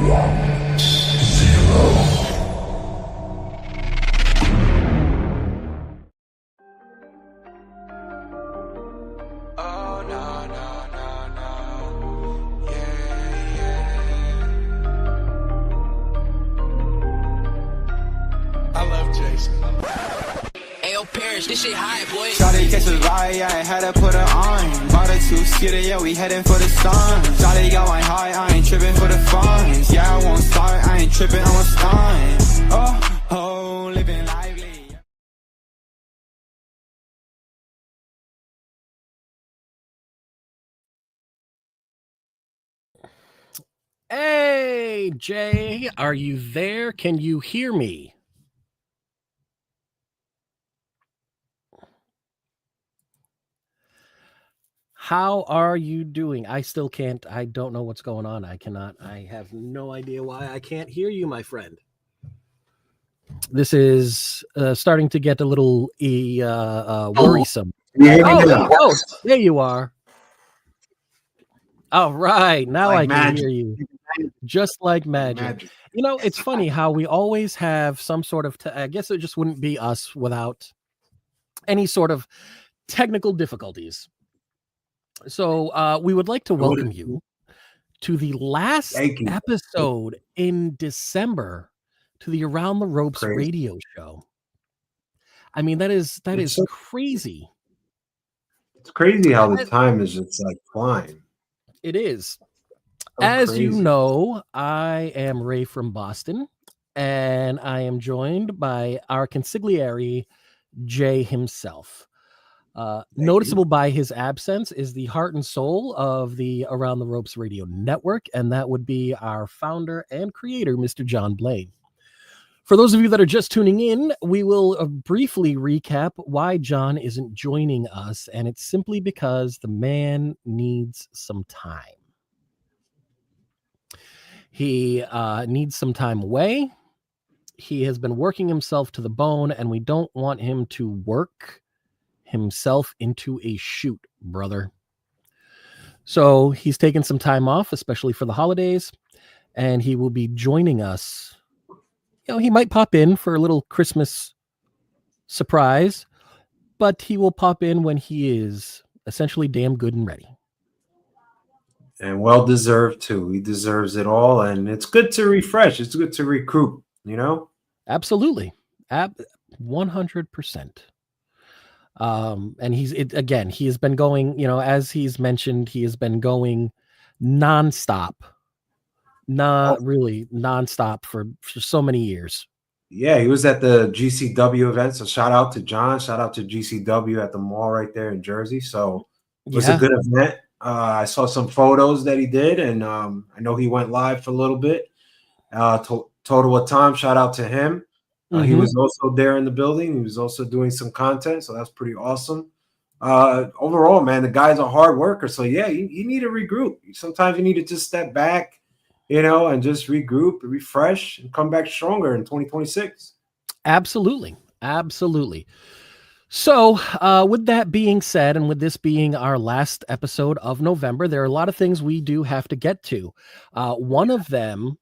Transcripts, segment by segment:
Oh, no, no, no, no. Yeah, yeah. I love Jason. Ayo, Parrish, this shit high, boy. Shawty catch a ride, yeah, I had to put her on. Bought her two-seater, yeah, we heading for the sun. Shawty got my high, I ain't tripping for the funds. Yeah, I won't start, I ain't tripping, I'm a stun. Oh, oh, living lively. Hey, Jay, are you there? Can you hear me? How are you doing? I still can't. I don't know what's going on. I have no idea why I can't hear you, my friend. This is starting to get a little worrisome. Oh, there you are. All right. Now Like I can magic. hear you. Just like magic. You know, it's funny how we always have some sort of, I guess it just wouldn't be us without any sort of technical difficulties. So we would like to welcome you to the last episode in December to the Around the Ropes radio show. I mean, that is crazy. It's crazy how the time is just like flying. It is. So As crazy. you know, I am Ray from Boston, and I am joined by our consigliere, Jay himself. Noticeable by his absence is the heart and soul of the Around the Ropes radio network, and that would be our founder and creator, Mr. John Blaine. For those of you that are just tuning in, we will briefly recap why John isn't joining us, and it's simply because the man needs some time. He needs some time away. He has been working himself to the bone, and we don't want him to work himself into a shoot, brother. So he's taken some time off, especially for the holidays, and he will be joining us. You know, he might pop in for a little Christmas surprise, but he will pop in when he is essentially damn good and ready. And well deserved too. He deserves it all, and it's good to refresh. It's good to recruit. You know, absolutely, 100%. And he has been going. You know, as he's mentioned, he has been going nonstop, really nonstop for so many years. Yeah, he was at the GCW event. So shout out to John. Shout out to GCW at the mall right there in Jersey. So it was a good event. I saw some photos that he did, and I know he went live for a little bit. Total of Time, shout out to him. He was also there in the building. He was also doing some content, so that's pretty awesome. Overall, man, the guy's a hard worker. So yeah, you need to regroup. Sometimes you need to just step back, you know, and just regroup, refresh, and come back stronger in 2026. Absolutely. So with that being said, and with this being our last episode of November, there are a lot of things we do have to get to. One of them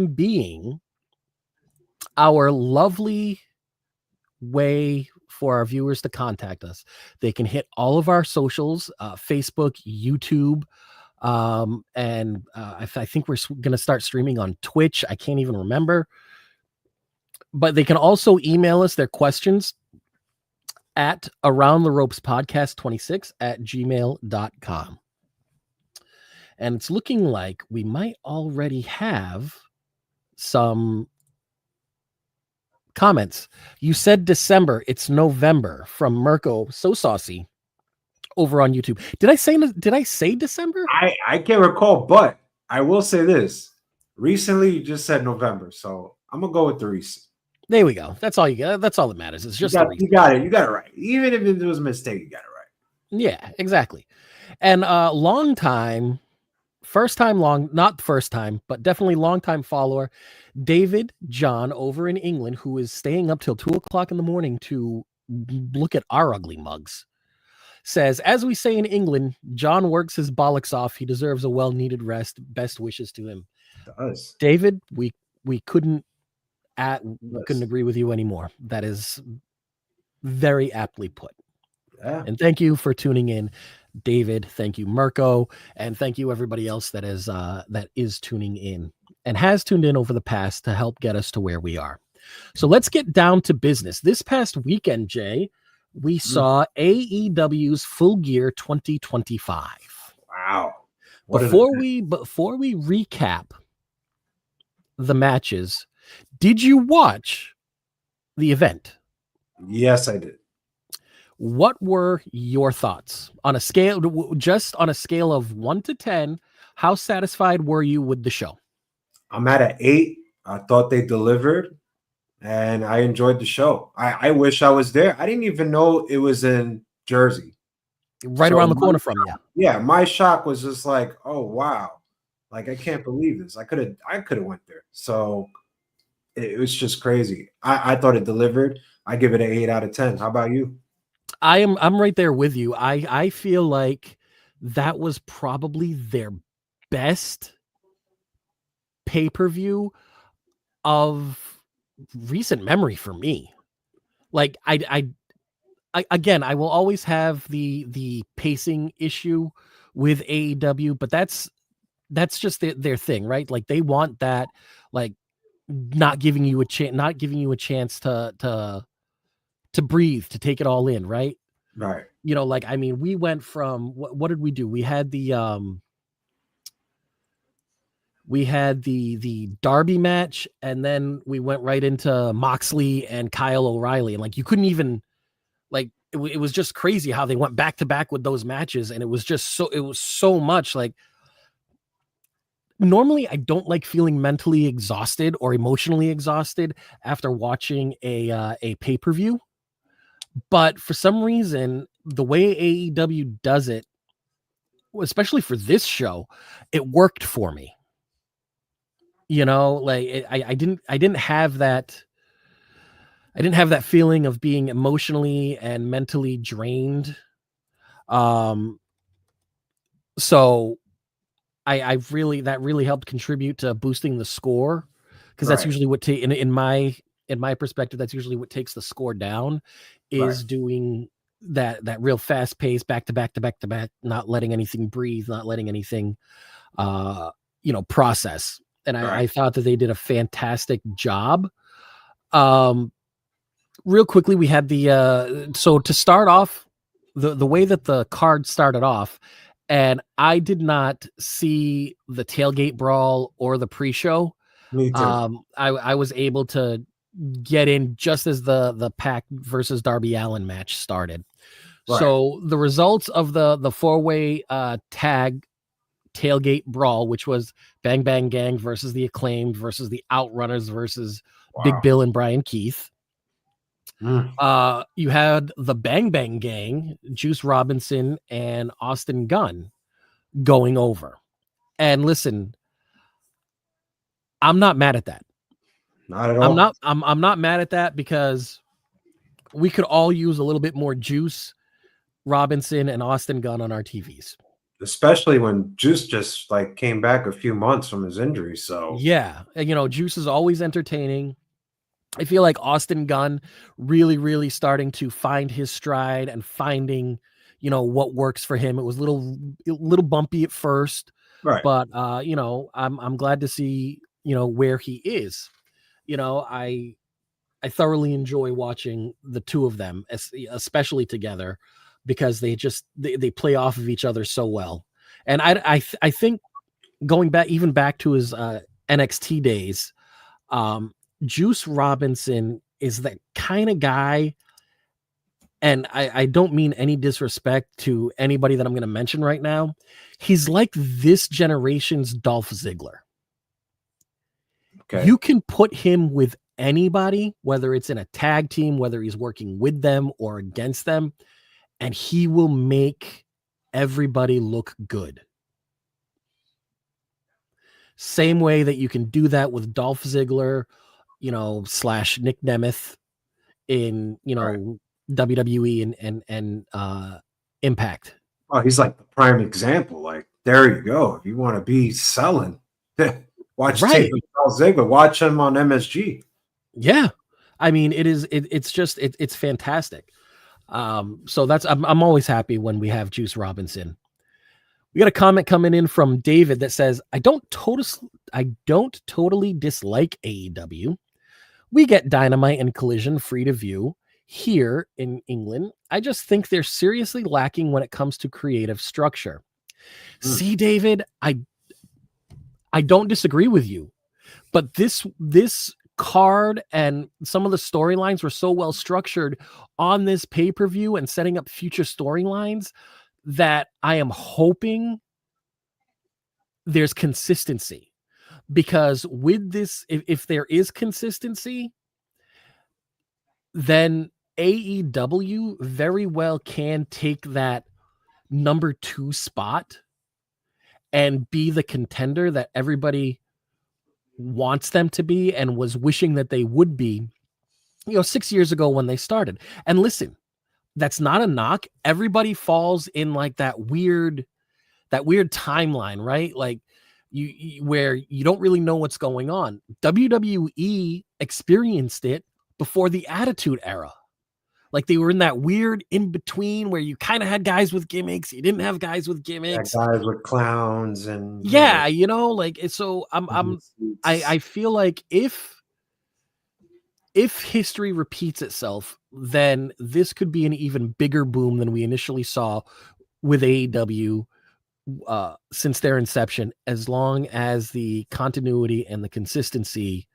being our lovely way for our viewers to contact us. They can hit all of our socials, Facebook, YouTube, and I think we're going to start streaming on Twitch. I can't even remember. But they can also email us their questions at aroundtheropespodcast26@gmail.com. And it's looking like we might already have some comments. You said December, it's November, from Mirko So Saucy over on YouTube. Did I say December? I can't recall, but I will say this. Recently you just said November, so I'm gonna go with the recent. There we go. That's all you got. That's all that matters. It's just you got it right. Even if it was a mistake, you got it right. Yeah, exactly. And not first time, but definitely long time follower, David John over in England, who is staying up till 2:00 in the morning to look at our ugly mugs. says, as we say in England, John works his bollocks off. He deserves a well-needed rest. Best wishes to him. Does. David, we couldn't Yes. agree with you anymore. That is very aptly put. Yeah. And thank you for tuning in, David. Thank you, Mirko, and thank you everybody else that is tuning in and has tuned in over the past to help get us to where we are. So let's get down to business. This past weekend, Jay, we saw AEW's Full Gear 2025. Wow. Before we recap the matches, did you watch the event? Yes, I did. What were your thoughts on a scale, just on a scale of 1 to 10? How satisfied were you with the show? I'm at an 8. I thought they delivered, and I enjoyed the show. I wish I was there. I didn't even know it was in Jersey, right around the corner from you. Yeah, my shock was just like, oh wow, like I can't believe this. I could have went there. So it was just crazy. I thought it delivered. I give it an 8 out of 10. How about you? I'm right there with you. I feel like that was probably their best pay-per-view of recent memory for me. Like I again, I will always have the pacing issue with AEW, but that's just their thing, right? Like they want that, like not giving you a chance to breathe, to take it all in, right? Right. You know, like, I mean, we went from what did we do? We had the Darby match, and then we went right into Moxley and Kyle O'Reilly, and like you couldn't even, like, it was just crazy how they went back to back with those matches, and it was so much. Like, normally I don't like feeling mentally exhausted or emotionally exhausted after watching a pay-per-view. But for some reason, the way AEW does it, especially for this show, it worked for me. You know, like I didn't have that feeling of being emotionally and mentally drained. So I really, that really helped contribute to boosting the score, because that's usually what in my perspective, that's usually what takes the score down, is doing that real fast pace, back to back, not letting anything breathe, not letting anything process. And I thought that they did a fantastic job. Real quickly, we had so to start off, the way that the card started off, and I did not see the tailgate brawl or the pre-show. Me too. I was able to get in just as the Pac versus Darby Allin match started. Right. So the results of the four-way tag tailgate brawl, which was Bang Bang Gang versus the Acclaimed versus the Outrunners versus Big Bill and Brian Keith. You had the Bang Bang Gang, Juice Robinson and Austin Gunn, going over. And listen, I'm not mad at that. Not at all. I'm not mad at that, because we could all use a little bit more Juice Robinson and Austin Gunn on our TVs. Especially when Juice just like came back a few months from his injury. So yeah, and Juice is always entertaining. I feel like Austin Gunn really, really starting to find his stride and finding, what works for him. It was a little bumpy at first, right? But I'm glad to see where he is. I thoroughly enjoy watching the two of them, especially together, because they play off of each other so well. And I think going back to his NXT days, Juice Robinson is that kind of guy, and I don't mean any disrespect to anybody that I'm going to mention right now. He's like this generation's Dolph Ziggler. Okay. You can put him with anybody, whether it's in a tag team, whether he's working with them or against them, and he will make everybody look good. Same way that you can do that with Dolph Ziggler, / Nick Nemeth in, WWE and Impact. Oh, he's like the prime example. Like, there you go. If you want to be selling, watch Right. Taven Ziggler. Watch him on MSG. Yeah. I mean, it's fantastic. So that's I'm always happy when we have Juice Robinson. We got a comment coming in from David that says, I don't totally dislike AEW. We get Dynamite and Collision free to view here in England. I just think they're seriously lacking when it comes to creative structure. See, David, I don't disagree with you, but this card and some of the storylines were so well structured on this pay-per-view and setting up future storylines that I am hoping there's consistency, because with this, if there is consistency, then AEW very well can take that number 2 spot and be the contender that everybody wants them to be and was wishing that they would be, 6 years ago when they started. And listen, that's not a knock. Everybody falls in like that weird timeline, right? Like you where you don't really know what's going on. WWE experienced it before the Attitude Era. Like they were in that weird in between where you kind of had guys with gimmicks, you didn't have guys with gimmicks, guys with clowns, and like so. I feel like if history repeats itself, then this could be an even bigger boom than we initially saw with AEW since their inception, as long as the continuity and the consistency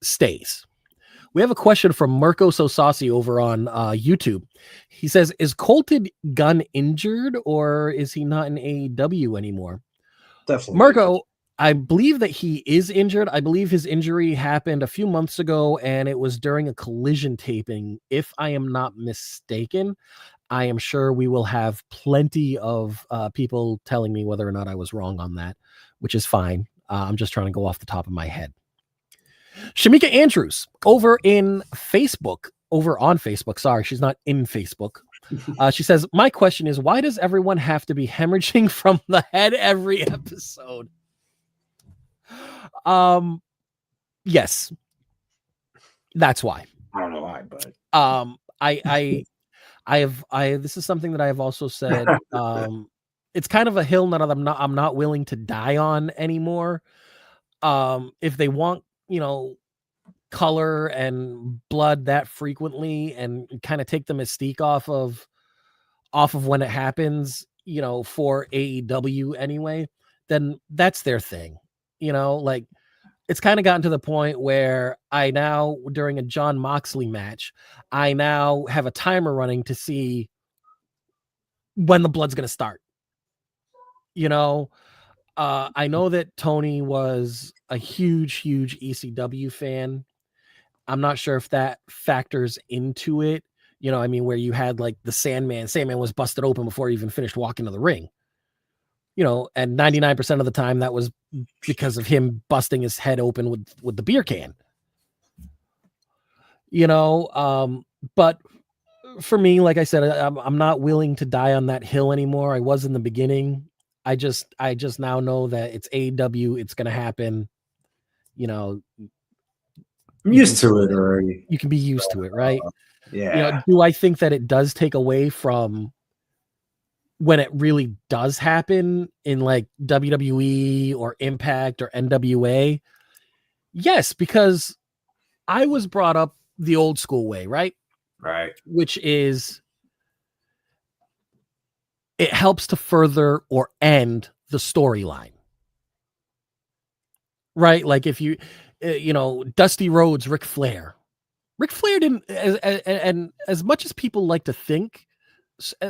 stays. We have a question from Mirko Sosasi over on YouTube. He says, is Colton Gunn injured, or is he not in AEW anymore? Definitely. Mirko, I believe that he is injured. I believe his injury happened a few months ago, and it was during a Collision taping, if I am not mistaken. I am sure we will have plenty of people telling me whether or not I was wrong on that, which is fine. I'm just trying to go off the top of my head. Shamika Andrews over on Facebook. Sorry, she's not in Facebook. She says, my question is, why does everyone have to be hemorrhaging from the head every episode? Yes, that's why. I don't know why, but this is something that I have also said. It's kind of a hill that I'm not willing to die on anymore. If they want, color and blood that frequently and kind of take the mystique off of when it happens, for AEW anyway, then that's their thing. Like it's kind of gotten to the point where I now, during a Jon Moxley match, I now have a timer running to see when the blood's going to start. I know that Tony was a huge ECW fan. I'm not sure if that factors into it. Where you had like the Sandman was busted open before he even finished walking to the ring. And 99% of the time that was because of him busting his head open with the beer can. But for me, like I said, I'm not willing to die on that hill anymore. I was in the beginning. I just now know that it's AEW. It's going to happen. I'm used to it already. You can be used to it, right? Yeah. Do I think that it does take away from when it really does happen in like WWE or Impact or NWA? Yes, because I was brought up the old school way, right? Right. Which is it helps to further or end the storyline. Right? Like if you Dusty Rhodes, Ric Flair didn't, and as much as people like to think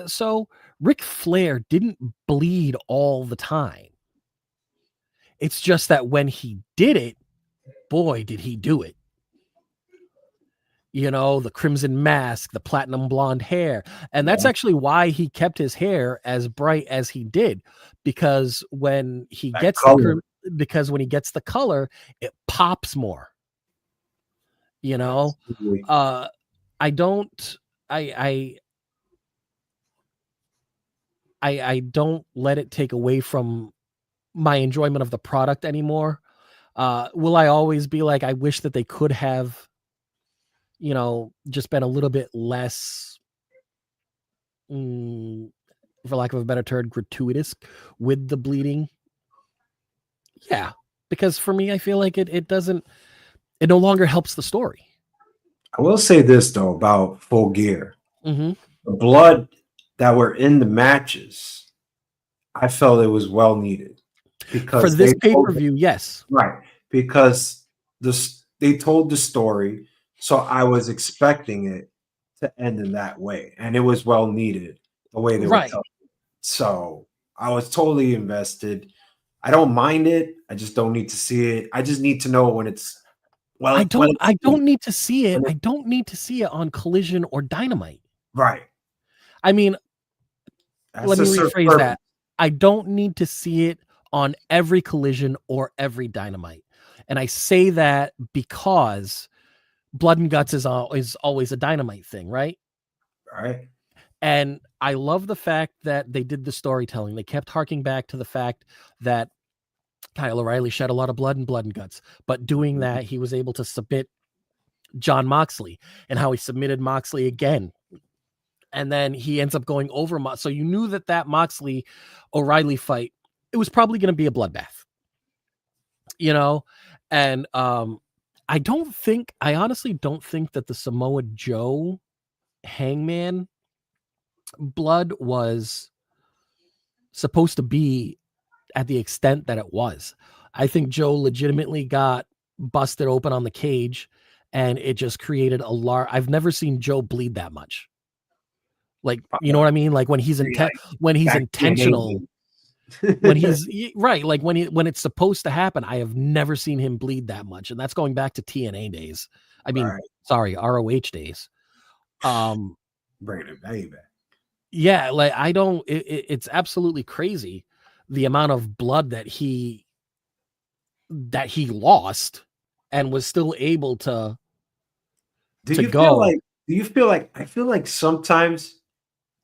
so, Ric Flair didn't bleed all the time. It's just that when he did it, boy, did he do it. The crimson mask, the platinum blonde hair. And that's actually why he kept his hair as bright as he did, because when he gets the color, it pops more. I don't let it take away from my enjoyment of the product anymore. Will I always be like, I wish that they could have, just been a little bit less, for lack of a better term, gratuitous with the bleeding? Yeah, because for me, I feel like it no longer helps the story. I will say this though about Full Gear. Mm-hmm. The blood that were in the matches, I felt it was well needed because for this pay-per-view, yes, right, because they told the story, so I was expecting it to end in that way, and it was well needed the way they were telling it. So I was totally invested. I don't mind it. I just don't need to see it. I just need to know when it's I don't need to see it. I don't need to see it on Collision or Dynamite. Right. I mean, let me rephrase that. I don't need to see it on every Collision or every Dynamite. And I say that because Blood and Guts is always a Dynamite thing, right? Right. And I love the fact that they did the storytelling. They kept harking back to the fact that Kyle O'Reilly shed a lot of blood in Blood and Guts, but doing that, he was able to submit Jon Moxley, and how he submitted Moxley again. And then he ends up going over. So you knew that Moxley O'Reilly fight, it was probably going to be a bloodbath, and I honestly don't think that the Samoa Joe Hangman blood was supposed to be at the extent that it was. I think Joe legitimately got busted open on the cage, and it just created a large. I've never seen Joe bleed that much. Like, you know what I mean? Like when he's intentional, when he's right, like when it's supposed to happen, I have never seen him bleed that much. And that's going back to TNA days. I mean, sorry, ROH days. Bringing it back. Yeah, like it's absolutely crazy the amount of blood that he lost and was still able to go. Do you feel like I feel like sometimes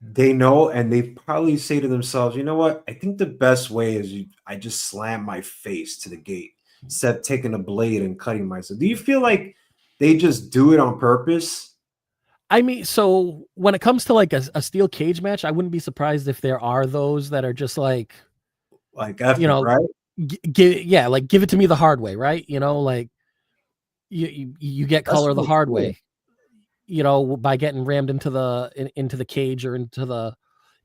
they know and they probably say to themselves, you know what? I think the best way is I just slam my face to the gate instead of taking a blade and cutting myself. Do you feel like they just do it on purpose? I mean, so when it comes to like a steel cage match, I wouldn't be surprised if there are those that are just like right? Give it to me the hard way, right? Like you get color the hard way, by getting rammed into the cage or into the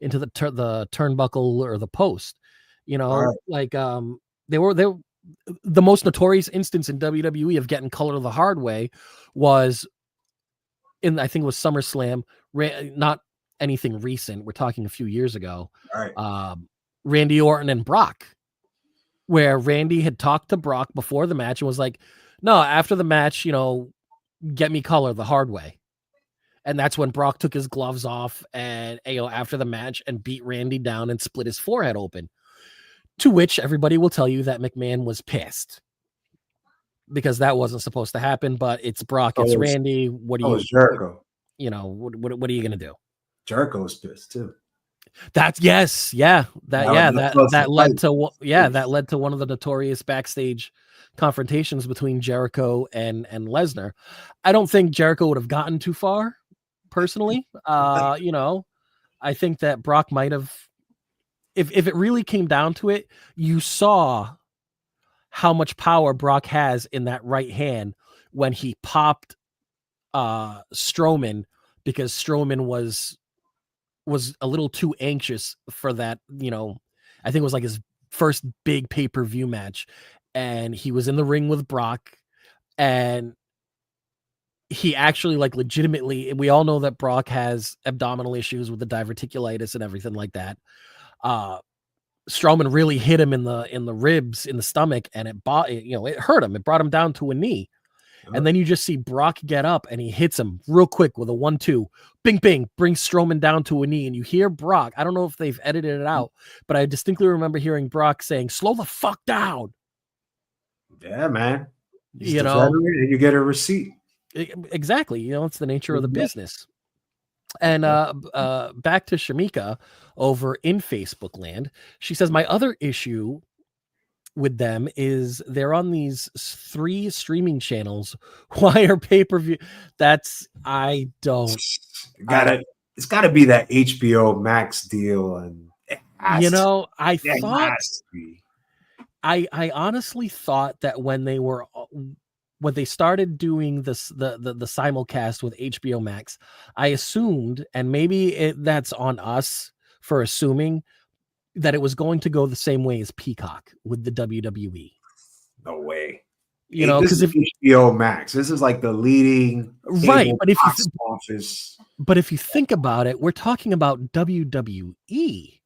turnbuckle or the post, like they were the most notorious instance in WWE of getting color the hard way was I think it was SummerSlam, not anything recent. We're talking a few years ago. Randy Orton and Brock, where Randy had talked to Brock before the match and was like, no, after the match, get me color the hard way. And that's when Brock took his gloves off and, after the match and beat Randy down and split his forehead open. To which everybody will tell you that McMahon was pissed because that wasn't supposed to happen, but it's Brock, it's Randy. What do you, Jericho? What are you going to do? Jericho was pissed too. That led to one of the notorious backstage confrontations between Jericho and Lesnar. I don't think Jericho would have gotten too far personally. I think that Brock might have, if it really came down to it, you saw how much power Brock has in that right hand when he popped Strowman, because Strowman was a little too anxious for that. I think it was like his first big pay-per-view match, and he was in the ring with Brock, and he actually, like, legitimately, we all know that Brock has abdominal issues with the diverticulitis and everything like that. Strowman really hit him in the ribs, in the stomach, and it hurt him. It brought him down to a knee. And then you just see Brock get up and he hits him real quick with a 1-2, bing, bing, brings Strowman down to a knee. And you hear Brock, I don't know if they've edited it out, but I distinctly remember hearing Brock saying, slow the fuck down. Yeah, man. You get a receipt. Exactly. It's the nature of the business. And back to Shamika over in Facebook land. She says, my other issue with them is they're on these 3 streaming channels. Why are pay-per-view? It's gotta be that HBO Max deal, and I it thought has to be. I honestly thought that when they started doing this the simulcast with HBO Max, I assumed, and maybe that's on us for assuming, that it was going to go the same way as Peacock with the WWE. No way. Because if HBO Max, this is like the leading right, but if office. But if you think about it, we're talking about WWE,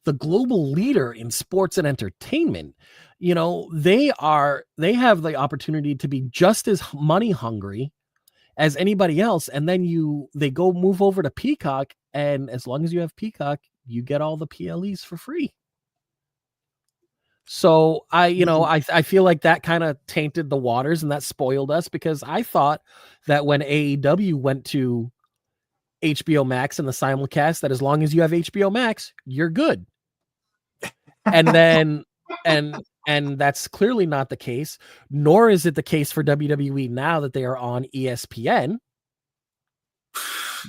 the global leader in sports and entertainment. They have the opportunity to be just as money hungry as anybody else. And then they go move over to Peacock. And as long as you have Peacock, you get all the PLEs for free. So I feel like that kind of tainted the waters, and that spoiled us, because I thought that when AEW went to HBO Max and the simulcast, that as long as you have HBO Max, you're good. And then and that's clearly not the case, nor is it the case for WWE now that they are on ESPN.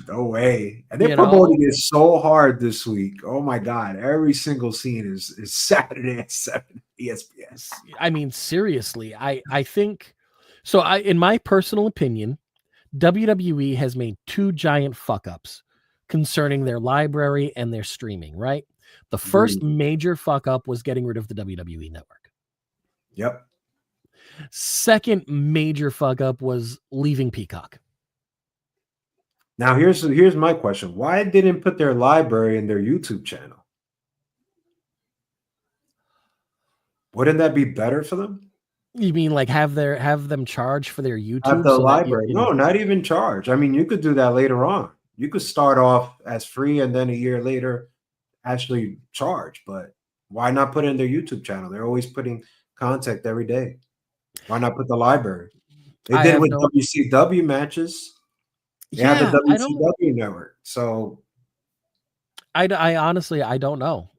No way. And they're promoting it so hard this week. Oh my God. Every single scene is Saturday at 7 ESPN. I mean, seriously, I think so. In my personal opinion, WWE has made 2 giant fuck ups concerning their library and their streaming, right? The first major fuck up was getting rid of the WWE network. Yep. Second major fuck up was leaving Peacock. Now here's my question. Why didn't put their library in their YouTube channel? Wouldn't that be better for them? You mean like have them charge for their YouTube? Have the library? No, not even charge. I mean, you could do that later on. You could start off as free and then a year later actually charge. But why not put it in their YouTube channel? They're always putting content every day. Why not put the library? They did it with WCW matches. They have the WCW network. So I honestly, I don't know.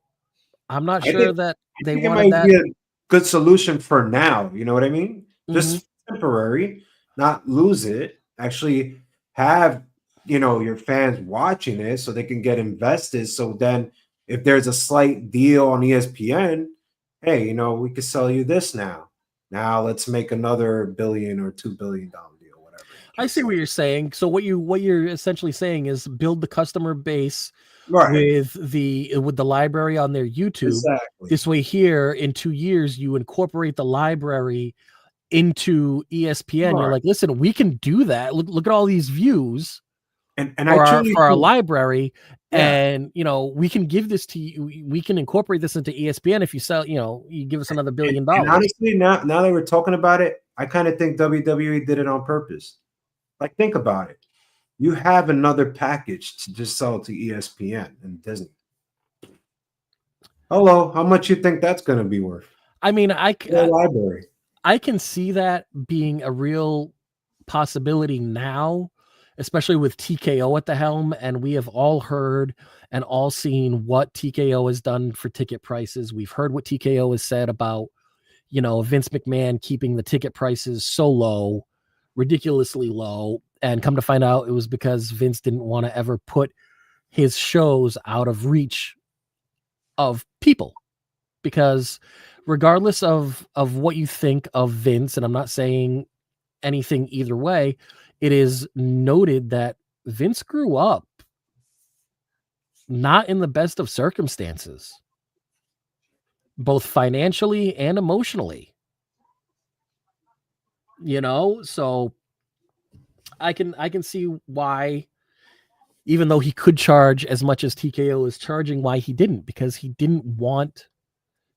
I'm not sure that they wanted that. Be a good solution for now. You know what I mean? Just temporary, not lose it. Actually have, your fans watching it so they can get invested. So then if there's a slight deal on ESPN, hey, we could sell you this now. Now let's make another $1 billion or $2 billion deal, whatever. I see what you're saying. So what you're essentially saying is build the customer base with the library on their YouTube. Exactly. This way, here in 2 years, you incorporate the library into ESPN. Right. You're like, listen, we can do that. Look at all these views. And for our library, and we can give this to you. We can incorporate this into ESPN if you sell. You give us another $1 billion. And honestly, now that we're talking about it, I kind of think WWE did it on purpose. Like, think about it. You have another package to just sell to ESPN and Disney. Hello, how much you think that's going to be worth? I mean, library. I can see that being a real possibility now, especially with TKO at the helm. And we have all heard and all seen what TKO has done for ticket prices. We've heard what TKO has said about, Vince McMahon keeping the ticket prices so low, ridiculously low. And come to find out, it was because Vince didn't want to ever put his shows out of reach of people. Because regardless of what you think of Vince, and I'm not saying anything either way, it is noted that Vince grew up not in the best of circumstances, both financially and emotionally. So I can see why, even though he could charge as much as TKO is charging, why he didn't, because he didn't want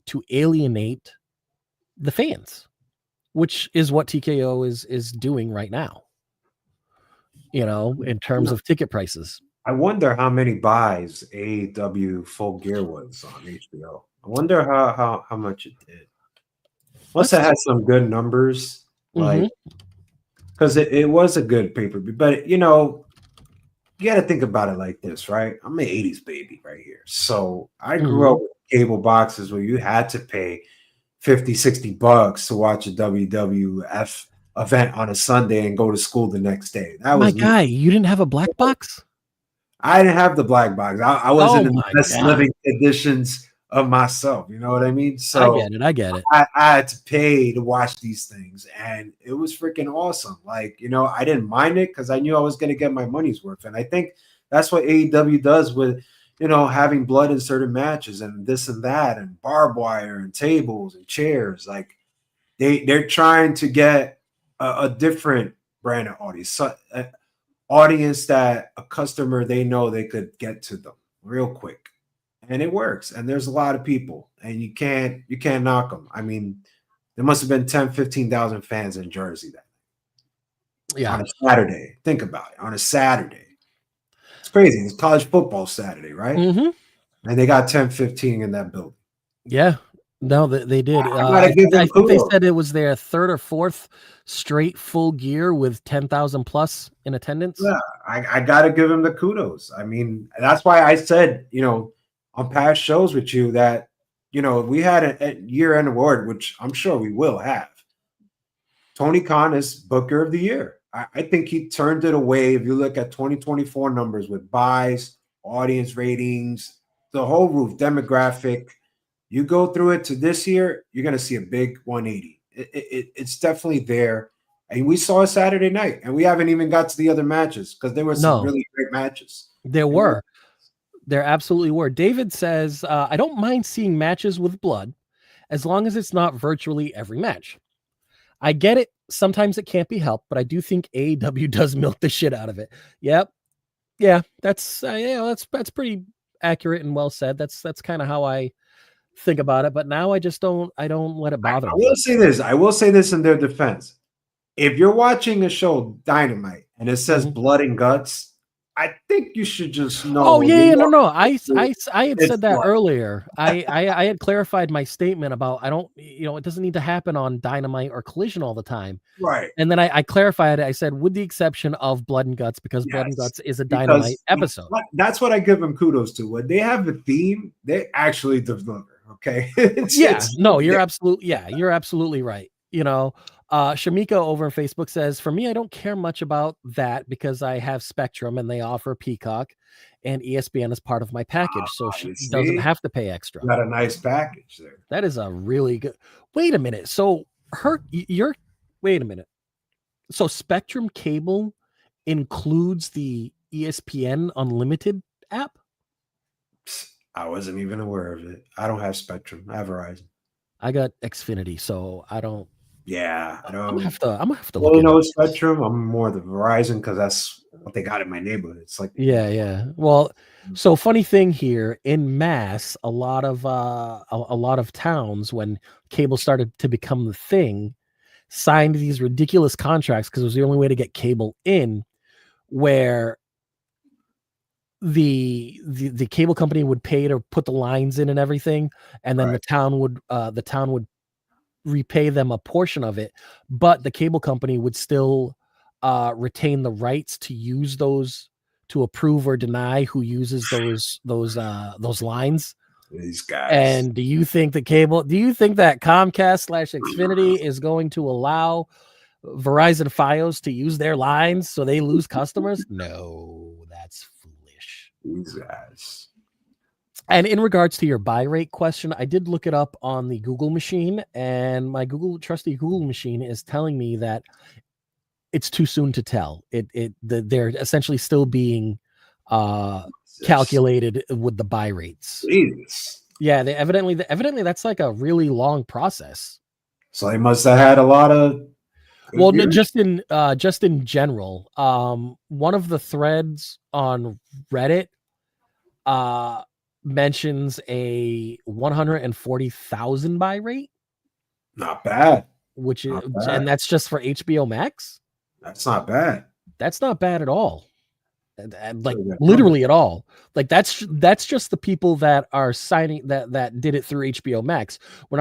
to alienate the fans, which is what TKO is doing right now. In terms of ticket prices. I wonder how many buys AEW Full Gear was on HBO. I wonder how much it did. Must have had some good numbers, like, because it was a good pay-per-view. But you got to think about it like this, right? I'm an 80s baby right here. So I Mm-hmm. grew up with cable boxes where you had to pay 50, 60 bucks to watch a WWF event on a Sunday and go to school the next day. That My was me. guy, you didn't have a black box? I didn't have the black box. I wasn't Oh in the my best God. living conditions of myself. You know what I mean? I So get it. I get it. I had to pay to watch these things, and it was freaking awesome. Like, you know, I didn't mind it because I knew I was going to get my money's worth. And I think that's what AEW does with, you know, having blood in certain matches and this and that and barbed wire and tables and chairs. Like they're trying to get a different brand of audience, so, audience that a customer they know they could get to them real quick, and it works. And there's a lot of people, and you can't knock them. I mean, there must have been 10, 15,000 fans in Jersey that on a Saturday. Think about it, on a Saturday. It's crazy. It's college football Saturday, right? Mm-hmm. And they got 10, 15 in that building. Yeah. No, they did. I I think they said it was their third or fourth straight full gear with 10,000 plus in attendance. Yeah, I got to give him the kudos. I mean, that's why I said, you know, on past shows with you that, you know, we had a year-end award, which I'm sure we will have. Tony Khan is Booker of the Year. I think he turned it away. If you look at 2024 numbers with buys, audience ratings, the whole roof, demographic, you go through it to this year, you're going to see a big 180. It's definitely there. And we saw it Saturday night, and we haven't even got to the other matches because there were some really great matches. There absolutely were. David says, I don't mind seeing matches with blood as long as it's not virtually every match. I get it. Sometimes it can't be helped, but I do think AEW does milk the shit out of it. Yep. Yeah, that's pretty accurate and well said. That's kind of how I think about it, but now I don't let it bother me. I will say this in their defense. If you're watching a show, Dynamite, and it says blood and guts, I think you should just know. Oh yeah, no. I had said that earlier. I had clarified my statement about it doesn't need to happen on Dynamite or Collision all the time. Right. And then I clarified it. I said, with the exception of Blood and Guts, because Blood and Guts is a Dynamite episode. That's what I give them kudos to. When they have a theme, they actually deliver. Okay. You're absolutely right. You know, Shamika over on Facebook says, for me, I don't care much about that because I have Spectrum and they offer Peacock and ESPN as part of my package. So she doesn't have to pay extra. Got a nice package there. That is a really good. Wait a minute. So wait a minute. So Spectrum Cable includes the ESPN Unlimited app? I wasn't even aware of it. I don't have Spectrum. I have Verizon. I got Xfinity, so I don't. Yeah, I don't. I'm gonna have to. Well, you know, Spectrum. I'm more the Verizon because that's what they got in my neighborhood. It's like yeah. Well, so funny thing here in Mass, a lot of towns when cable started to become the thing, signed these ridiculous contracts because it was the only way to get cable in, where the cable company would pay to put the lines in and everything, and then the town would repay them a portion of it, but the cable company would still retain the rights to use those, to approve or deny who uses those lines. These guys. And do you think that Comcast / Xfinity is going to allow Verizon Fios to use their lines so they lose customers? No, that's foolish. These guys. And in regards to your buy rate question, I did look it up on the Google machine, and my trusty Google machine is telling me that it's too soon to tell. They're essentially still being calculated with the buy rates. Jesus. Yeah, evidently that's like a really long process. So they must have had a lot of. Well, just in general, one of the threads on Reddit mentions a 140,000 buy rate. Not bad. And that's just for HBO Max. That's not bad. That's not bad at all. Like literally at all. Like that's just the people that are signing that did it through HBO Max. We're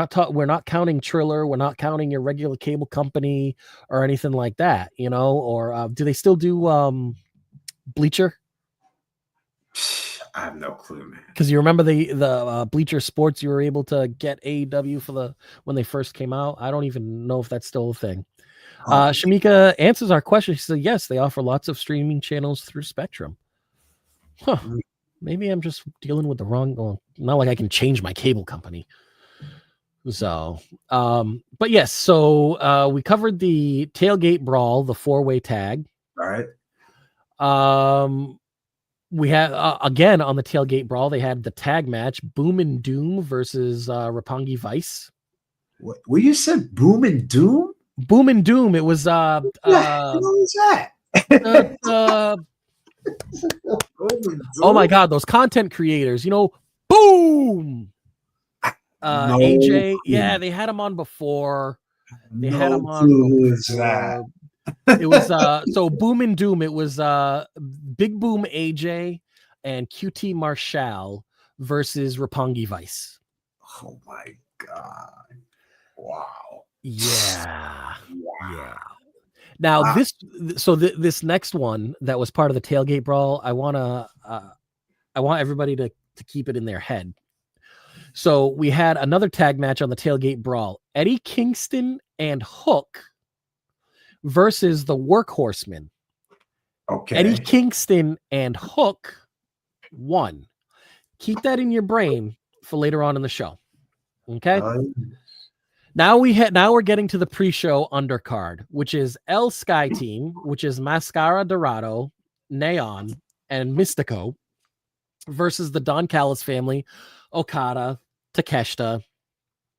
not counting Triller. We're not counting your regular cable company or anything like that. You know, or do they still do Bleacher? I have no clue, man. Because you remember the Bleacher Sports, you were able to get AEW for when they first came out. I don't even know if that's still a thing. Shamika answers our question. She said, yes, they offer lots of streaming channels through Spectrum. Huh. Maybe I'm just dealing with the wrong. Well, not like I can change my cable company. So, but yes, so we covered the tailgate brawl, the 4-way tag. All right. We had again on the tailgate brawl, they had the tag match, Boom and Doom versus Roppongi Vice. What you said, Boom and Doom? Boom and Doom. It was what the hell is that? Oh my god, those content creators, Boom. No AJ, clue. yeah, they had him on before. They no had him on clue before. is that. It was so Boom and Doom. It was Big Boom AJ and QT Marshall versus Roppongi Vice. Oh my god! Wow. Yeah. Now this next one that was part of the tailgate brawl, I want everybody to keep it in their head. So we had another tag match on the tailgate brawl: Eddie Kingston and Hook versus the Workhorsemen. Okay. Eddie Kingston and Hook won. Keep that in your brain for later on in the show. Okay. Now we're getting to the pre-show undercard, which is El Sky Team, which is Mascara Dorado, Neon, and Mystico, versus the Don Callis family, Okada, Takeshita,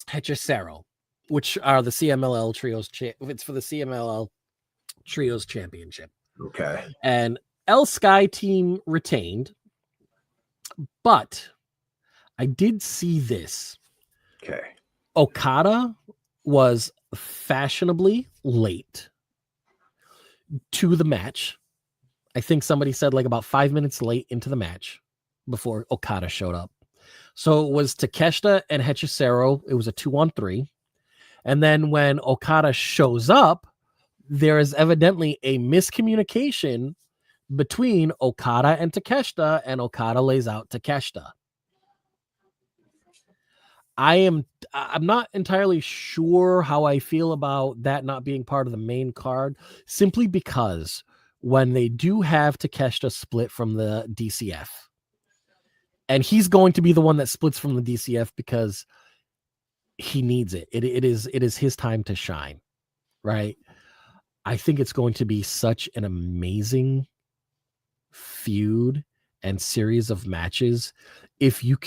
Hechicero, which are the CMLL Trios. It's for the CMLL Trios Championship. Okay. And El Sky Team retained, but I did see this. Okay. Okada was fashionably late to the match. I think somebody said like about 5 minutes late into the match before Okada showed up. So it was Takeshita and Hechicero. It was a 2-on-3. And then when Okada shows up, there is evidently a miscommunication between Okada and Takeshita, and Okada lays out Takeshita. I'm not entirely sure how I feel about that not being part of the main card, simply because when they do have Takeshita split from the DCF, and he's going to be the one that splits from the DCF because he needs it. It is his time to shine, right? I think it's going to be such an amazing feud and series of matches if you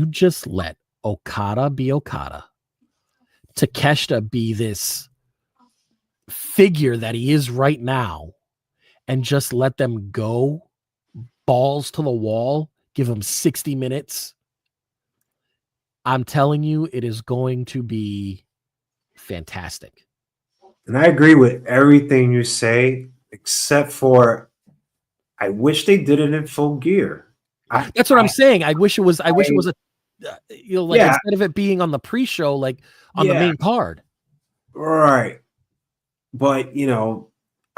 just let Okada be Okada, Takeshita be this figure that he is right now, and just let them go balls to the wall, give him 60 minutes. I'm telling you, it is going to be fantastic. And I agree with everything you say, except for I wish they did it in Full Gear. That's what I'm saying. I wish it was a instead of it being on the pre-show, like on the main card. Right. But I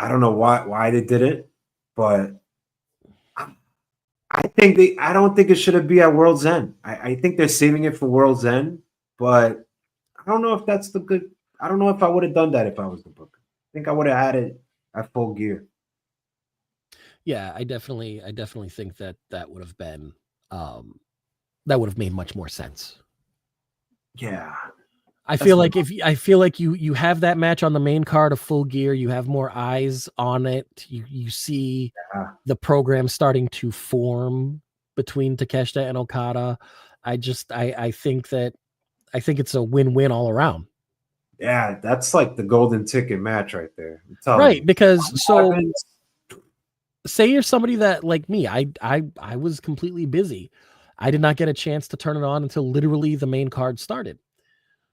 don't know why they did it, but I don't think it should be at World's End. I think they're saving it for World's End, but I don't know if that's I don't know if I would have done that if I was the booker. I think I would have had it at Full Gear. Yeah, I definitely think that would have been that would have made much more sense. Yeah. I feel like you have that match on the main card of Full Gear, you have more eyes on it. You see the program starting to form between Takeshita and Okada. I think it's a win-win all around. Yeah, that's like the golden ticket match right there. Right, because say you're somebody that, like me, I was completely busy. I did not get a chance to turn it on until literally the main card started.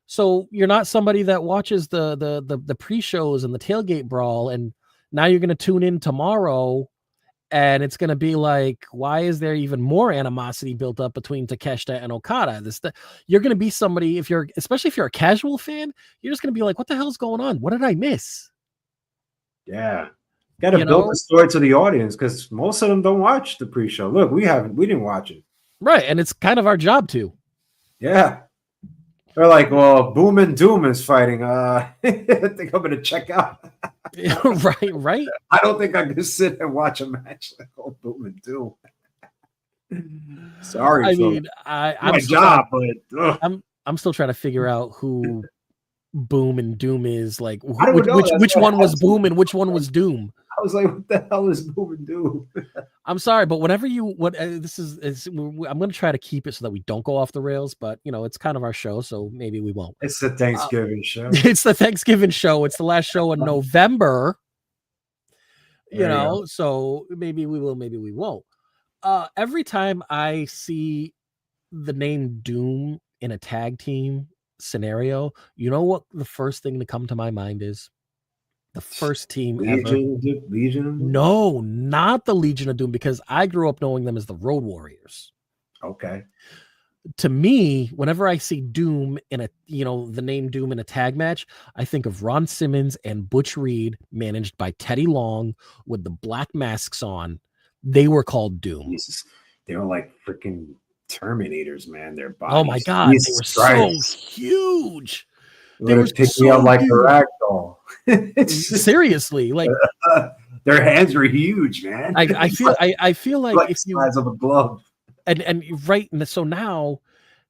So you're not somebody that watches the pre-shows and the tailgate brawl, and now you're going to tune in tomorrow, and it's going to be like, why is there even more animosity built up between Takeshita and Okada? You're going to be somebody, especially if you're a casual fan, you're just going to be like, what the hell's going on? What did I miss? Yeah. Got to build the story to the audience because most of them don't watch the pre-show. Look, we didn't watch it. Right, and it's kind of our job to. Yeah. They're like, well, Boom and Doom is fighting. I think I'm gonna check out. right. I don't think I can sit and watch a match like Boom and Doom. Sorry, I mean, I'm my job, but I'm still trying to figure out who Boom and Doom is. Like, which one was Boom and which one was Doom? I was like, what the hell is Boom and Doom? I'm sorry, but whenever I'm going to try to keep it so that we don't go off the rails, but it's kind of our show, so maybe we won't. It's the Thanksgiving show. It's the Thanksgiving show. It's the last show in November. So maybe we will, maybe we won't. Every time I see the name Doom in a tag team scenario, you know what the first thing to come to my mind is? The first team Legion? No, not the Legion of Doom, because I grew up knowing them as the Road Warriors. Okay. To me, whenever I see Doom in the name Doom in a tag match, I think of Ron Simmons and Butch Reed, managed by Teddy Long with the black masks on. They were called Doom. Jesus. They were like freaking Terminators, man. Their bodies. Oh my God, they were so huge. They were picking me up like a rag doll. Seriously, like their hands were huge, man. I feel like if you size of a glove. And right, and so now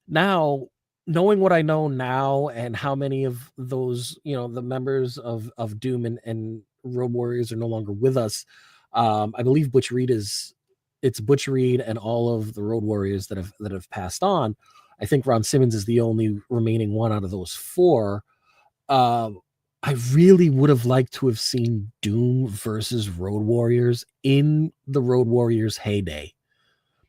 knowing what I know now and how many of those the members of Doom and Road Warriors are no longer with us, I believe Butch Reed it's Butch Reed and all of the Road Warriors that have passed on. I think Ron Simmons is the only remaining one out of those four. I really would have liked to have seen Doom versus Road Warriors in the Road Warriors heyday.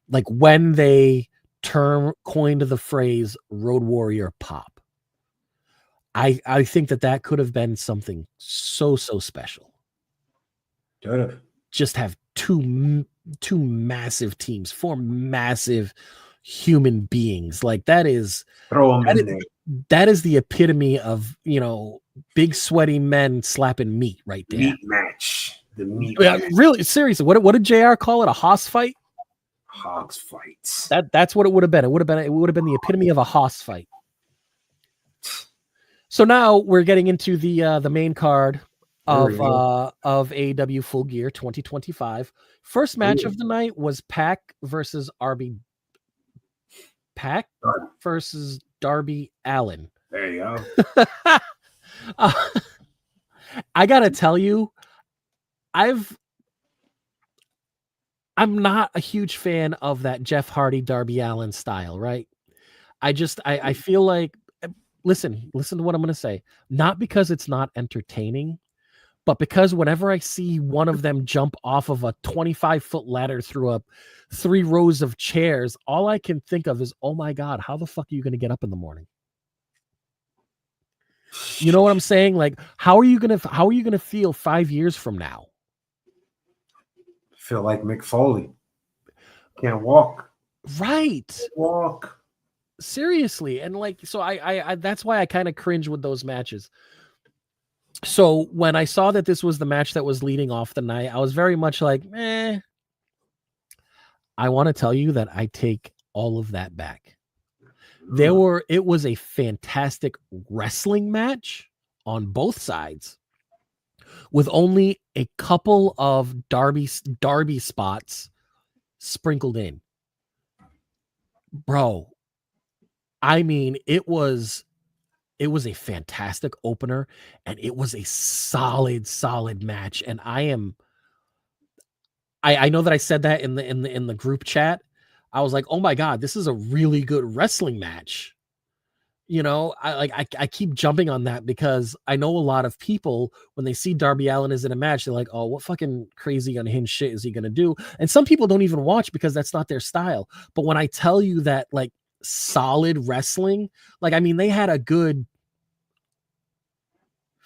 Like when they coined the phrase Road Warrior Pop. I think that could have been something so special. Could have. Just have two massive teams, four massive human beings. Like that is that is the epitome of big sweaty men slapping meat right there. Meat match. The meat. Yeah, match. Really, seriously. What did JR call it? A hoss fight? Hogs fights. That's what it would have been. It would have been the epitome of a hoss fight. So now we're getting into the main card of AEW Full Gear 2025. First match of the night was Pac versus Pac versus Darby Allin. There you go. I gotta tell you, I'm not a huge fan of that Jeff Hardy Darby Allin style, right? I feel like listen to what I'm gonna say. Not because it's not entertaining, but because whenever I see one of them jump off of a 25-foot ladder through 3 rows of chairs, all I can think of is, oh my God, how the fuck are you gonna get up in the morning? You know what I'm saying? Like, how are you gonna feel 5 years from now? Feel like Mick Foley. Can't walk. Right. Can't walk. Seriously. And like, so I that's why I kind of cringe with those matches. So when I saw that this was the match that was leading off the night, I was very much like, I want to tell you that I take all of that back. It was a fantastic wrestling match on both sides with only a couple of Darby spots sprinkled in. Bro, I mean, it was a fantastic opener and it was a solid match. And I know that I said that in the group chat. I was like, oh my God, this is a really good wrestling match. I keep jumping on that because I know a lot of people, when they see Darby Allin is in a match, they're like, oh, what fucking crazy unhinged shit is he going to do? And some people don't even watch because that's not their style. But when I tell you that, like, solid wrestling, like, I mean, they had a good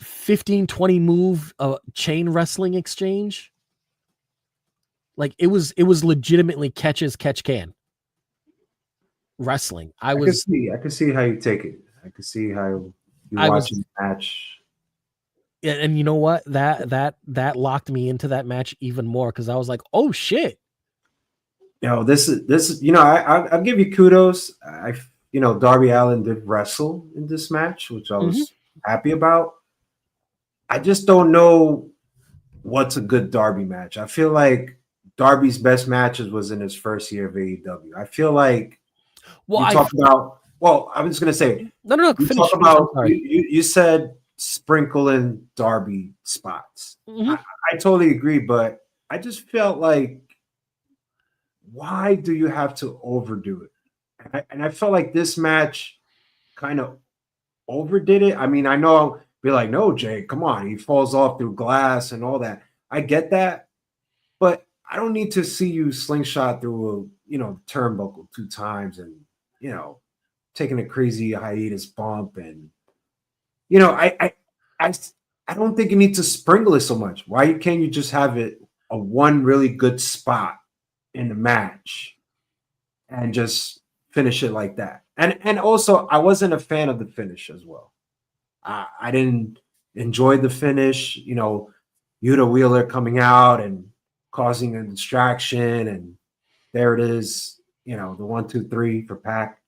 15-20 move chain wrestling exchange. Like, it was legitimately catch can wrestling. I can see how you take it. I can see how you watch the match. And you know what? That locked me into that match even more because I was like, oh shit. This is I'll give you kudos. Darby Allin did wrestle in this match, which I was happy about. I just don't know what's a good Darby match. I feel like Darby's best matches was in his first year of AEW. I feel like I was going to say no. Finish. You said sprinkle in Darby spots. I totally agree, but I just felt like, why do you have to overdo it? And I felt like this match kind of overdid it. I mean, I know I'll be like, no, Jay, come on. He falls off through glass and all that. I get that. But I don't need to see you slingshot through a, turnbuckle 2 times and, taking a crazy hiatus bump. And, I don't think you need to sprinkle it so much. Why can't you just have it a one really good spot in the match and just finish it like that? And also, I wasn't a fan of the finish as well. I didn't enjoy the finish. Yuta Wheeler coming out and causing a distraction, and there it is. The 1, 2, 3 for Pac.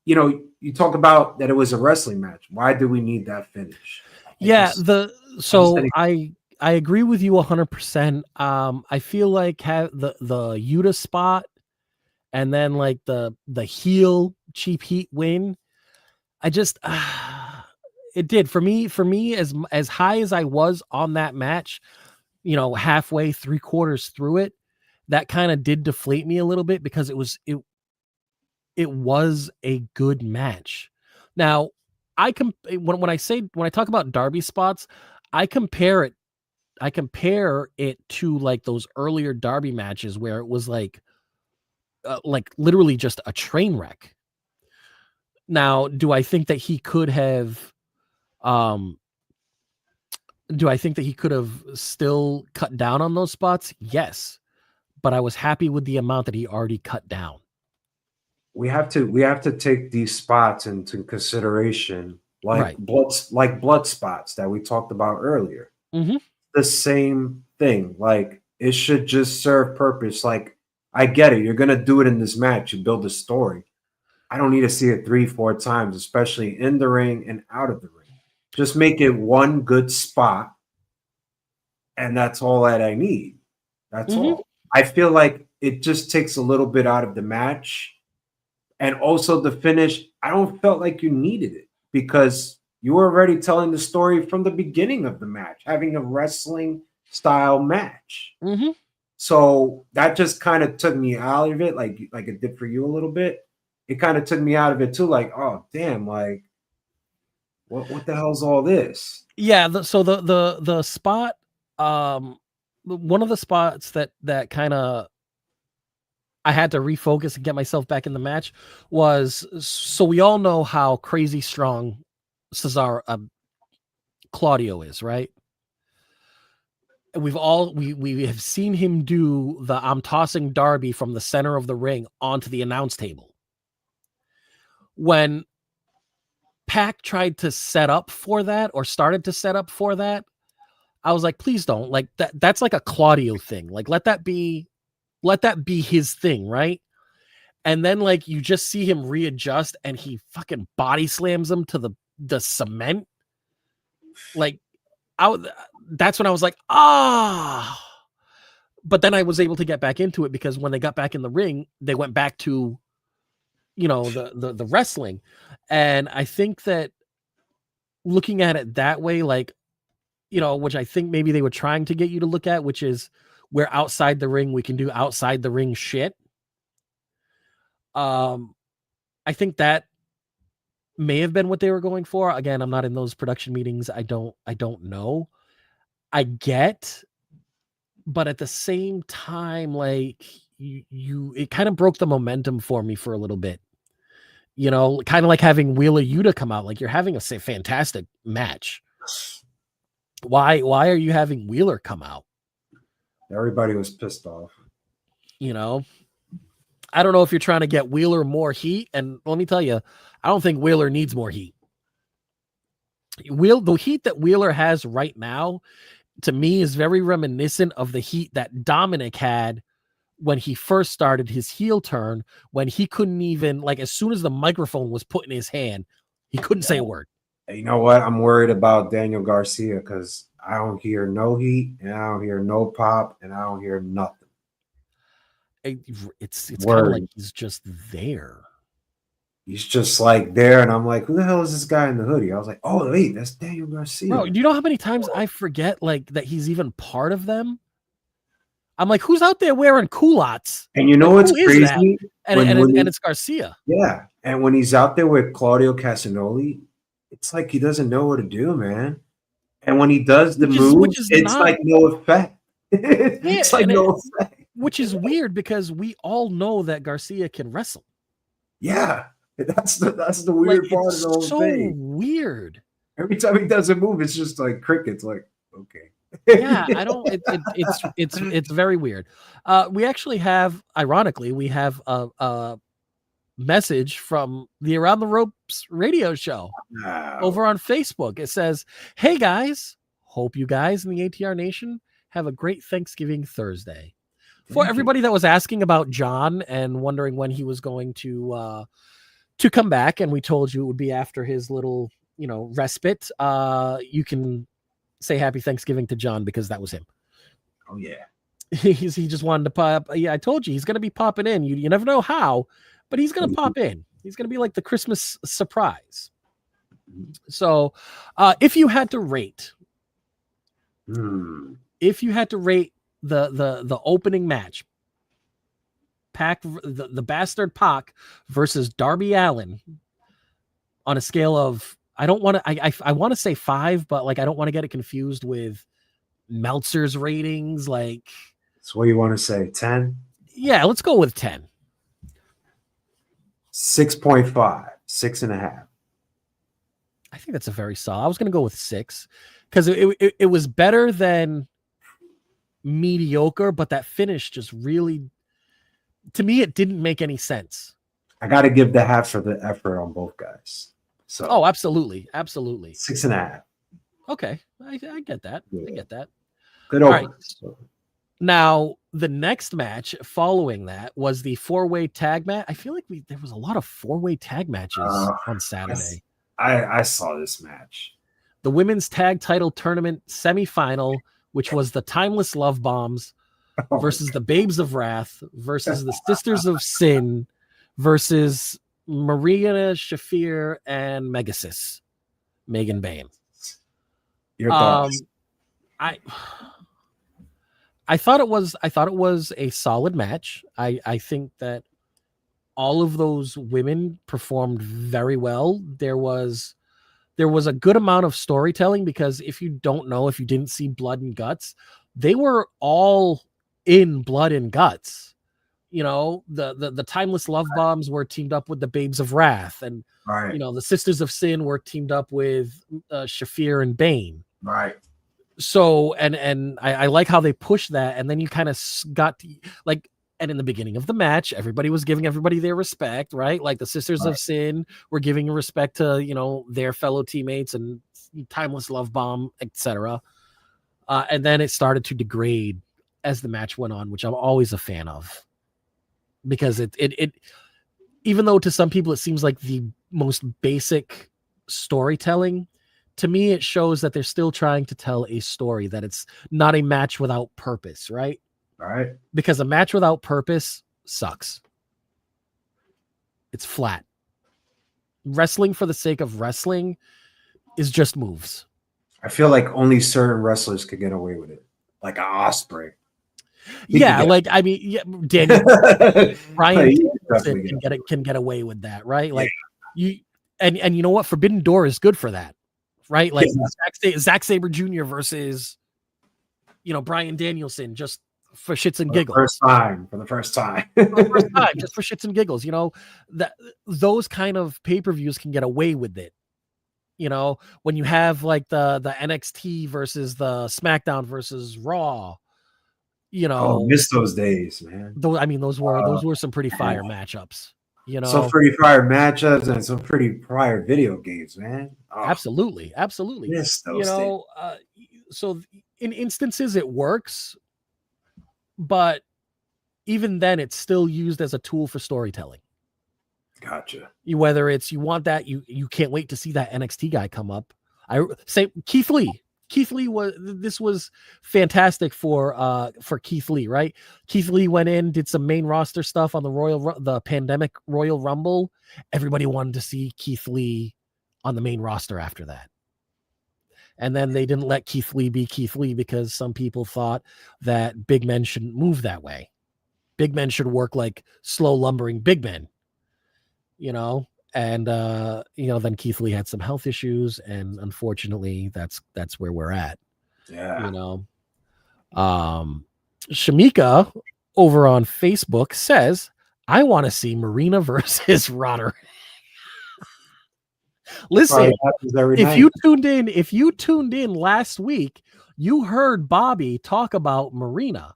You talk about that it was a wrestling match. Why do we need that finish? I agree with you 100%. I feel like the Yuta spot and then like the heel cheap heat win. I just it did for me as high as I was on that match, halfway 3/4 through it, that kind of did deflate me a little bit because it was a good match. Now, when I talk about Darby spots, I compare it to like those earlier Darby matches where it was like literally just a train wreck. Now, do I think that he could have still cut down on those spots? Yes. But I was happy with the amount that he already cut down. We have to take these spots into consideration, like blood spots that we talked about earlier. The same thing. Like, it should just serve purpose. Like, I get it. You're gonna do it in this match. You build a story. I don't need to see it 3-4 times, especially in the ring and out of the ring. Just make it one good spot, and that's all that I need. That's all. I feel like it just takes a little bit out of the match. And also the finish, I don't felt like you needed it because you were already telling the story from the beginning of the match, having a wrestling style match. So that just kind of took me out of it, like it did for you a little bit. It kind of took me out of it too, like, oh damn, like what the hell's all this? Yeah, so the spot, one of the spots that kind of I had to refocus and get myself back in the match was, so we all know how crazy strong Claudio is, right? We have seen him do the I'm tossing Darby from the center of the ring onto the announce table. When Pac tried to set up for that or started to set up for that, I was like, please don't. Like that's like a Claudio thing. Like let that be his thing, right? And then like you just see him readjust and he fucking body slams him to the cement. Like that's when I was like, but then I was able to get back into it because when they got back in the ring, they went back to, the wrestling. And I think that looking at it that way, like, which I think maybe they were trying to get you to look at, which is we're outside the ring. We can do outside the ring shit. I think that may have been what they were going for. Again, I'm not in those production meetings. I don't know. I get, but at the same time, like it kind of broke the momentum for me for a little bit. Kind of like having Wheeler Yuta come out. Like you're having a fantastic match. Why are you having Wheeler come out? Everybody was pissed off. I don't know if you're trying to get Wheeler more heat. And let me tell you, I don't think Wheeler needs more heat. The heat that Wheeler has right now, to me, is very reminiscent of the heat that Dominic had when he first started his heel turn, when he couldn't even, like, as soon as the microphone was put in his hand, he couldn't say a word. You know what? I'm worried about Daniel Garcia because I don't hear no heat, and I don't hear no pop, and I don't hear nothing. It's kind of like he's just there. He's just like there, and I'm like, who the hell is this guy in the hoodie? I was like, oh wait, that's Daniel Garcia. Bro, do you know how many times I forget like that he's even part of them? I'm like, who's out there wearing culottes? And you know what's crazy? And it's Garcia. Yeah, and when he's out there with Claudio Castagnoli, it's like he doesn't know what to do, man. And when he does the move, it's like no effect. It's like no effect. Which is weird because we all know that Garcia can wrestle. Yeah, that's the weird part of the whole thing. So weird. Every time he does a move, it's just like crickets. Like, okay. Yeah, I don't. It's very weird. We actually have, ironically, we have a message from the Around the Ropes radio show over on Facebook. It says, "Hey guys, hope you guys in the ATR Nation have a great Thanksgiving Thursday." For everybody that was asking about John and wondering when he was going to come back, and we told you it would be after his little, respite, you can say happy Thanksgiving to John because that was him. Oh yeah. He just wanted to pop. Yeah, I told you he's going to be popping in. You never know how, but he's going to pop in. He's going to be like the Christmas surprise. So, if you had to rate, the opening match, Pac, the Bastard Pac versus Darby Allin, on a scale of, I want to say 5, but like I don't want to get it confused with Meltzer's ratings. Like, so what you want to say? 10? Yeah, let's go with 10. 6.5, 6.5. I think that's a very solid. I was going to go with 6 because it was better than mediocre, but that finish just really, to me, it didn't make any sense. I got to give the half for the effort on both guys. So, absolutely. 6.5. Okay, I get that. Yeah. I get that. Good over. Right. Now, the next match following that was the 4-way tag match. I feel like there was a lot of 4-way tag matches on Saturday. I saw this match. The women's tag title tournament semifinal, which was the Timeless Love Bombs versus the Babes of Wrath versus the Sisters of Sin versus Marina Shafir and Megasis, Megan Bayne. Your thoughts? I thought it was a solid match. I think that all of those women performed very well. There was a good amount of storytelling because if you didn't see Blood and Guts, they were all in Blood and Guts. The Timeless Love Bombs were teamed up with the Babes of Wrath, and right. The Sisters of Sin were teamed up with Shafir and Bayne. Right. So, and I like how they pushed that, and then you kind of got to, like, and in the beginning of the match, everybody was giving everybody their respect, right? Like the Sisters of Sin were giving respect to, their fellow teammates and Timeless Love Bomb, etc. And then it started to degrade as the match went on, which I'm always a fan of. Because it even though to some people it seems like the most basic storytelling, to me it shows that they're still trying to tell a story, that it's not a match without purpose, right? All right. Because a match without purpose sucks. It's flat. Wrestling for the sake of wrestling is just moves. I feel like only certain wrestlers could get away with it, like Ospreay. Daniel Bryan can get away with that, right? Like you know what? Forbidden Door is good for that, right? Like Zack Sabre Jr. versus Bryan Danielson, just for shits and giggles. For the first time, just for shits and giggles. That those kind of pay-per-views can get away with it. When you have like the NXT versus the SmackDown versus Raw. Miss those days, man. Those were some pretty fire matchups. You know, some pretty prior matchups and some pretty prior video games, man. Oh, absolutely. miss You those things. know, so in instances it works, but even then it's still used as a tool for storytelling. Gotcha. Whether it's you want that, you can't wait to see that NXT guy come up. I say Keith Lee. Keith Lee was fantastic for Keith Lee, right? Keith Lee went in, did some main roster stuff on the Pandemic Royal Rumble. Everybody wanted to see Keith Lee on the main roster after that. And then they didn't let Keith Lee be Keith Lee because some people thought that big men shouldn't move that way. Big men should work like slow lumbering big men, you know? And, then Keith Lee had some health issues, and unfortunately that's where we're at. Yeah. You know, Shamika over on Facebook says, I want to see Marina versus Roderick. Listen, if you tuned in last week, you heard Bobby talk about Marina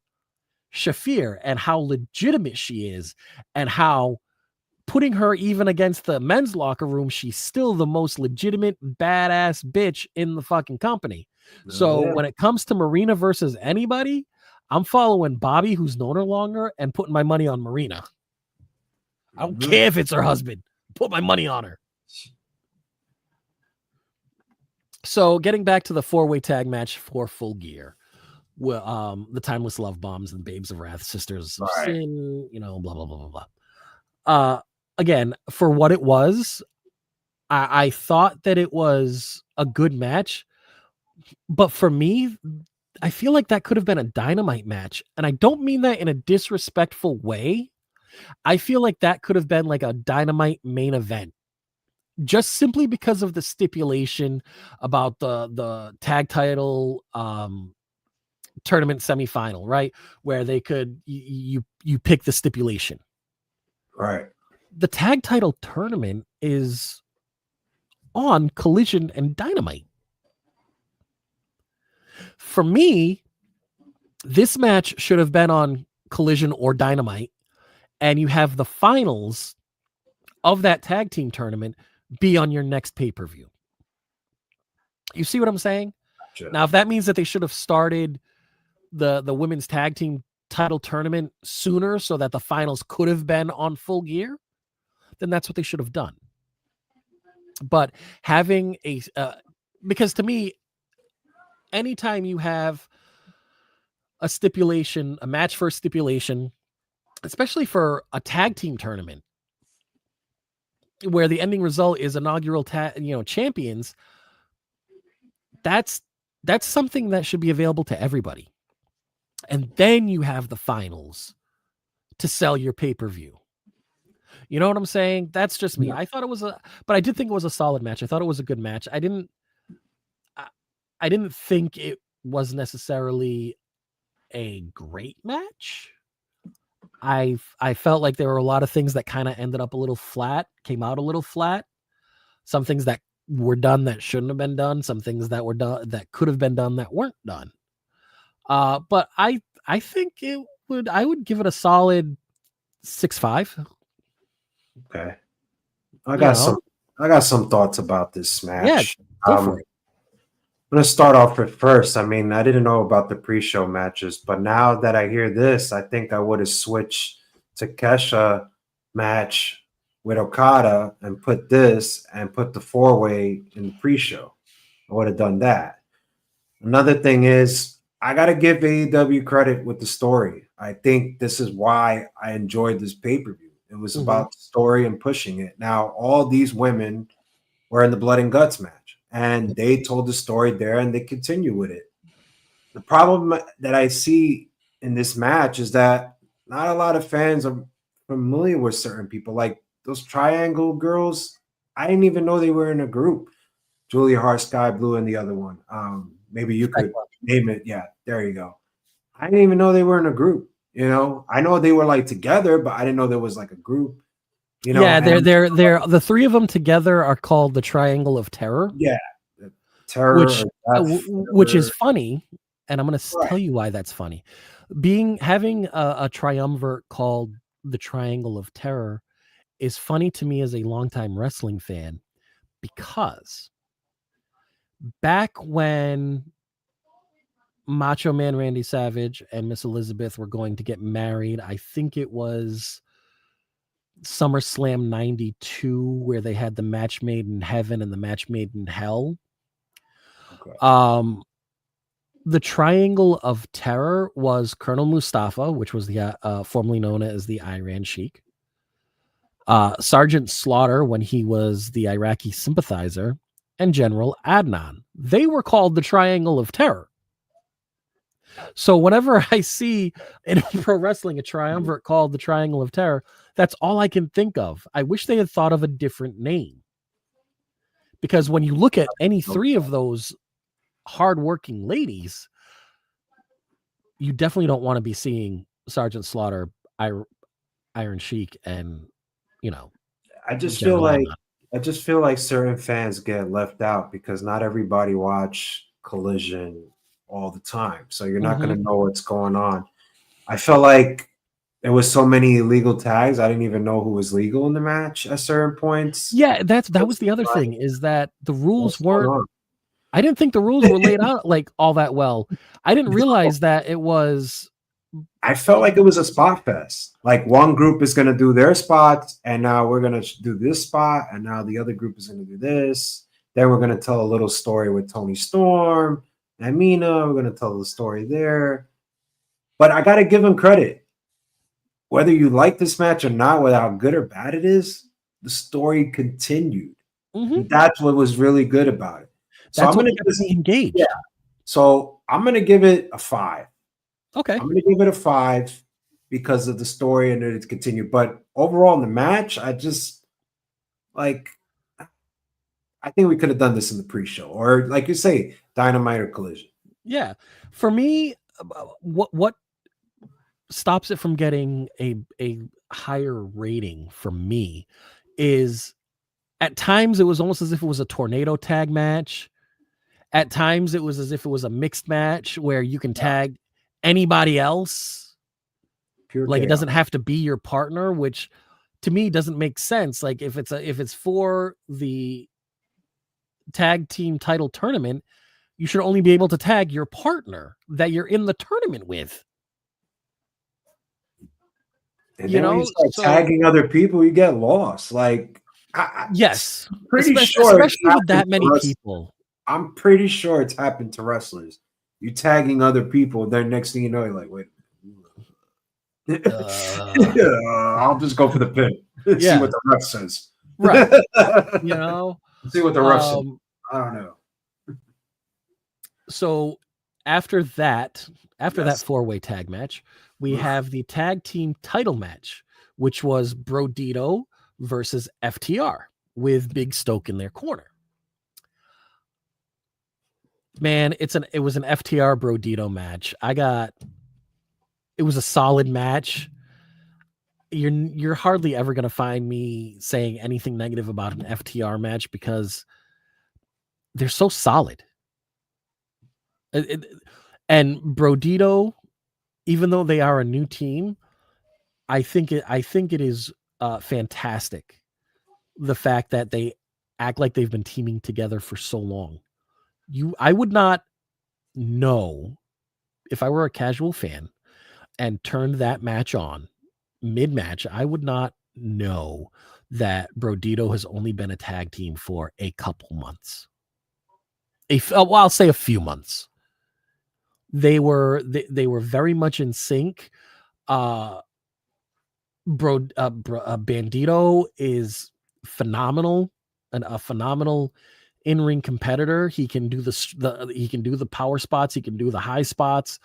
Shafir and how legitimate she is, and how putting her even against the men's locker room, she's still the most legitimate badass bitch in the fucking company. So when it comes to Marina versus anybody, I'm following Bobby, who's known her longer, and putting my money on Marina. I don't care if it's her husband. Put my money on her. So getting back to the 4-way tag match for Full Gear, the Timeless Love Bombs and Babes of Wrath, Sisters of Sin, blah, blah, blah, blah, blah. Again, for what it was, I thought that it was a good match, but for me, I feel like that could have been a Dynamite match. And I don't mean that in a disrespectful way. I feel like that could have been like a Dynamite main event, just simply because of the stipulation about the tag title tournament semifinal, right? Where they could, you pick the stipulation. Right. The tag title tournament is on Collision and Dynamite. For me, this match should have been on Collision or Dynamite, and you have the finals of that tag team tournament be on your next pay-per-view. You see what I'm saying? Gotcha. Now, if that means that they should have started the women's tag team title tournament sooner so that the finals could have been on Full Gear, then that's what they should have done. But having because to me, anytime you have a stipulation, a match for a stipulation, especially for a tag team tournament, where the ending result is inaugural champions, that's something that should be available to everybody. And then you have the finals to sell your pay-per-view. You know what I'm saying? That's just me. I thought it was but I did think it was a solid match. I thought it was a good match. I didn't think it was necessarily a great match. I felt like there were a lot of things that kind of ended up a little flat, came out a little flat. Some things that were done that shouldn't have been done. Some things that were done that could have been done that weren't done. But I think I would give it a solid 6.5. Okay. I got some thoughts about this match. Yeah, go for it. I'm going to start off with first. I mean, I didn't know about the pre-show matches, but now that I hear this, I think I would have switched to Kesha match with Okada and put the 4-way in the pre-show. I would have done that. Another thing is, I got to give AEW credit with the story. I think this is why I enjoyed this pay-per-view. It was about the story and pushing it. Now, all these women were in the Blood and Guts match, and they told the story there, and they continue with it. The problem that I see in this match is that not a lot of fans are familiar with certain people. Like those Triangle girls, I didn't even know they were in a group. Julia Hart, Sky Blue, and the other one. Maybe you could name it. Yeah, there you go. I didn't even know they were in a group. You know, I know they were like together, but I didn't know there was like a group. You know, yeah, they're the three of them together are called the Triangle of Terror. Yeah, terror, which is funny, and I'm going to tell you why that's funny. Having a triumvirate called the Triangle of Terror is funny to me as a longtime wrestling fan, because back when Macho Man Randy Savage and Miss Elizabeth were going to get married, I think it was SummerSlam 92, where they had the match made in heaven and the match made in hell. Okay. The Triangle of Terror was Colonel Mustafa, which was the formerly known as the Iran Sheik. Sergeant Slaughter, when he was the Iraqi sympathizer, and General Adnan. They were called the Triangle of Terror. So whenever I see in pro wrestling a triumvirate called the Triangle of Terror, that's all I can think of. I wish they had thought of a different name. Because when you look at any three of those hardworking ladies, you definitely don't want to be seeing Sergeant Slaughter, Iron Sheik, and I just General feel like certain fans get left out because not everybody watch Collision all the time, so you're not going to know what's going on. I felt like there was so many illegal tags. I didn't even know who was legal in the match at certain points. Yeah, that was the other thing, is that the rules weren't. I didn't think the rules were laid out like all that well. I didn't realize that it was. I felt like it was a spot fest. Like one group is going to do their spots, and now we're going to do this spot, and now the other group is going to do this. Then we're going to tell a little story with Tony Storm and Mina. We're going to tell the story there. But I got to give him credit. Whether you like this match or not, whether how good or bad it is, the story continued. And that's what was really good about it. So That's I'm what going kept me engaged. Yeah. So I'm going to give it a 5. Okay. I'm going to give it a 5 because of the story and it's continued. But overall in the match, I just I think we could have done this in the pre-show, or like you say, Dynamite or Collision. Yeah. For me, what stops it from getting a higher rating from me is at times it was almost as if it was a tornado tag match. At times it was as if it was a mixed match where you can tag anybody else. Pure like chaos. It doesn't have to be your partner, which to me doesn't make sense. Like if it's for the tag team title tournament, you should only be able to tag your partner that you're in the tournament with. And then when you start tagging other people, you get lost. Like, yes, pretty especially with that many people. I'm pretty sure it's happened to wrestlers. You tagging other people, then next thing you know, you're like, wait. I'll just go for the pin. See what the ref says. Right. See what the ref says. I don't know. So after that 4-way tag match, we have the tag team title match, which was Brodito versus FTR with Big Stoke in their corner. Man, it was an FTR Brodito match. It was a solid match. You're hardly ever going to find me saying anything negative about an FTR match because they're so solid. And Brodito, even though they are a new team, I think it is fantastic. The fact that they act like they've been teaming together for so long. I would not know if I were a casual fan and turned that match on mid-match. I would not know that Brodito has only been a tag team for a couple months. I'll say a few months. They were very much in sync. Bandito is phenomenal, and a phenomenal in-ring competitor. He can do the power spots. He can do the high spots.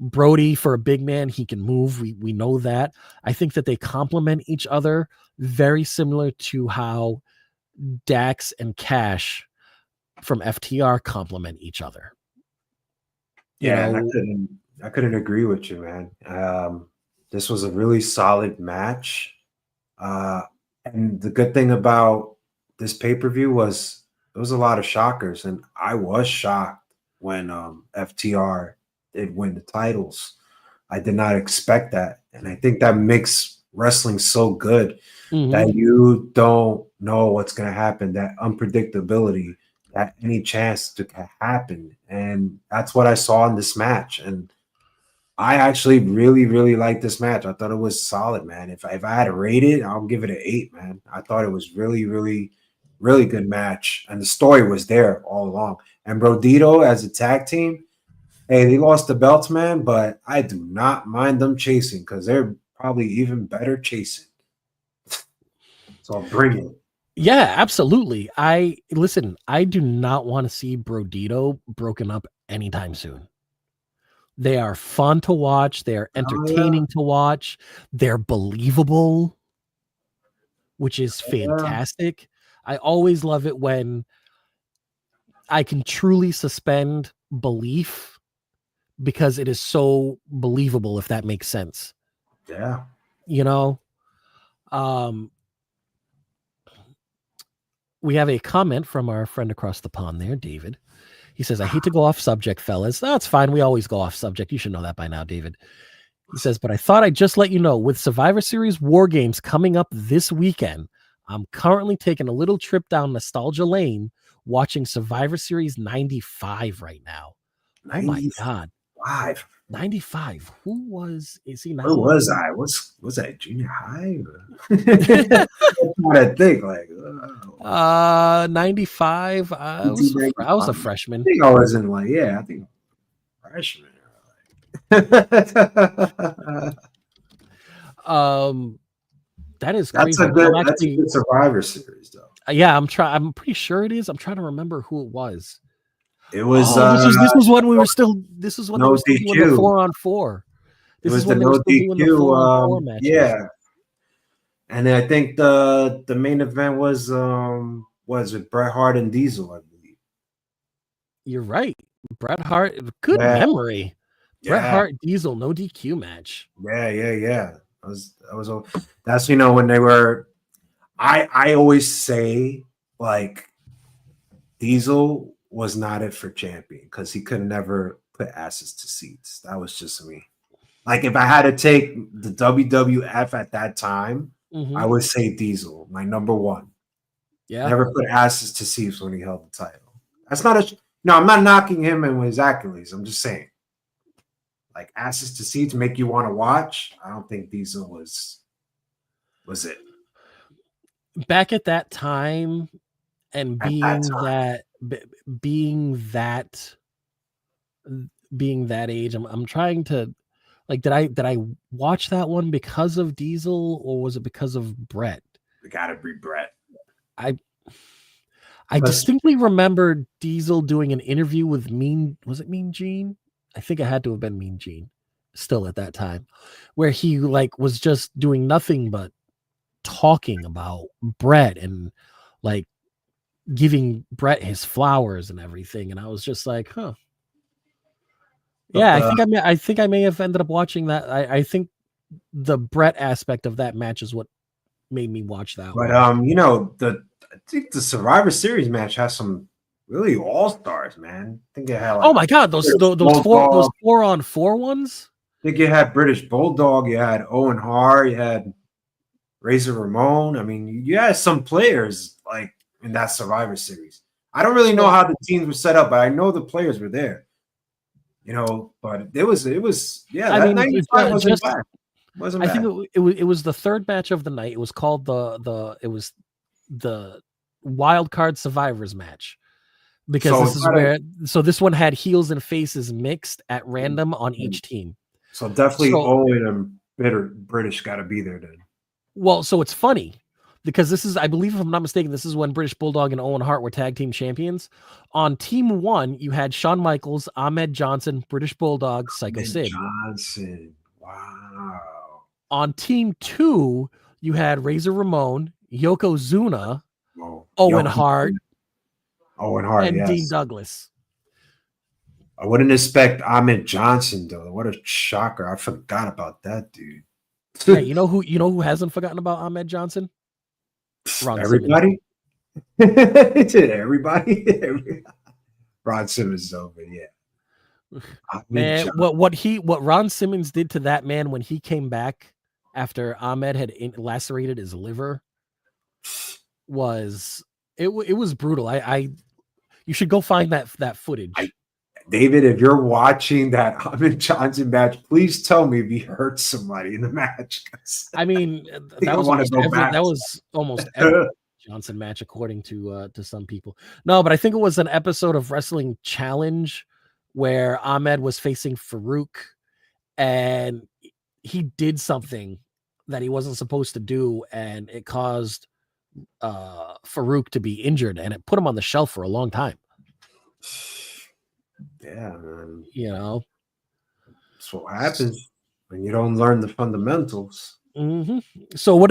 Brody, for a big man, he can move. We know that. I think that they complement each other, very similar to how Dax and Cash from FTR complement each other. Yeah, I couldn't agree with you, man. This was a really solid match. And the good thing about this pay-per-view was there was a lot of shockers, and I was shocked when FTR did win the titles. I did not expect that, and I think that makes wrestling's so good Mhm. that you don't know what's going to happen. That unpredictability, that any chance to happen, and that's what I saw in this match. And I actually really, really liked this match. I thought it was solid, man. If I had to rate it, I'll give it an 8, man. I thought it was really, really, really good match, and the story was there all along. And Brodito as a tag team, hey, they lost the belts, man, but I do not mind them chasing because they're probably even better chasing. So I'll bring it. Yeah, absolutely. I do not want to see Brodito broken up anytime soon. They are fun to watch. They're entertaining to watch. They're believable, which is fantastic. I always love it when I can truly suspend belief because it is so believable, if that makes sense. Yeah. You know, we have a comment from our friend across the pond there, David. He says, I hate to go off subject, fellas. That's fine. We always go off subject. You should know that by now, David. He says, but I thought I'd just let you know, with Survivor Series War Games coming up this weekend, I'm currently taking a little trip down nostalgia lane watching Survivor Series 95 right now. 95. Oh my God. 95. Is he 95? Where was I? Was that junior high? I'm trying to think, like 95. I was a freshman. I think I was in I think freshman. That is crazy. That's a good Survivor Series, though. Yeah, I'm pretty sure it is. I'm trying to remember who it was. It was this was when we were still doing the 4-on-4. This is when they were still doing the 4-on-4 matches. Yeah. And I think the main event was it Bret Hart and Diesel, I believe. You're right. Bret Hart, good memory. Bret Hart, Diesel, no DQ match. Yeah. That's when they were. I always say, like, Diesel was not it for champion because he could never put asses to seats. That was just me. Like, if I had to take the WWF at that time, I would say Diesel, my number one. Yeah. Never put asses to seats when he held the title. That's not I'm not knocking him and his accolades. I'm just saying, like, asses to seats make you want to watch. I don't think Diesel was it. Back at that time, and being that age, I'm trying to, like, did I watch that one because of Diesel, or was it because of Bret? It gotta be Bret. I distinctly remember Diesel doing an interview with Mean Gene? I think it had to have been Mean Gene still at that time, where he was just doing nothing but talking about Bret and like giving Bret his flowers and everything. And I was just like, huh. Yeah, I think I may have ended up watching that. I think the Bret aspect of that match is what made me watch that one. But I think the Survivor Series match has some really all-stars, man. I think it had oh my God, those 4-on-4 ones. I think you had British Bulldog, you had Owen Hart, you had Razor Ramon. I mean, you had some players like in that Survivor Series. I don't really know how the teams were set up, but I know the players were there. But it was yeah. That 95 wasn't bad. Wasn't bad. I think it was the third match of the night. It was called the Wild Card Survivors match, because this one had heels and faces mixed at random on each team. So definitely Owen and British got to be there then. Well, so it's funny because this is, I believe, if I'm not mistaken, this is when British Bulldog and Owen Hart were tag team champions. On team 1, you had Shawn Michaels, Ahmed Johnson, British Bulldog, Psycho Sid. Johnson. Wow. On team 2, you had Razor Ramon, Yokozuna, Owen Hart, and yes. Dean Douglas. I wouldn't expect Ahmed Johnson though. What a shocker! I forgot about that dude. Yeah, you know who hasn't forgotten about Ahmed Johnson? Everybody. Everybody. Ron Simmons is over. Yeah. Man, what Ron Simmons did to that man when he came back after Ahmed had lacerated his liver was it was brutal. You should go find that footage. David, if you're watching that Ahmed Johnson match, please tell me if he hurt somebody in the match. I mean, that was almost every Johnson match, according to some people. No, but I think it was an episode of Wrestling Challenge where Ahmed was facing Farouk, and he did something that he wasn't supposed to do, and it caused Farouk to be injured, and it put him on the shelf for a long time. Yeah, man. You know, that's what happens when you don't learn the fundamentals. Mm-hmm. So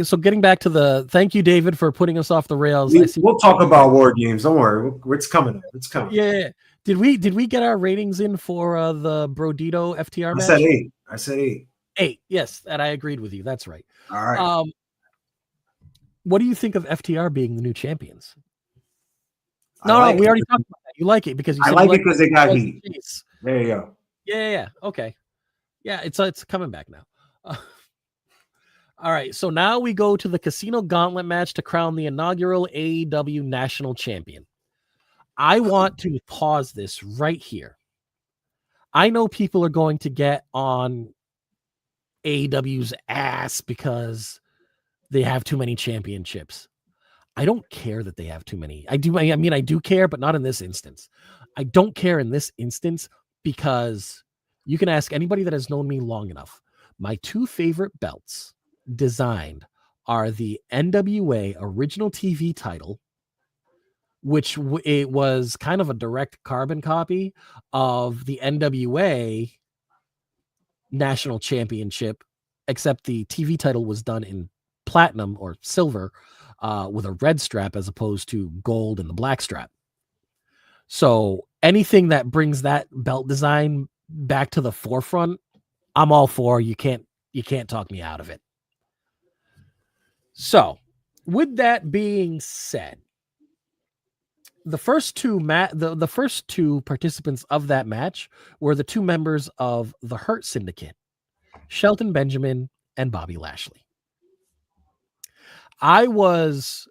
so getting back to thank you, David, for putting us off the rails. We'll talk about War Games. Don't worry. It's coming up. It's coming. Yeah. Did we get our ratings in for the Brodito FTR match? I said 8. 8. Yes, and I agreed with you. That's right. All right. What do you think of FTR being the new champions? We already talked about that. You like it because I like it because they got heat. There you go. Yeah. Okay. Yeah, it's coming back now. All right, so now we go to the Casino Gauntlet match to crown the inaugural AEW National Champion. I want to pause this right here. I know people are going to get on AEW's ass because they have too many championships. I don't care that they have too many. I do care, but not in this instance. I don't care in this instance because you can ask anybody that has known me long enough. My 2 favorite belts designed are the NWA original TV title, which it was kind of a direct carbon copy of the NWA National Championship, except the TV title was done in platinum or silver with a red strap as opposed to gold and the black strap. So anything that brings that belt design back to the forefront, I'm all for. You can't talk me out of it. So, with that being said, the first two participants of that match were the 2 members of the Hurt Syndicate, Shelton Benjamin and Bobby Lashley. I was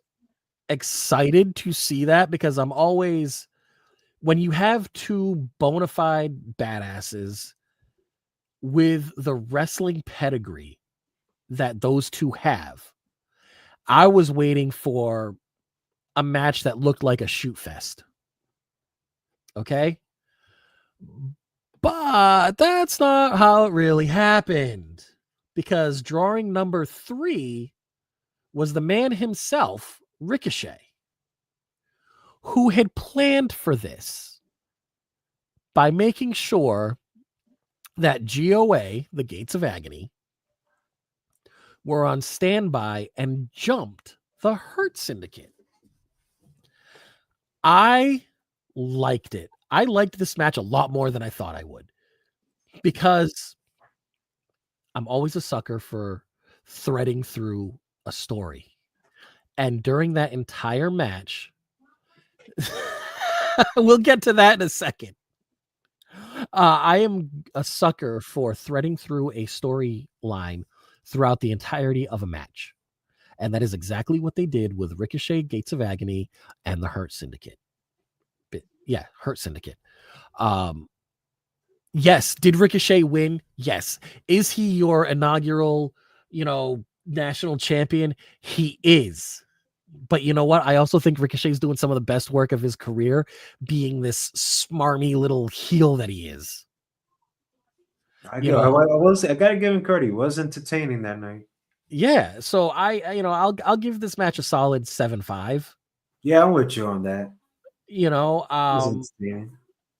excited to see that because I'm always, when you have 2 bona fide badasses with the wrestling pedigree that those 2 have, I was waiting for a match that looked like a shoot fest. Okay? But that's not how it really happened, because drawing number 3 was the man himself, Ricochet, who had planned for this by making sure that GOA, the Gates of Agony, were on standby and jumped the Hurt Syndicate. I liked it. I liked this match a lot more than I thought I would, because I'm always a sucker for threading through a story. And during that entire match, we'll get to that in a second. I am a sucker for threading through a storyline throughout the entirety of a match. And that is exactly what they did with Ricochet, Gates of Agony, and the Hurt Syndicate. Hurt Syndicate. Yes. Did Ricochet win? Yes. Is he your inaugural, national champion? He is. But you know what? I also think Ricochet's doing some of the best work of his career, being this smarmy little heel that he is. I gotta give him credit. He was entertaining that night. Yeah, so I'll give this match a solid 7.5. Yeah, I'm with you on that.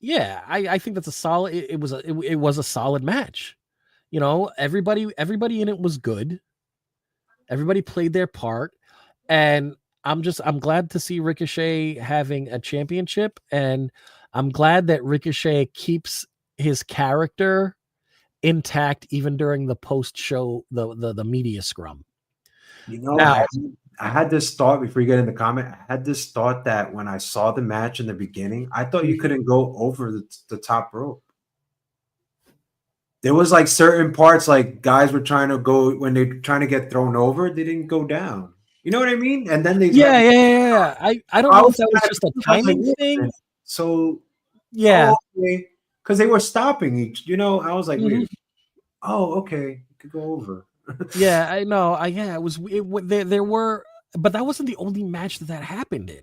Yeah, I think that's a solid. It was a solid match. Everybody in it was good. Everybody played their part, and I'm glad to see Ricochet having a championship, and I'm glad that Ricochet keeps his character intact even during the post-show, the media scrum. Now, I had this thought before you get in the comment. I had this thought that when I saw the match in the beginning, I thought you couldn't go over the top rope. there was like certain parts, like guys were trying to go when they're trying to get thrown over, they didn't go down. You know what I mean? And then they Yeah. I don't I know was if that was kinda just a confused. I was like, timing wait a thing. minute. So Yeah. because they were stopping each. I was like, Mhm. wait. Oh, okay, you could go over. Yeah, I know. It was. There were, but that wasn't the only match that happened in.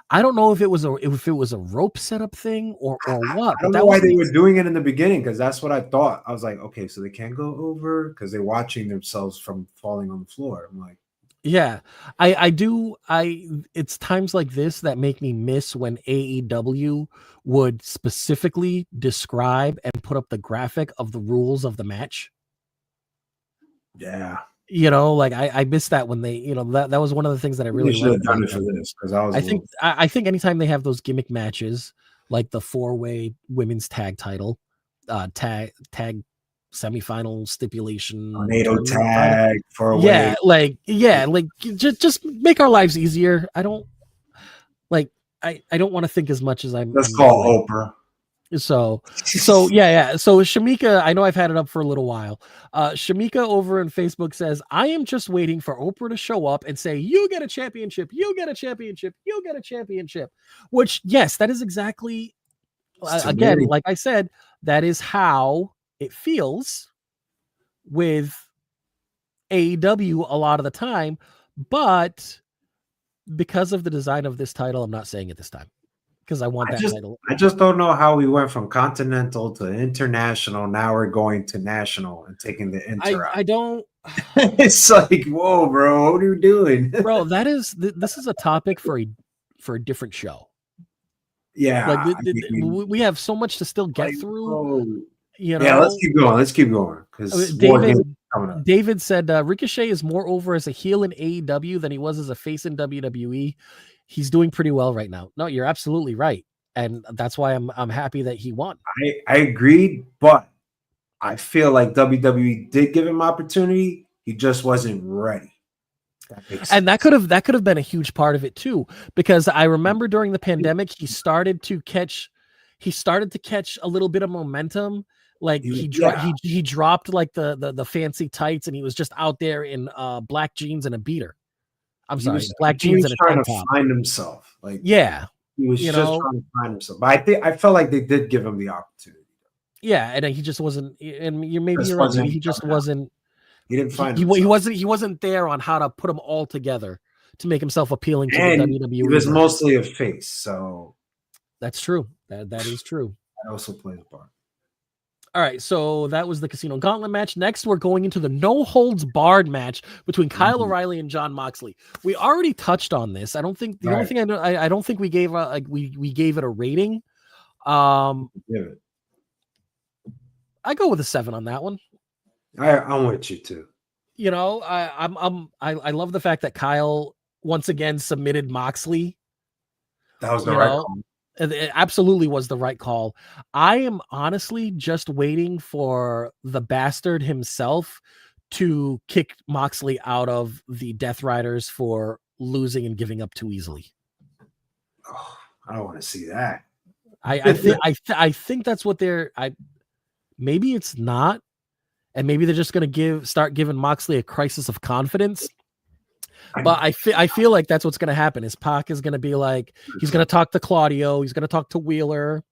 I don't know if it was a rope setup thing or what, I but don't know why they were doing it in the beginning because that's what I thought. I was like, okay, so they can't go over because they're watching themselves from falling on the floor. I'm like, yeah, I do. It's times like this that make me miss when AEW would specifically describe and put up the graphic of the rules of the match. yeah, Like I missed that when they, that was one of the things that I really should have liked. done it for this because I was. I think anytime they have those gimmick matches, like the 4-way women's tag title, tag semifinal stipulation, tornado tournament tag for yeah, like just make our lives easier. I don't like I don't want to think as much as I'm. Let's I'm call doing. Oprah. So yeah. So Shamika, I know I've had it up for a little while. Shamika over in Facebook says, I am just waiting for Oprah to show up and say, you get a championship, you get a championship, you get a championship. Which, yes, that is exactly, again, like I said, that is how it feels with AEW a lot of the time. But because of the design of this title, I'm not saying it this time. Because I want that title. I just don't know how we went from continental to international. Now we're going to national and taking the inter out. I don't. It's like, whoa, bro, what are you doing, bro? This is a topic for a different show. Yeah, like we have so much to still get through. Bro. Yeah, let's keep going. Because David said Ricochet is more over as a heel in AEW than he was as a face in WWE. He's doing pretty well right now. No, you're absolutely right, and that's why I'm happy that he won. I agreed, but I feel like WWE did give him opportunity. He just wasn't ready. And that could have been a huge part of it too, because I remember during the pandemic he started to catch a little bit of momentum. Like he dropped like the fancy tights and he was just out there in black jeans and a beater. Black jeans and a trying tank to top. find himself. Like he was just trying to find himself. But I felt like they did give him the opportunity. Yeah, and he just wasn't. And you're right. He just wasn't. He didn't find. He wasn't there on how to put them all together to make himself appealing to the WWE. He was mostly a face, so that's true. That is true. That also plays a part. All right, so that was the Casino Gauntlet match. Next, we're going into the No Holds Barred match between Kyle O'Reilly and Jon Moxley. We already touched on this. I don't think only thing I don't think we gave we gave it a rating. I go with a 7 on that one. I'm with you too. I love the fact that Kyle once again submitted Moxley. That was the right call. It absolutely was the right call. I am honestly just waiting for the bastard himself to kick Moxley out of the Death Riders for losing and giving up too easily. Oh, I don't want to see that. I think that's what maybe it's not. And maybe they're just going to start giving Moxley a crisis of confidence. But I feel like that's what's going to happen. Is Pac is going to be like, he's going to talk to Claudio. He's going to talk to Wheeler.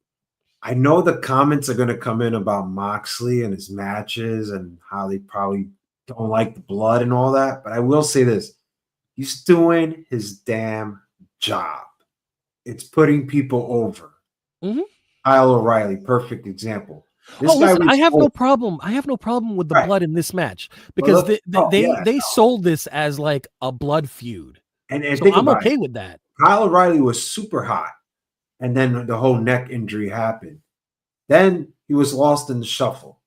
I know the comments are going to come in about Moxley and his matches and how they probably don't like the blood and all that. But I will say this. He's doing his damn job. It's putting people over. Mm-hmm. Kyle O'Reilly, perfect example. Listen, I have no problem. I have no problem with the blood in this match because they sold this as like a blood feud, and so I'm okay with that. Kyle O'Reilly was super hot, and then the whole neck injury happened. Then he was lost in the shuffle,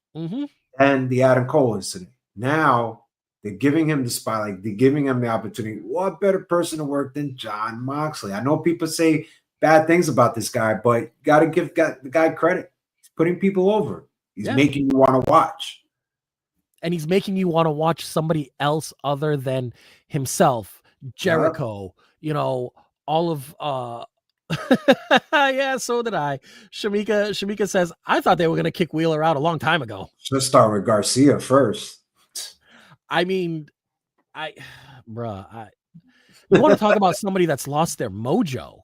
and the Adam Cole incident. Now they're giving him the spotlight. They're giving him the opportunity. What better person to work than Jon Moxley? I know people say bad things about this guy, but you got to give the guy credit. Putting people over. He's making you want to watch. And he's making you want to watch somebody else other than himself, Jericho, all of Yeah, so did I. Shamika says, I thought they were going to kick Wheeler out a long time ago. Should start with Garcia first. I mean, you want to talk about somebody that's lost their mojo.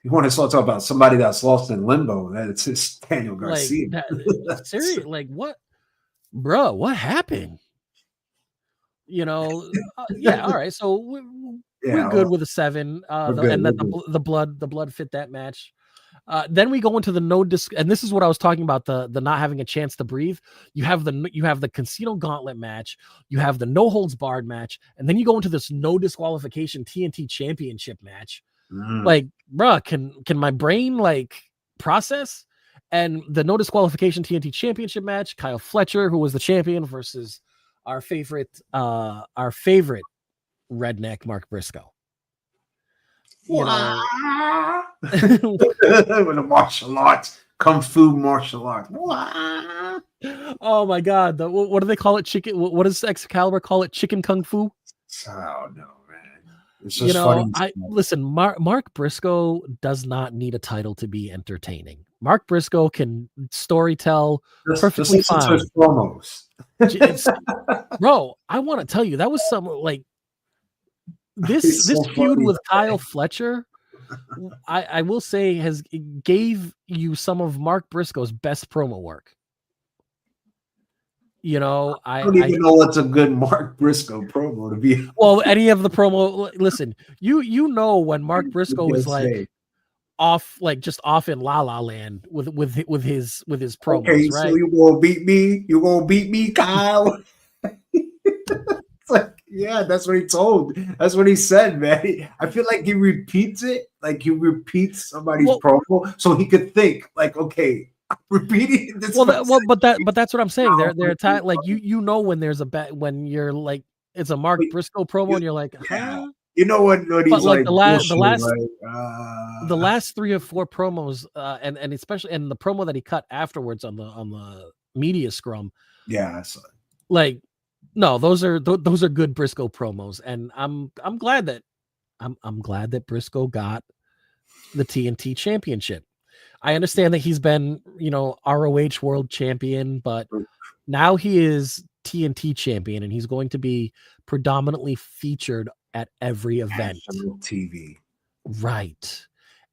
You want to talk about somebody that's lost in limbo? That's just Daniel Garcia. Seriously, like what, bro? What happened? Yeah. All right. So we're good with a 7. And that the blood fit that match. Then we go into the and this is what I was talking about, the not having a chance to breathe. You have the Casino Gauntlet match, you have the no holds barred match, and then you go into this no disqualification TNT Championship match. Like, bruh, can my brain like process? And the no disqualification TNT Championship match, Kyle Fletcher, who was the champion, versus our favorite redneck Mark Briscoe. With the martial arts, kung fu martial arts. Oh my God! What do they call it? Chicken? What does Excalibur call it? Chicken kung fu? Oh no, man! It's just funny. Listen. Mark Briscoe does not need a title to be entertaining. Mark Briscoe can storytell perfectly fine. Promos. Bro, I want to tell you that was some like this feud with Kyle Fletcher. I will say gave you some of Mark Briscoe's best promo work. I don't even know what's a good Mark Briscoe promo to be. Well, any of the promo. Listen, you know when Mark Briscoe was like off, like just off in La La Land with his promos. Okay, right? So you gonna beat me? You gonna beat me, Kyle? It's like, yeah, that's what he told. That's what he said, man. I feel like he repeats it, like he repeats somebody's promo, so he could think, like, okay, I'm repeating this. But that's what I'm saying. They're like you know when there's when you're like it's a Mark Briscoe promo and you're like, huh? You know what he's like the last 3 or 4 promos, and especially the promo that he cut afterwards on the media scrum. Yeah, like. No, those are good Briscoe promos, and I'm glad that Briscoe got the TNT Championship. I understand that he's been, ROH World Champion, but now he is TNT Champion, and he's going to be predominantly featured at every event. National TV, right?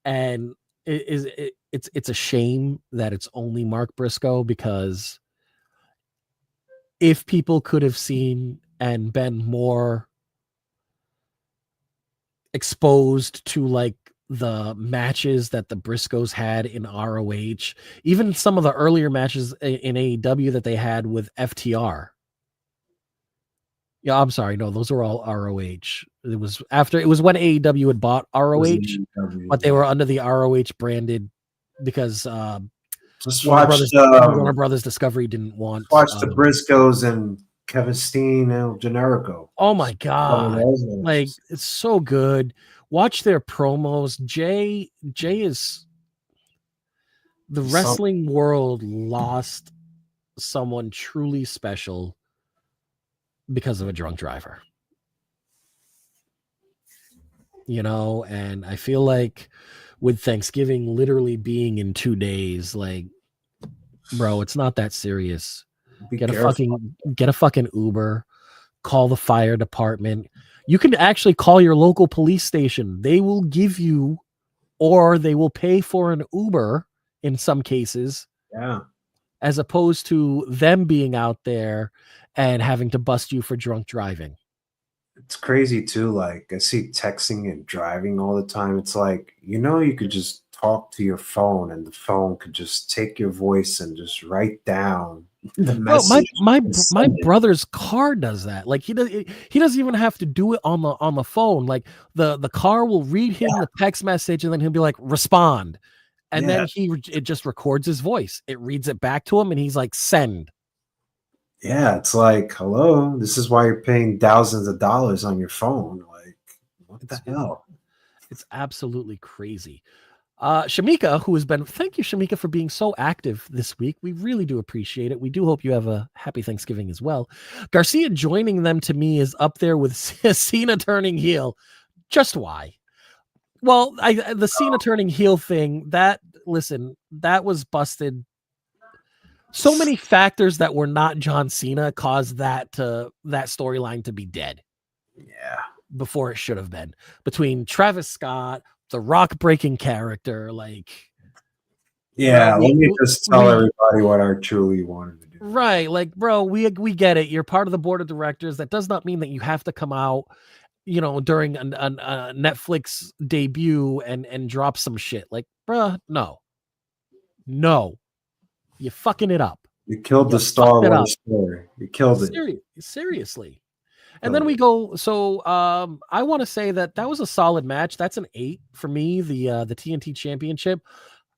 And it's a shame that it's only Mark Briscoe, because if people could have seen and been more exposed to like the matches that the Briscoes had in ROH, even some of the earlier matches in AEW that they had with FTR. Yeah, I'm sorry. No, those were all ROH. It was when AEW had bought ROH, but they were under the ROH branded because Warner Brothers Discovery didn't want. Watch the Briscoes and Kevin Steen and Generico. Oh my God! Like, it's so good. Watch their promos. Jay is the wrestling world lost someone truly special because of a drunk driver. And I feel like with Thanksgiving literally being in 2 days, like, bro, it's not that serious. Get a fucking Uber, call the fire department. You can actually call your local police station. They will give you, or they will pay for an Uber in some cases. Yeah. As opposed to them being out there and having to bust you for drunk driving. It's crazy too. Like, I see texting and driving all the time. It's like, you could just talk to your phone and the phone could just take your voice and just write down the message. My brother's car does that. Like, he doesn't even have to do it on the phone. Like, the car will read him the text message and then he'll be like, respond. And then it just records his voice. It reads it back to him and he's like, send. Yeah, it's like, hello, this is why you're paying thousands of dollars on your phone. Like, what the hell? It's absolutely crazy. Shamika, thank you, Shamika, for being so active this week. We really do appreciate it. We do hope you have a happy Thanksgiving as well. Garcia joining them, to me, is up there with Cena turning heel. Just why? Well, the Cena turning heel thing, that was busted. So many factors that were not John Cena caused that storyline to be dead. Yeah. Before it should have been. Between Travis Scott, the Rock breaking character, like. Yeah, let me just tell everybody what I truly wanted to do. Right, like, bro, we get it. You're part of the board of directors. That does not mean that you have to come out, during a Netflix debut and drop some shit. Like, bro, no, you fucking it up. You killed the Star Wars story. You killed it. Seriously. And then we go. So I want to say that was a solid match. That's an 8 for me. The TNT Championship,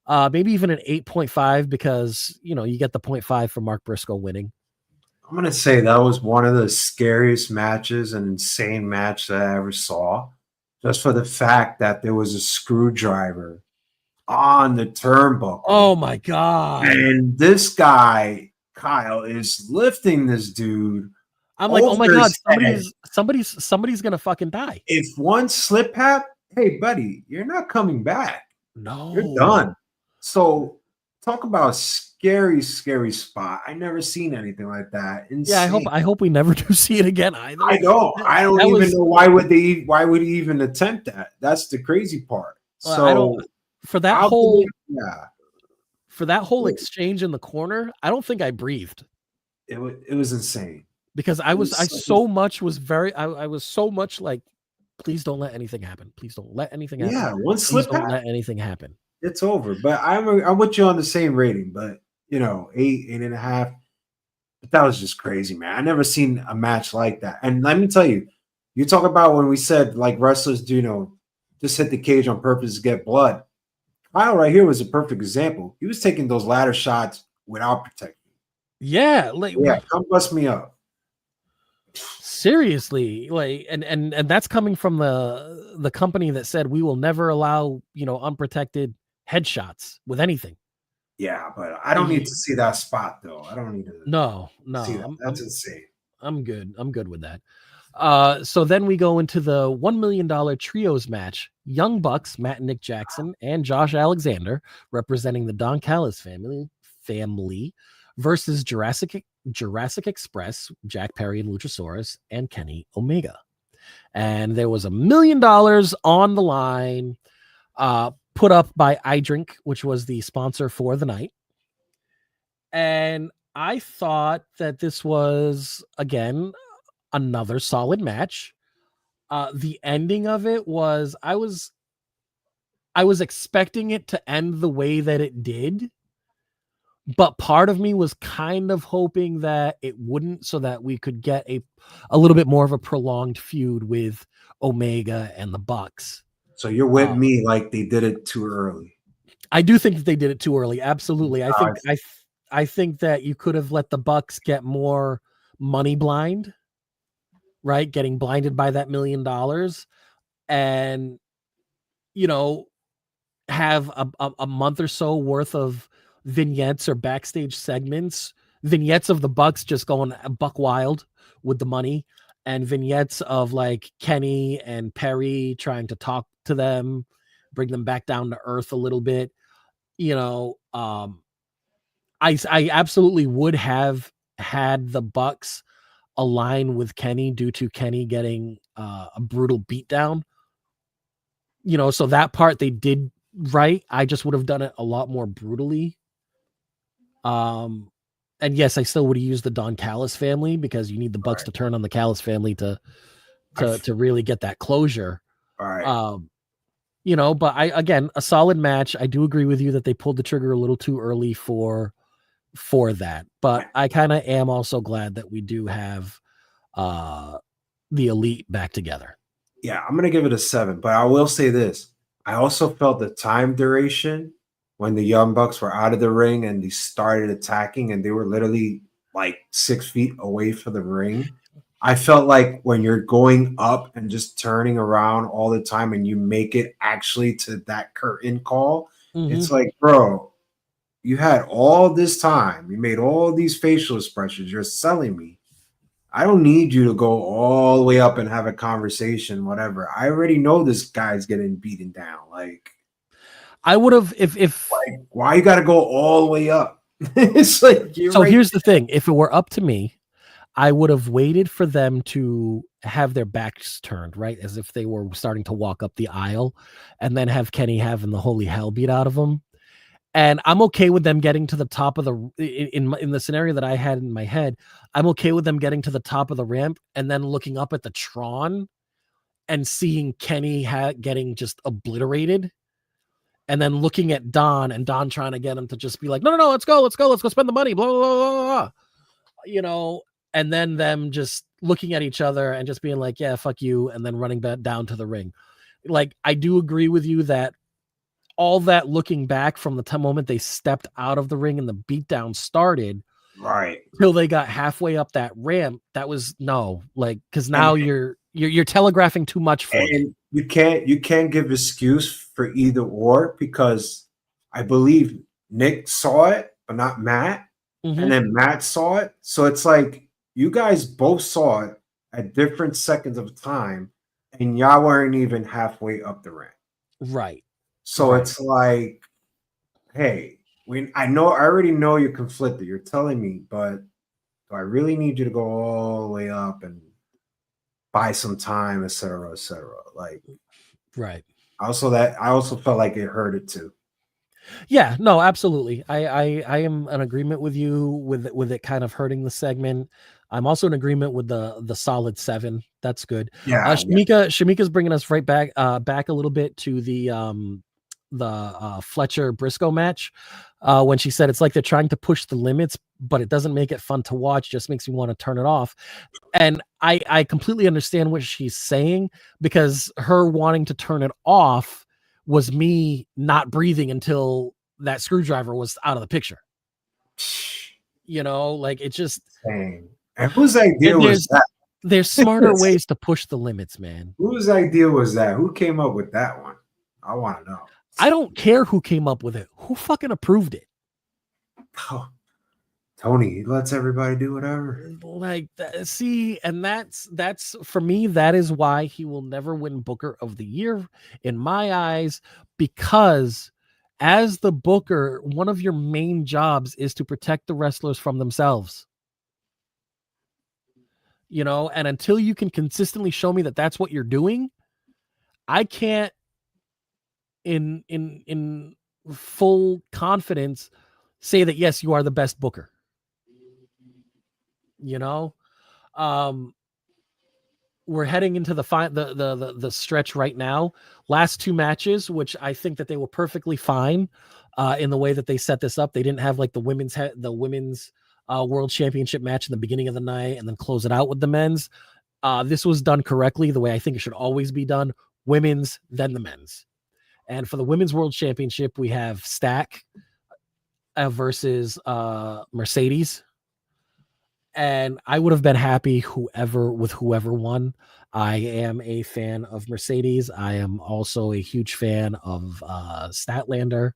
maybe even an 8.5 because you get the 0.5 for Mark Briscoe winning. I'm gonna say that was one of the scariest matches and insane match that I ever saw, just for the fact that there was a screwdriver on the turnbuckle. Oh my god! And this guy Kyle is lifting this dude. I'm like, oh my god, somebody's gonna fucking die. If one slip hap, hey buddy, you're not coming back. No, you're done. So talk about a scary spot. I never seen anything like that. Insane. Yeah, I hope we never do see it again either. I don't even know why would he even attempt that. That's the crazy part. For that whole exchange in the corner, I don't think I breathed. It was insane. Because I was so much like, please don't let anything happen. Please don't let anything happen. Yeah, one slip. Don't let anything happen. It's over. But I'm with you on the same rating. But 8.5. But that was just crazy, man. I never seen a match like that. And let me tell you, you talk about when we said like wrestlers do, just hit the cage on purpose to get blood. Kyle right here was a perfect example. He was taking those ladder shots without protection. Yeah, come bust me up. Seriously, like, and that's coming from the company that said we will never allow unprotected headshots with anything. Yeah, but I don't need to see that spot though. I don't need to. No, see that. That's insane. I'm good with that. So then we go into the $1 million trios match. Young Bucks, Matt and Nick Jackson, and Josh Alexander, representing the Don Callis family versus Jurassic Express, Jack Perry and Luchasaurus, and Kenny Omega. And there was $1 million on the line, put up by iDrink, which was the sponsor for the night. And I thought that this was, again, another solid match. The ending of it was, I was expecting it to end the way that it did. But part of me was kind of hoping that it wouldn't, so that we could get a little bit more of a prolonged feud with Omega and the Bucks. So you're with me, like they did it too early. I do think that they did it too early. Absolutely. I think that you could have let the Bucks get more money blind, right? Getting blinded by that $1 million, and have a month or so worth of vignettes or backstage vignettes of the Bucks just going buck wild with the money, and vignettes of like Kenny and Perry trying to talk to them, bring them back down to earth a little bit. I absolutely would have had the Bucks align with Kenny due to Kenny getting a brutal beatdown. So that part they did right. I just would have done it a lot more brutally. And yes, I still would have used the Don Callis family, because you need the Bucks to turn on the Callis family to really get that closure. All right. But again, a solid match. I do agree with you that they pulled the trigger a little too early for that, but I kind of am also glad that we do have the Elite back together. Yeah, I'm gonna give it a 7, but I will say this: I also felt the time duration when the Young Bucks were out of the ring and they started attacking, and they were literally like 6 feet away from the ring. I felt like when you're going up and just turning around all the time and you make it actually to that curtain call, it's like, bro, you had all this time. You made all these facial expressions. You're selling me. I don't need you to go all the way up and have a conversation, whatever. I already know this guy's getting beaten down. Like, I would have if why you got to go all the way up? It's like so. Here's the thing: if it were up to me, I would have waited for them to have their backs turned, right, as if they were starting to walk up the aisle, and then have Kenny having the holy hell beat out of them. And I'm okay with them getting to the top of the in the scenario that I had in my head. I'm okay with them getting to the top of the ramp and then looking up at the Tron and seeing Kenny getting just obliterated, and then looking at Don and Don trying to get him to just be like, no, let's go spend the money, blah blah blah blah, blah. You know, and then them just looking at each other and just being like, yeah, fuck you, and then running back down to the ring. Like, I do agree with you that all that looking back from the moment they stepped out of the ring and the beatdown started, right, till they got halfway up that ramp, that was because now you're telegraphing too much for and you can't give excuse for either or, because I believe Nick saw it, but not Matt, and then Matt saw it. So it's like you guys both saw it at different seconds of time, and y'all weren't even halfway up the ramp. Right. So it's like, hey, I already know you're conflicted. You're telling me, but do I really need you to go all the way up and buy some time, et cetera, et cetera? Like, right. I also felt like it hurt it too. Yeah, no, absolutely. I am in agreement with you with it kind of hurting the segment. I'm also in agreement with the solid 7. That's good. Yeah. Shamika's bringing us right back a little bit to the Fletcher Briscoe match, when she said it's like they're trying to push the limits, but it doesn't make it fun to watch, just makes me want to turn it off. And I completely understand what she's saying, because her wanting to turn it off was me not breathing until that screwdriver was out of the picture. You know, like, it just, and whose idea was that? There's smarter ways to push the limits, man. Whose idea was that? Who came up with that one? I want to know. I don't care who came up with it. Who fucking approved it? Oh, Tony, he lets everybody do whatever. Like, see, and that's for me, that is why he will never win Booker of the Year in my eyes, because as the booker, one of your main jobs is to protect the wrestlers from themselves. You know, and until you can consistently show me that that's what you're doing, I can't in full confidence say that yes, you are the best booker. You know, we're heading into the stretch right now. Last 2 matches, which I think that they were perfectly fine in the way that they set this up. They didn't have like the women's World Championship match in the beginning of the night and then close it out with the men's. This was done correctly, the way I think it should always be done: women's, then the men's. And for the Women's World Championship, we have Stack versus Mercedes. And I would have been happy with whoever won. I am a fan of Mercedes. I am also a huge fan of Statlander.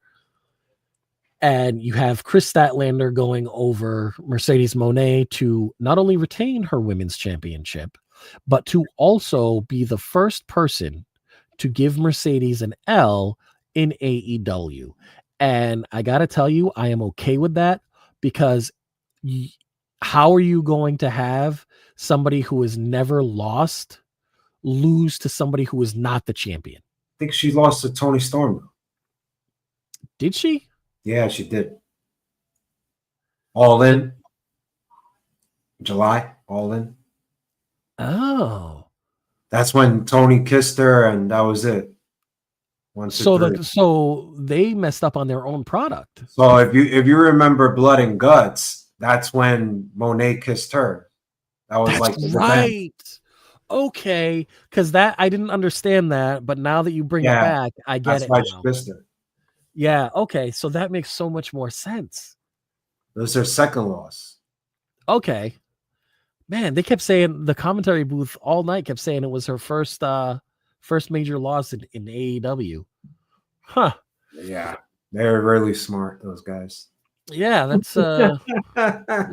And you have Chris Statlander going over Mercedes Moné to not only retain her women's championship, but to also be the first person to give Mercedes an L in AEW. And I got to tell you, I am okay with that, because how are you going to have somebody who has never lost lose to somebody who is not the champion? I think she lost to Toni Storm, though. Did she? Yeah, she did. All In. July, All In. Oh. That's when Tony kissed her, and that was it. So they messed up on their own product. So if you remember Blood and Guts, that's when Moné kissed her. That was right. Okay, because that I didn't understand that, but now that you bring it back, I get it. That's why she kissed her. Yeah. Okay, so that makes so much more sense. It was her second loss. Okay. Man, they kept saying, the commentary booth all night kept saying it was her first major loss in AEW. Huh. Yeah. They're really smart, those guys. Yeah, that's we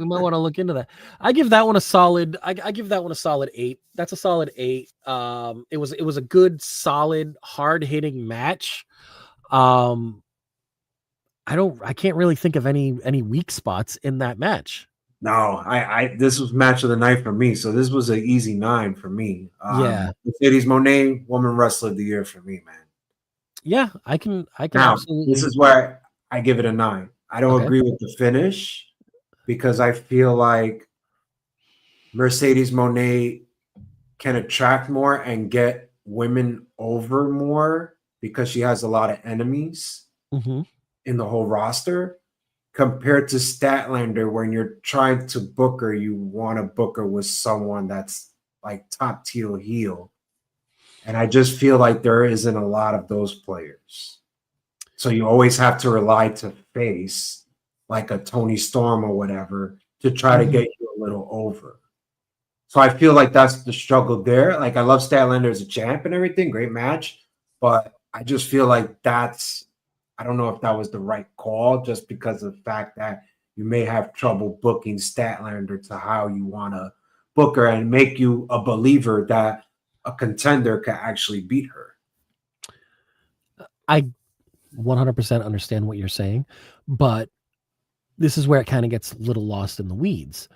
might want to look into that. I give that one a solid. I give that one a solid 8. That's a solid 8. It was a good, solid, hard hitting match. I can't really think of any weak spots in that match. No, this was match of the night for me. So this was an easy 9 for me. Yeah. Mercedes Moné, Woman Wrestler of the Year for me, man. Yeah, I can Now, absolutely. this is where I give it a 9. I don't agree with the finish because I feel like Mercedes Moné can attract more and get women over more because she has a lot of enemies in the whole roster compared to Statlander. When you're trying to book her, you want to book her with someone that's like top tier heel. And I just feel like there isn't a lot of those players. So you always have to rely to face like a Tony Storm or whatever to try to get you a little over. So I feel like that's the struggle there. Like I love Statlander as a champ and everything, great match, but I just feel like I don't know if that was the right call just because of the fact that you may have trouble booking Statlander to how you want to book her and make you a believer that a contender can actually beat her. I 100% understand what you're saying, but this is where it kind of gets a little lost in the weeds.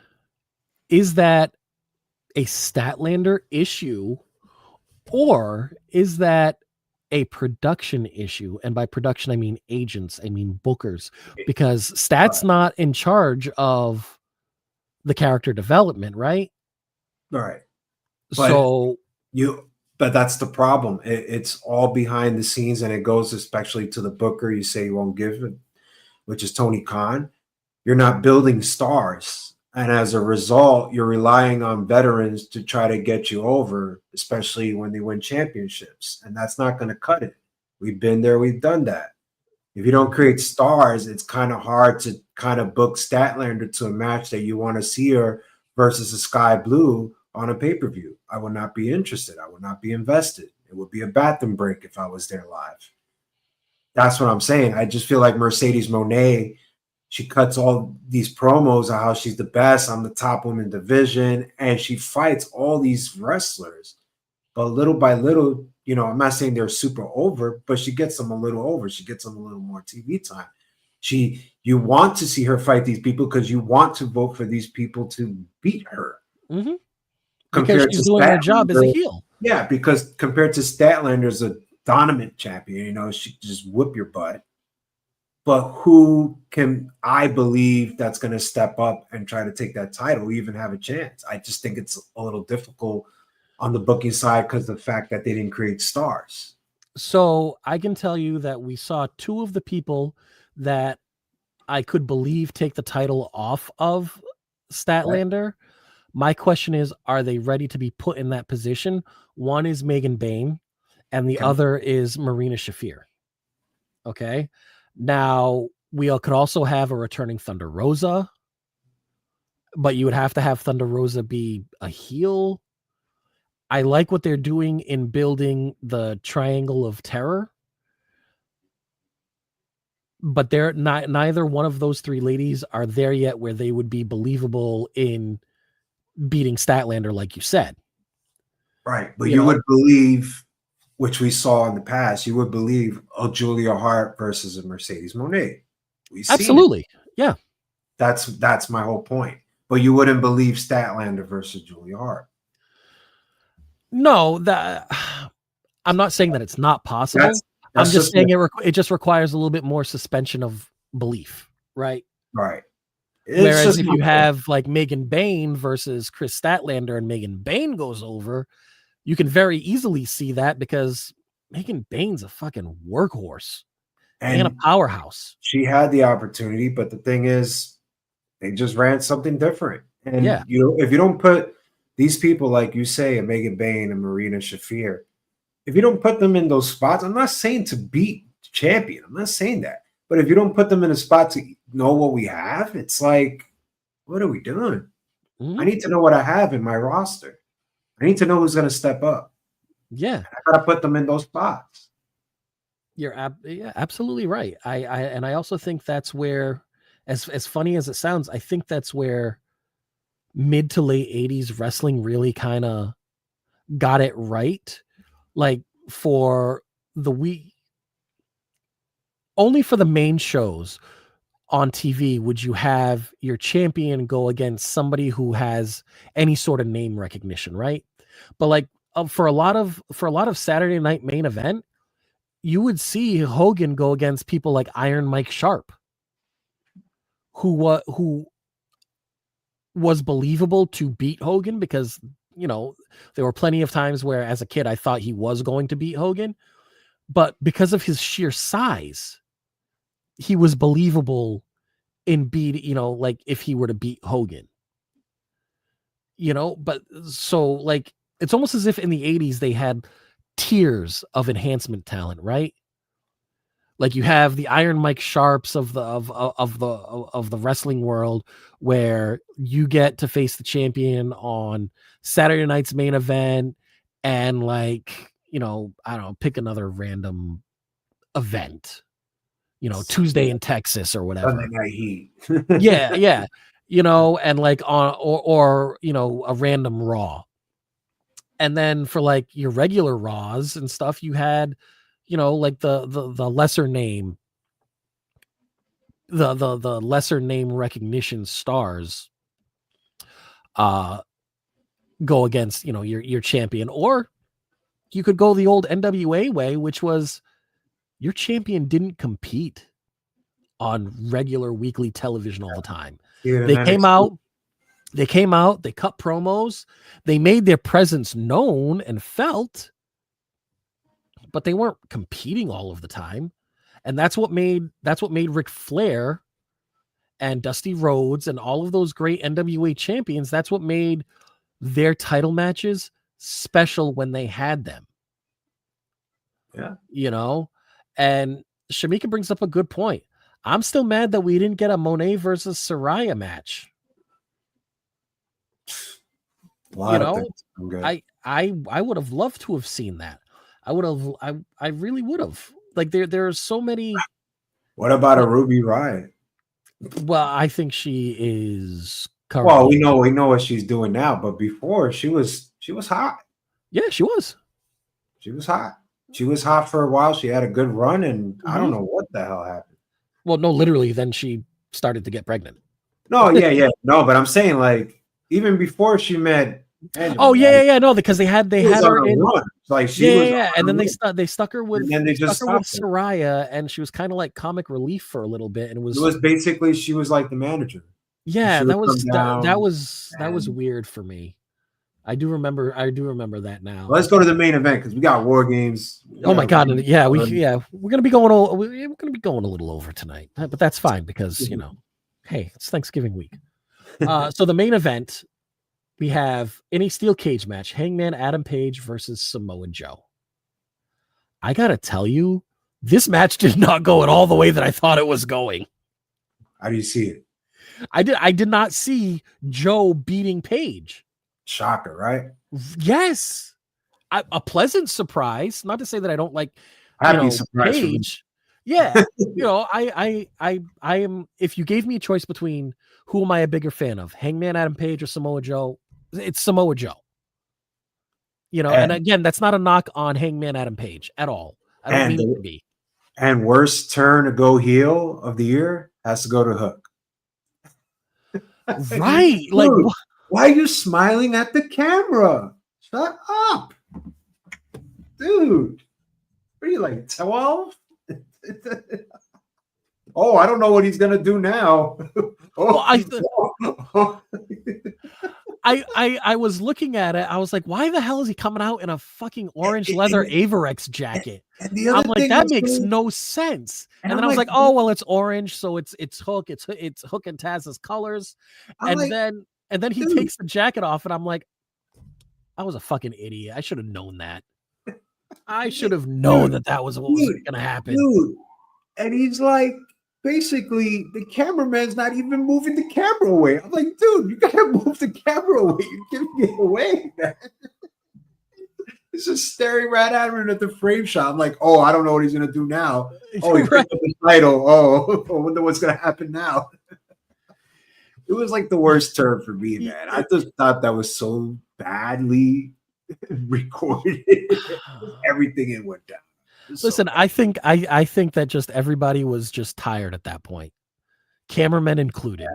Is that a Statlander issue, or is that a production issue? And by production, I mean agents, I mean bookers, because Stat's not in charge of the character development, right? Right. But that's the problem. It's all behind the scenes, and it goes especially to the booker you say you won't give it, which is Tony Khan. You're not building stars. And as a result, you're relying on veterans to try to get you over, especially when they win championships. And that's not going to cut it. We've been there. We've done that. If you don't create stars, it's kind of hard to kind of book Statlander to a match that you want to see her versus a Sky Blue on a pay-per-view. I would not be interested. I would not be invested. It would be a bathroom break if I was there live. That's what I'm saying. I just feel like Mercedes Moné, she cuts all these promos on how she's the best. I'm the top women division. And she fights all these wrestlers. But little by little, I'm not saying they're super over, but she gets them a little over. She gets them a little more TV time. You want to see her fight these people because you want to vote for these people to beat her. Mm-hmm. Because she's doing her job as a heel. Yeah, because compared to Statlander's a dominant champion, she can just whip your butt. But who can I believe that's going to step up and try to take that title, even have a chance? I just think it's a little difficult on the booking side because of the fact that they didn't create stars. So I can tell you that we saw 2 of the people that I could believe take the title off of Statlander. Right. My question is, are they ready to be put in that position? One is Megan Bayne, and the other is Marina Shafir. Okay. Now, we could also have a returning Thunder Rosa, but you would have to have Thunder Rosa be a heel. I like what they're doing in building the Triangle of Terror, but they're not. Neither one of those 3 ladies are there yet where they would be believable in beating Statlander, like you said. Right, but you would believe, which we saw in the past, you would believe a Julia Hart versus a Mercedes Moné. Absolutely. Yeah. That's my whole point. But you wouldn't believe Statlander versus Julia Hart. No, I'm not saying that it's not possible. I'm just saying it just requires a little bit more suspension of belief, right? Right. Whereas if you have like Megan Bayne versus Chris Statlander and Megan Bayne goes over, you can very easily see that because Megan Bayne's a fucking workhorse and a powerhouse. She had the opportunity, but the thing is, they just ran something different. And if you don't put these people, like you say, Megan Bayne and Marina Shafir, if you don't put them in those spots, I'm not saying to beat the champion. I'm not saying that. But if you don't put them in a spot to know what we have, it's like, what are we doing? Mm-hmm. I need to know what I have in my roster. I need to know who's going to step up. Yeah. I got to put them in those spots. You're absolutely right. I also think that's where, as funny as it sounds, I think that's where mid to late 80s wrestling really kind of got it right. Like for only for the main shows on TV would you have your champion go against somebody who has any sort of name recognition, right? But like for a lot of Saturday Night Main Event, you would see Hogan go against people like Iron Mike Sharp, who was believable to beat Hogan because, you know, there were plenty of times where as a kid I thought he was going to beat Hogan, but because of his sheer size, he was believable in beat, you know, like if he were to beat Hogan, you know. But so like it's almost as if in the 80s they had tiers of enhancement talent, right? Like you have the Iron Mike Sharps of the wrestling world, where you get to face the champion on Saturday night's Main Event, and like, you know, I don't know, pick another random event, you know, Tuesday in Texas or whatever. Sunday Night Heat. yeah, you know, and like on or you know, a random Raw. And then for like your regular Raws and stuff, you had, you know, like the lesser name, the lesser name recognition stars go against, you know, your champion. Or you could go the old NWA way, which was your champion didn't compete on regular weekly television all the time. They came out, they cut promos, they made their presence known and felt, but they weren't competing all of the time. And that's what made Ric Flair and Dusty Rhodes and all of those great NWA champions, that's what made their title matches special when they had them. Yeah. You know, and Shamika brings up a good point. I'm still mad that we didn't get a Monet versus Saraya match. You know, I would have loved to have seen that. I really would have. Like there are so many. What about a Ruby Riott? Well, I think she is Well, we know what she's doing now, but before she was hot. Yeah, she was. She was hot. She was hot for a while. She had a good run, and I don't know what the hell happened. Well, no, literally, then she started to get pregnant. No, yeah. No, but I'm saying, like, even before she met Angela, oh yeah, no, because they had her in run. Like she was and then they stuck her with, and then they just stuck her with Saraya, and she was kind of like comic relief for a little bit, and it was basically she was like the manager. Yeah, that was weird for me. I do remember that now. Well, let's go to the main event because we got War Games. Oh my god! Yeah, we're gonna be going a little over tonight, but that's fine because, you know, hey, it's Thanksgiving week. So the main event, we have in a steel cage match, Hangman Adam Page versus Samoa Joe. I gotta tell you, this match did not go at all the way that I thought it was going. How do you see it? I did not see Joe beating Page. Shocker, right? Yes. A pleasant surprise. Not to say that I don't like surprise Page. Yeah. You know, I am, if you gave me a choice between who am I a bigger fan of, Hangman Adam Page or Samoa Joe, it's Samoa Joe. You know, and again, that's not a knock on Hangman Adam Page at all. I don't mean it to be. And worst turn to go heel of the year has to go to Hook. Right. Dude, like, why are you smiling at the camera? Shut up. Dude. What are you, like 12? Oh, I don't know what he's gonna do now. I was looking at it. I was like, why the hell is he coming out in a fucking orange leather Averex jacket? I'm like, that makes no sense. And then I was like, oh well, it's orange, so it's Hook, it's Hook and Taz's colors. And then he takes the jacket off, and I'm like, I was a fucking idiot. I should have known that. I should have known that was what was gonna happen. Dude. And he's like, basically, the cameraman's not even moving the camera away. I'm like, dude, you gotta move the camera away. You're giving it away, man. He's just staring right at him at the frame shot. I'm like, oh, I don't know what he's gonna do now. Oh, he picked up the title. Oh, I wonder what's gonna happen now. It was like the worst turn for me, man. I just thought that was so badly recorded. Everything it went down. Listen, I think that just everybody was just tired at that point, cameramen included,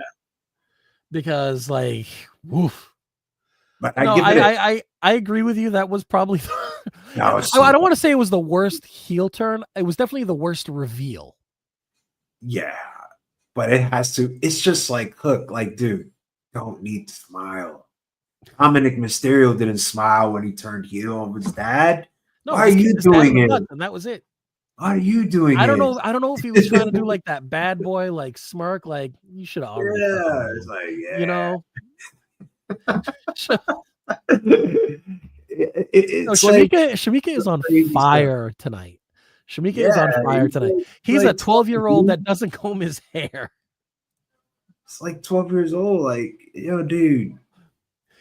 because like, woof. But I agree with you. That was probably. I don't want to say it was the worst heel turn. It was definitely the worst reveal. Yeah, but it has to. It's just like Hook. Like, dude, don't need to smile. Dominic Mysterio didn't smile when he turned heel on his dad. No, why are you doing it? And that was it. Why are you doing it? I don't know if he was trying to do like that bad boy like smirk. Like, you should have already. Yeah, it's like, yeah. You know. Shamika is on fire tonight. Shamika is on fire tonight. He's a 12-year-old that doesn't comb his hair. It's like 12 years old. Like, yo, dude,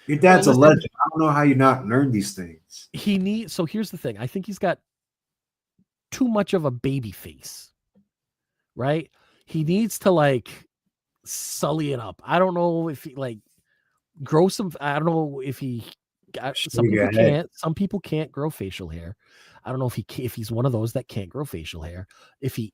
your dad's a legend. I don't know how you not learn these things. So here's the thing. I think he's got too much of a baby face, right? He needs to like sully it up. I don't know if he like grow some. I don't know if he. Some people can't grow facial hair. I don't know if he's one of those that can't grow facial hair. If he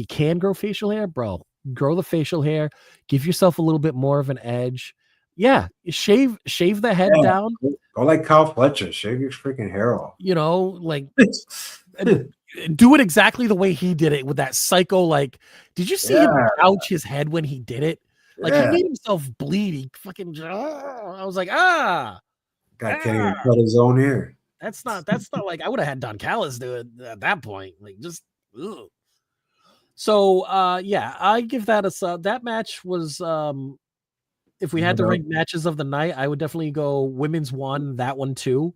can grow facial hair, bro, grow the facial hair. Give yourself a little bit more of an edge. Yeah, shave the head down. Go like Kyle Fletcher. Shave your freaking hair off. You know, like do it exactly the way he did it with that psycho. Like, did you see him ouch his head when he did it? Like he made himself bleed. He fucking. I was like, Guy can't even cut his own hair. That's not like I would have had Don Callis do it at that point. Like, just ugh. So yeah, I give that that match was if we had to rank matches of the night, I would definitely go women's one, that one too.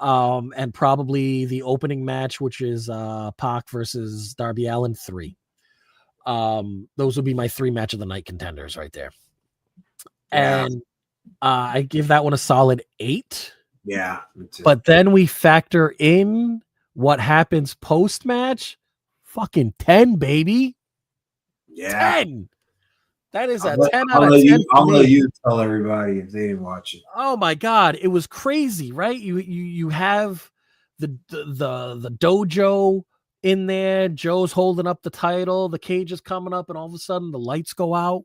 And probably the opening match, which is Pac versus Darby Allin 3. Those would be my 3 match of the night contenders right there. Yeah. And I give that one a solid 8. Yeah. But then we factor in what happens post match. Fucking 10, baby. Yeah. 10. That is a 10 out of 10. I'll let you tell everybody if they didn't watch it. Oh my God. It was crazy, right? You have the dojo in there. Joe's holding up the title. The cage is coming up, and all of a sudden the lights go out.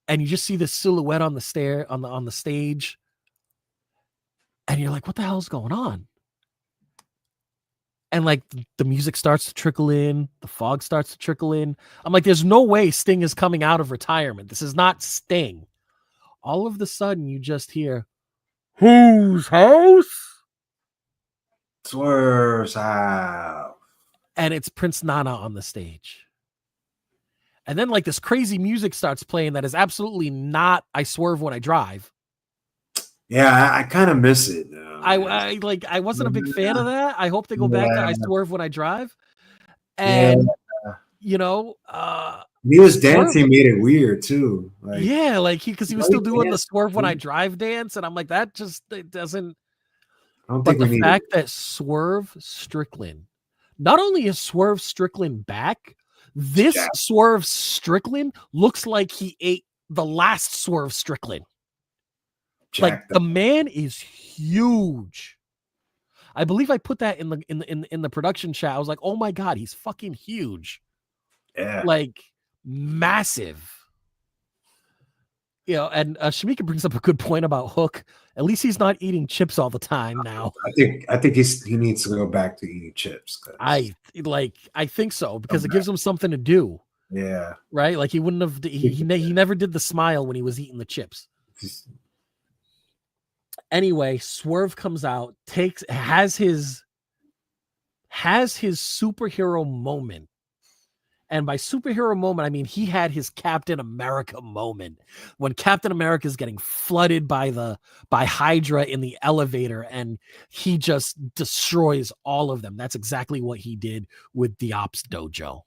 And you just see the silhouette on the on the stage. And you're like, what the hell's going on? And like the music starts to trickle in, the fog starts to trickle in. I'm like, there's no way Sting is coming out of retirement. This is not Sting. All of a sudden, you just hear, whose house? Swerve's house. And it's Prince Nana on the stage. And then like this crazy music starts playing that is absolutely not I Swerve When I Drive. Yeah, I kind of miss it. I wasn't a big fan of that. I hope they go back to I Swerve When I Drive. And you know, he was dancing, made it weird too. Like, yeah, like because he was still doing the Swerve When I Drive dance, and I'm like, that just it doesn't. I don't think the fact that Swerve Strickland, not only is Swerve Strickland back, this Swerve Strickland looks like he ate the last Swerve Strickland. Like the man is huge. I believe I put that in the production chat. I was like, oh my God, he's fucking huge. Yeah. Like massive. You know, and Shamika brings up a good point about Hook. At least he's not eating chips all the time now. I think he needs to go back to eating chips. I think so, because it gives him something to do. Yeah. Right? Like he wouldn't have he never did the smile when he was eating the chips. Anyway, Swerve comes out, has his superhero moment. And by superhero moment, I mean he had his Captain America moment when Captain America is getting flooded by Hydra in the elevator, and he just destroys all of them. That's exactly what he did with the Ops Dojo.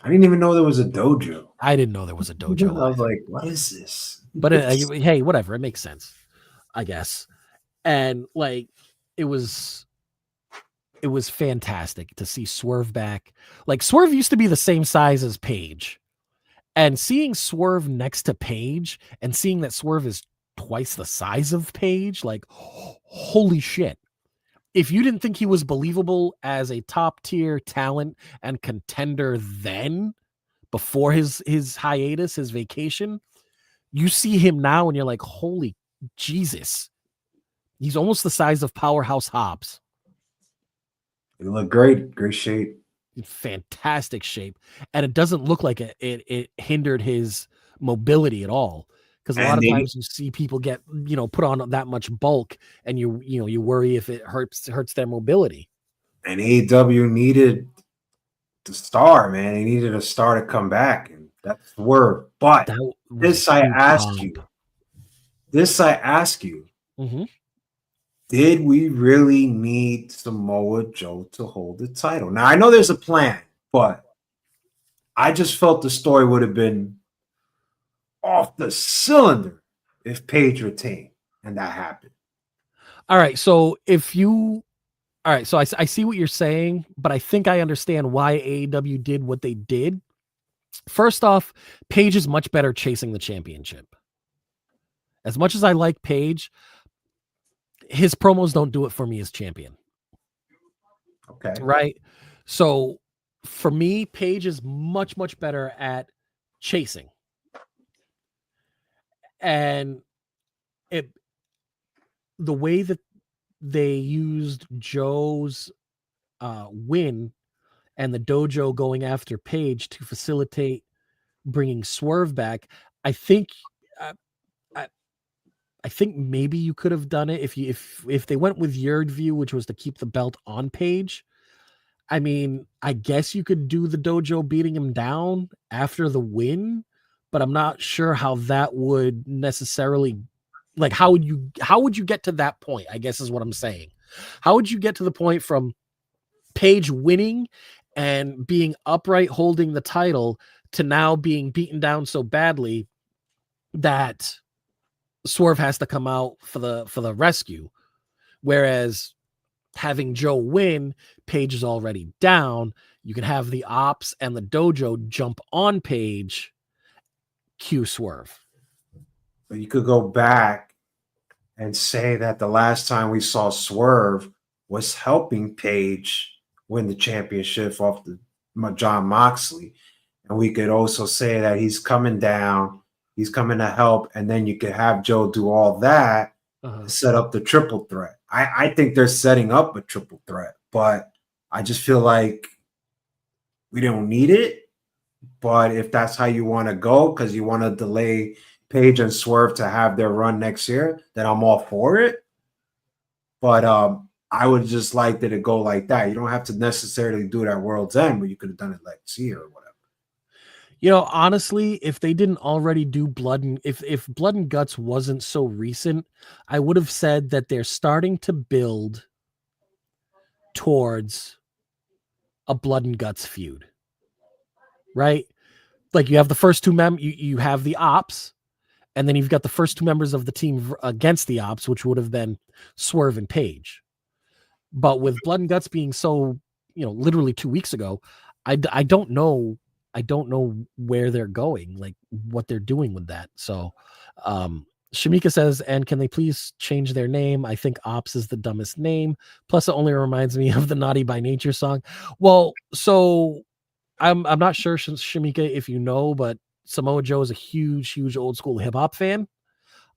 I didn't even know there was a dojo. I didn't know there was a dojo. I was like, what is this? But hey, whatever. It makes sense, I guess. And like, it was fantastic to see Swerve back. Like Swerve used to be the same size as Paige, And seeing Swerve next to Page and seeing that Swerve is twice the size of Page, like, holy shit. If you didn't think he was believable as a top tier talent and contender then, before his hiatus, his vacation, you see him now and you're like, holy Jesus. He's almost the size of Powerhouse Hobbs. He looked great. Great shape. Fantastic shape. And it doesn't look like it hindered his mobility at all. Because a lot of times you see people get, put on that much bulk and you worry if it hurts their mobility. And AEW needed the star, man. He needed a star to come back, and that's Swerve. But this I ask you, mm-hmm. Did we really need Samoa Joe to hold the title? Now, I know there's a plan, but I just felt the story would have been off the cylinder if Page retained, and that happened. All right, so I see what you're saying, but I think I understand why AEW did what they did. First off, Page is much better chasing the championship. As much as I like Page, his promos don't do it for me as champion. Okay. Right? So for me, Page is much, much better at chasing. And the way that they used Joe's win and the dojo going after Page to facilitate bringing Swerve back, I think maybe you could have done it if they went with your view, which was to keep the belt on Page. I mean, I guess you could do the dojo beating him down after the win, but I'm not sure how that would necessarily, like, how would you get to that point, I guess is what I'm saying. How would you get to the point from Page winning and being upright holding the title to now being beaten down so badly that Swerve has to come out for the rescue? Whereas having Joe win, Page is already down. You can have the Ops and the dojo jump on Page, cue Swerve. But you could go back and say that the last time we saw Swerve was helping Page win the championship off the Jon Moxley. And we could also say that he's coming down, he's coming to help, and then you could have Joe do all that to set up the triple threat. I think they're setting up a triple threat, but I just feel like we don't need it. But if that's how you want to go, because you want to delay Page and Swerve to have their run next year, then I'm all for it. But I would just like that it go like that. You don't have to necessarily do it at World's End, but you could have done it like here or whatever. Honestly, if they didn't already do if Blood and Guts wasn't so recent, I would have said that they're starting to build towards a Blood and Guts feud. Right? Like you have the first two you have the Ops, and then you've got the first two members of the team against the Ops, which would have been Swerve and Page. But with Blood and Guts being so, literally 2 weeks ago, I don't know where they're going, like what they're doing with that. So Shamika says, and can they please change their name? I think Ops is the dumbest name. Plus it only reminds me of the Naughty by Nature song. Well, so I'm not sure, Shamika, if you know, but Samoa Joe is a huge old school hip hop fan.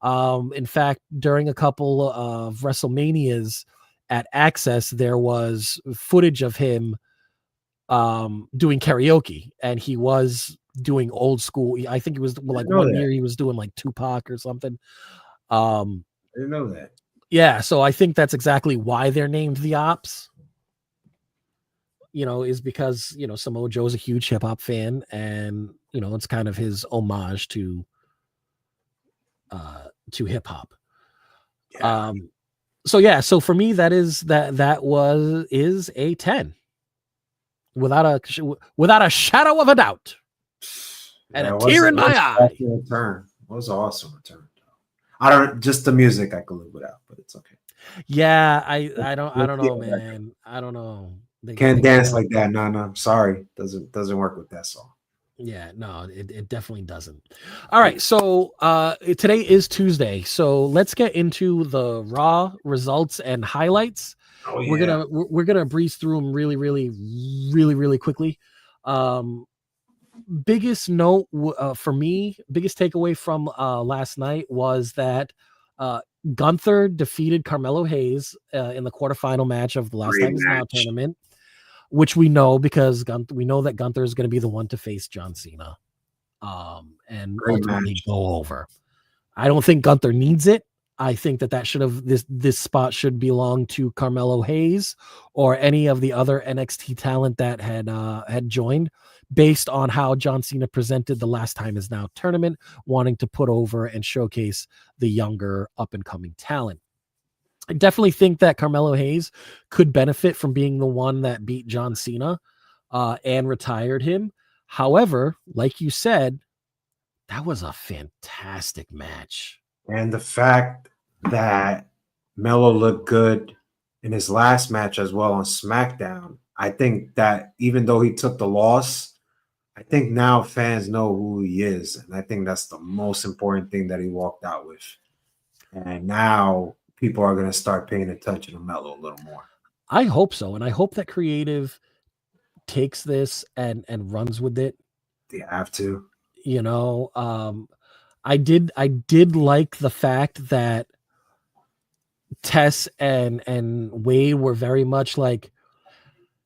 In fact, during a couple of WrestleManias at Access, there was footage of him doing karaoke, and he was doing old school. I think it was like one year he was doing like Tupac or something. I didn't know that. Yeah, so I think that's exactly why they're named the Ops. Is because Samoa Joe is a huge hip hop fan, and it's kind of his homage to hip hop. Yeah. So for me, that is a 10. Without a shadow of a doubt, and a tear in my eye. Return. It was an awesome return. I don't just the music I could live without, but it's okay. Yeah, I don't know, man. I don't know. Can't dance like that. No, I'm sorry. Doesn't work with that song. Yeah, no, it definitely doesn't. All right, so today is Tuesday, so let's get into the Raw results and highlights. Oh We're yeah. gonna breeze through them really quickly. Biggest note for me, biggest takeaway from last night was that Gunther defeated Carmelo Hayes in the quarterfinal match of the Last Great Time Is Now match. tournament, which we know because we know that Gunther is going to be the one to face John Cena, and Great ultimately match. go over. I don't think Gunther needs it. I think that should have this spot should belong to Carmelo Hayes or any of the other NXT talent that had joined, based on how John Cena presented the Last Time Is Now tournament, wanting to put over and showcase the younger up and coming talent. I definitely think that Carmelo Hayes could benefit from being the one that beat John Cena and retired him. However, like you said, that was a fantastic match. And the fact that Melo looked good in his last match as well on SmackDown, I think that even though he took the loss, I think now fans know who he is. And I think that's the most important thing that he walked out with. And now people are going to start paying attention to Melo a little more. I hope so. And I hope that creative takes this and runs with it. They have to. You know, I did like the fact that Tess and Wade were very much like,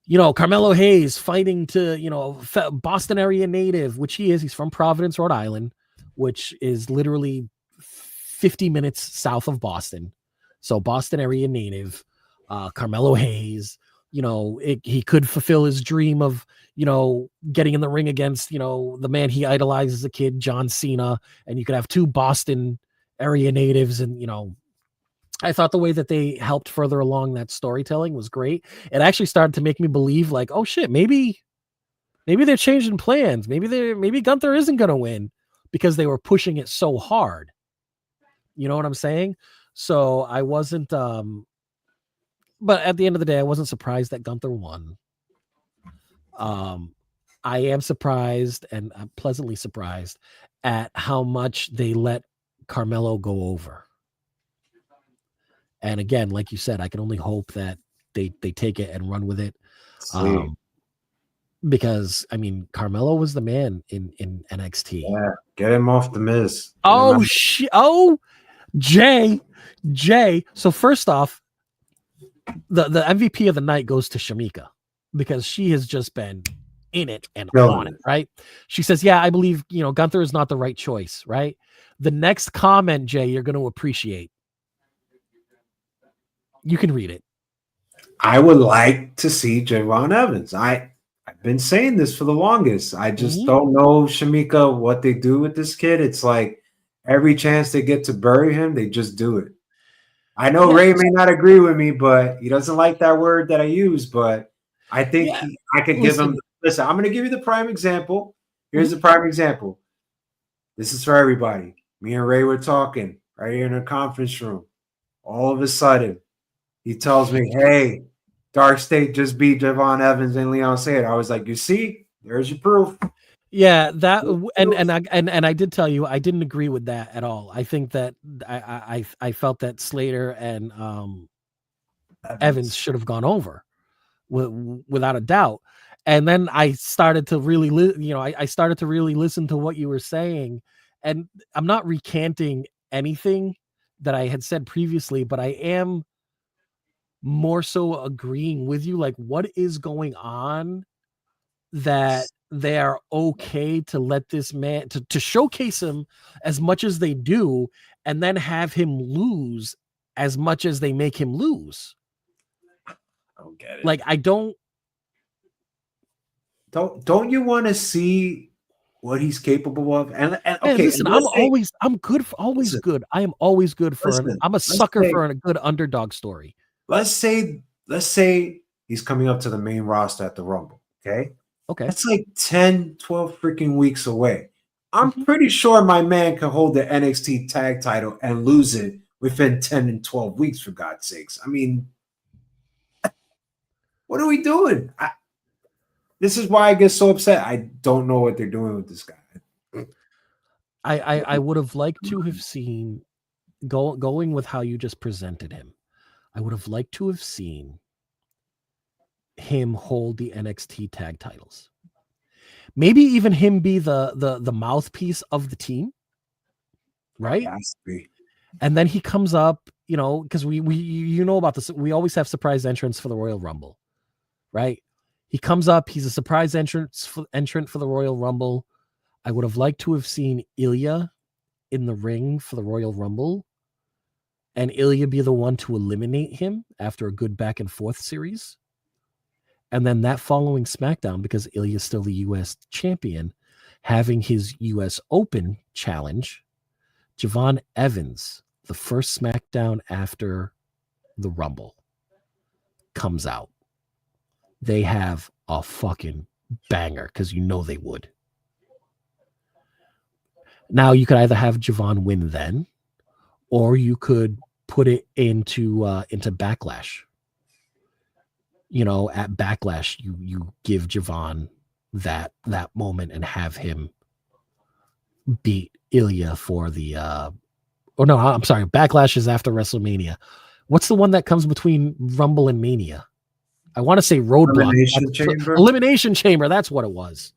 you know, Carmelo Hayes fighting to, you know, Boston area native, which he is. He's from Providence, Rhode Island, which is literally 50 minutes south of Boston. So Boston area native, Carmelo Hayes, you know, he could fulfill his dream of, you know, getting in the ring against, you know, the man he idolized as a kid, John Cena, and you could have two Boston area natives. And, you know, I thought the way that they helped further along that storytelling was great. It actually started to make me believe, like, oh shit, maybe they're changing plans. Maybe Gunther isn't going to win because they were pushing it so hard. You know what I'm saying? So I wasn't, but at the end of the day, I wasn't surprised that Gunther won. I am surprised, and I'm pleasantly surprised at how much they let Carmelo go over. And again, like you said, I can only hope that they take it and run with it. Because I mean, Carmelo was the man in NXT. Yeah, get him off the Miz. Oh shit! Oh, Jay. So first off, the MVP of the night goes to Shamika because she has just been in it and on it, right? She says, "Yeah, I believe, you know, Gunther is not the right choice," right? The next comment, Jay, you're going to appreciate. You can read it. I would like to see Javon Evans. I've been saying this for the longest. I just don't know, Shamika, what they do with this kid. It's like every chance they get to bury him, they just do it. I know Ray may not agree with me, but he doesn't like that word that I use. But I think I could give him. Listen, I'm going to give you the prime example. Here's the prime example. This is for everybody. Me and Ray were talking right here in a conference room. All of a sudden, he tells me, "Hey, Dark State just beat Javon Evans and Leon Sayer." I was like, "You see, there's your proof." Yeah, that and I did tell you I didn't agree with that at all. I think that I felt that Slater and Evans should have gone over without a doubt. And then I started to really, I started to really listen to what you were saying, and I'm not recanting anything that I had said previously, but I am more so agreeing with you. Like, what is going on that they are okay to let this man to showcase him as much as they do, and then have him lose as much as they make him lose? I don't get it. Like, I don't you want to see what he's capable of? And okay, listen, I'm good for always good. I am always good for I'm a sucker for a good underdog story. Let's say he's coming up to the main roster at the Rumble. Okay. That's like 10, 12 freaking weeks away. I'm pretty sure my man can hold the NXT tag title and lose it within 10 and 12 weeks, for God's sakes. I mean, what are we doing? this is why I get so upset. I don't know what they're doing with this guy. I would have liked to have seen going with how you just presented him. I would have liked to have seen him hold the NXT tag titles. Maybe even him be the mouthpiece of the team, right? Has to be. And then he comes up, you know, because we you know about this. We always have surprise entrants for the Royal Rumble, right? He comes up, he's a surprise entrant for the Royal Rumble. I would have liked to have seen Ilya in the ring for the Royal Rumble, and Ilya be the one to eliminate him after a good back and forth series. And then that following SmackDown, because Ilya's still the U.S. champion, having his U.S. Open challenge, Javon Evans, the first SmackDown after the Rumble, comes out. They have a fucking banger, because you know they would. Now, you could either have Javon win then, or you could put it into Backlash. You know, at Backlash, you give Javon that moment and have him beat Ilya for the Backlash is after WrestleMania. What's the one that comes between Rumble and Mania? I want to say Roadblock. Elimination Chamber, that's what it was.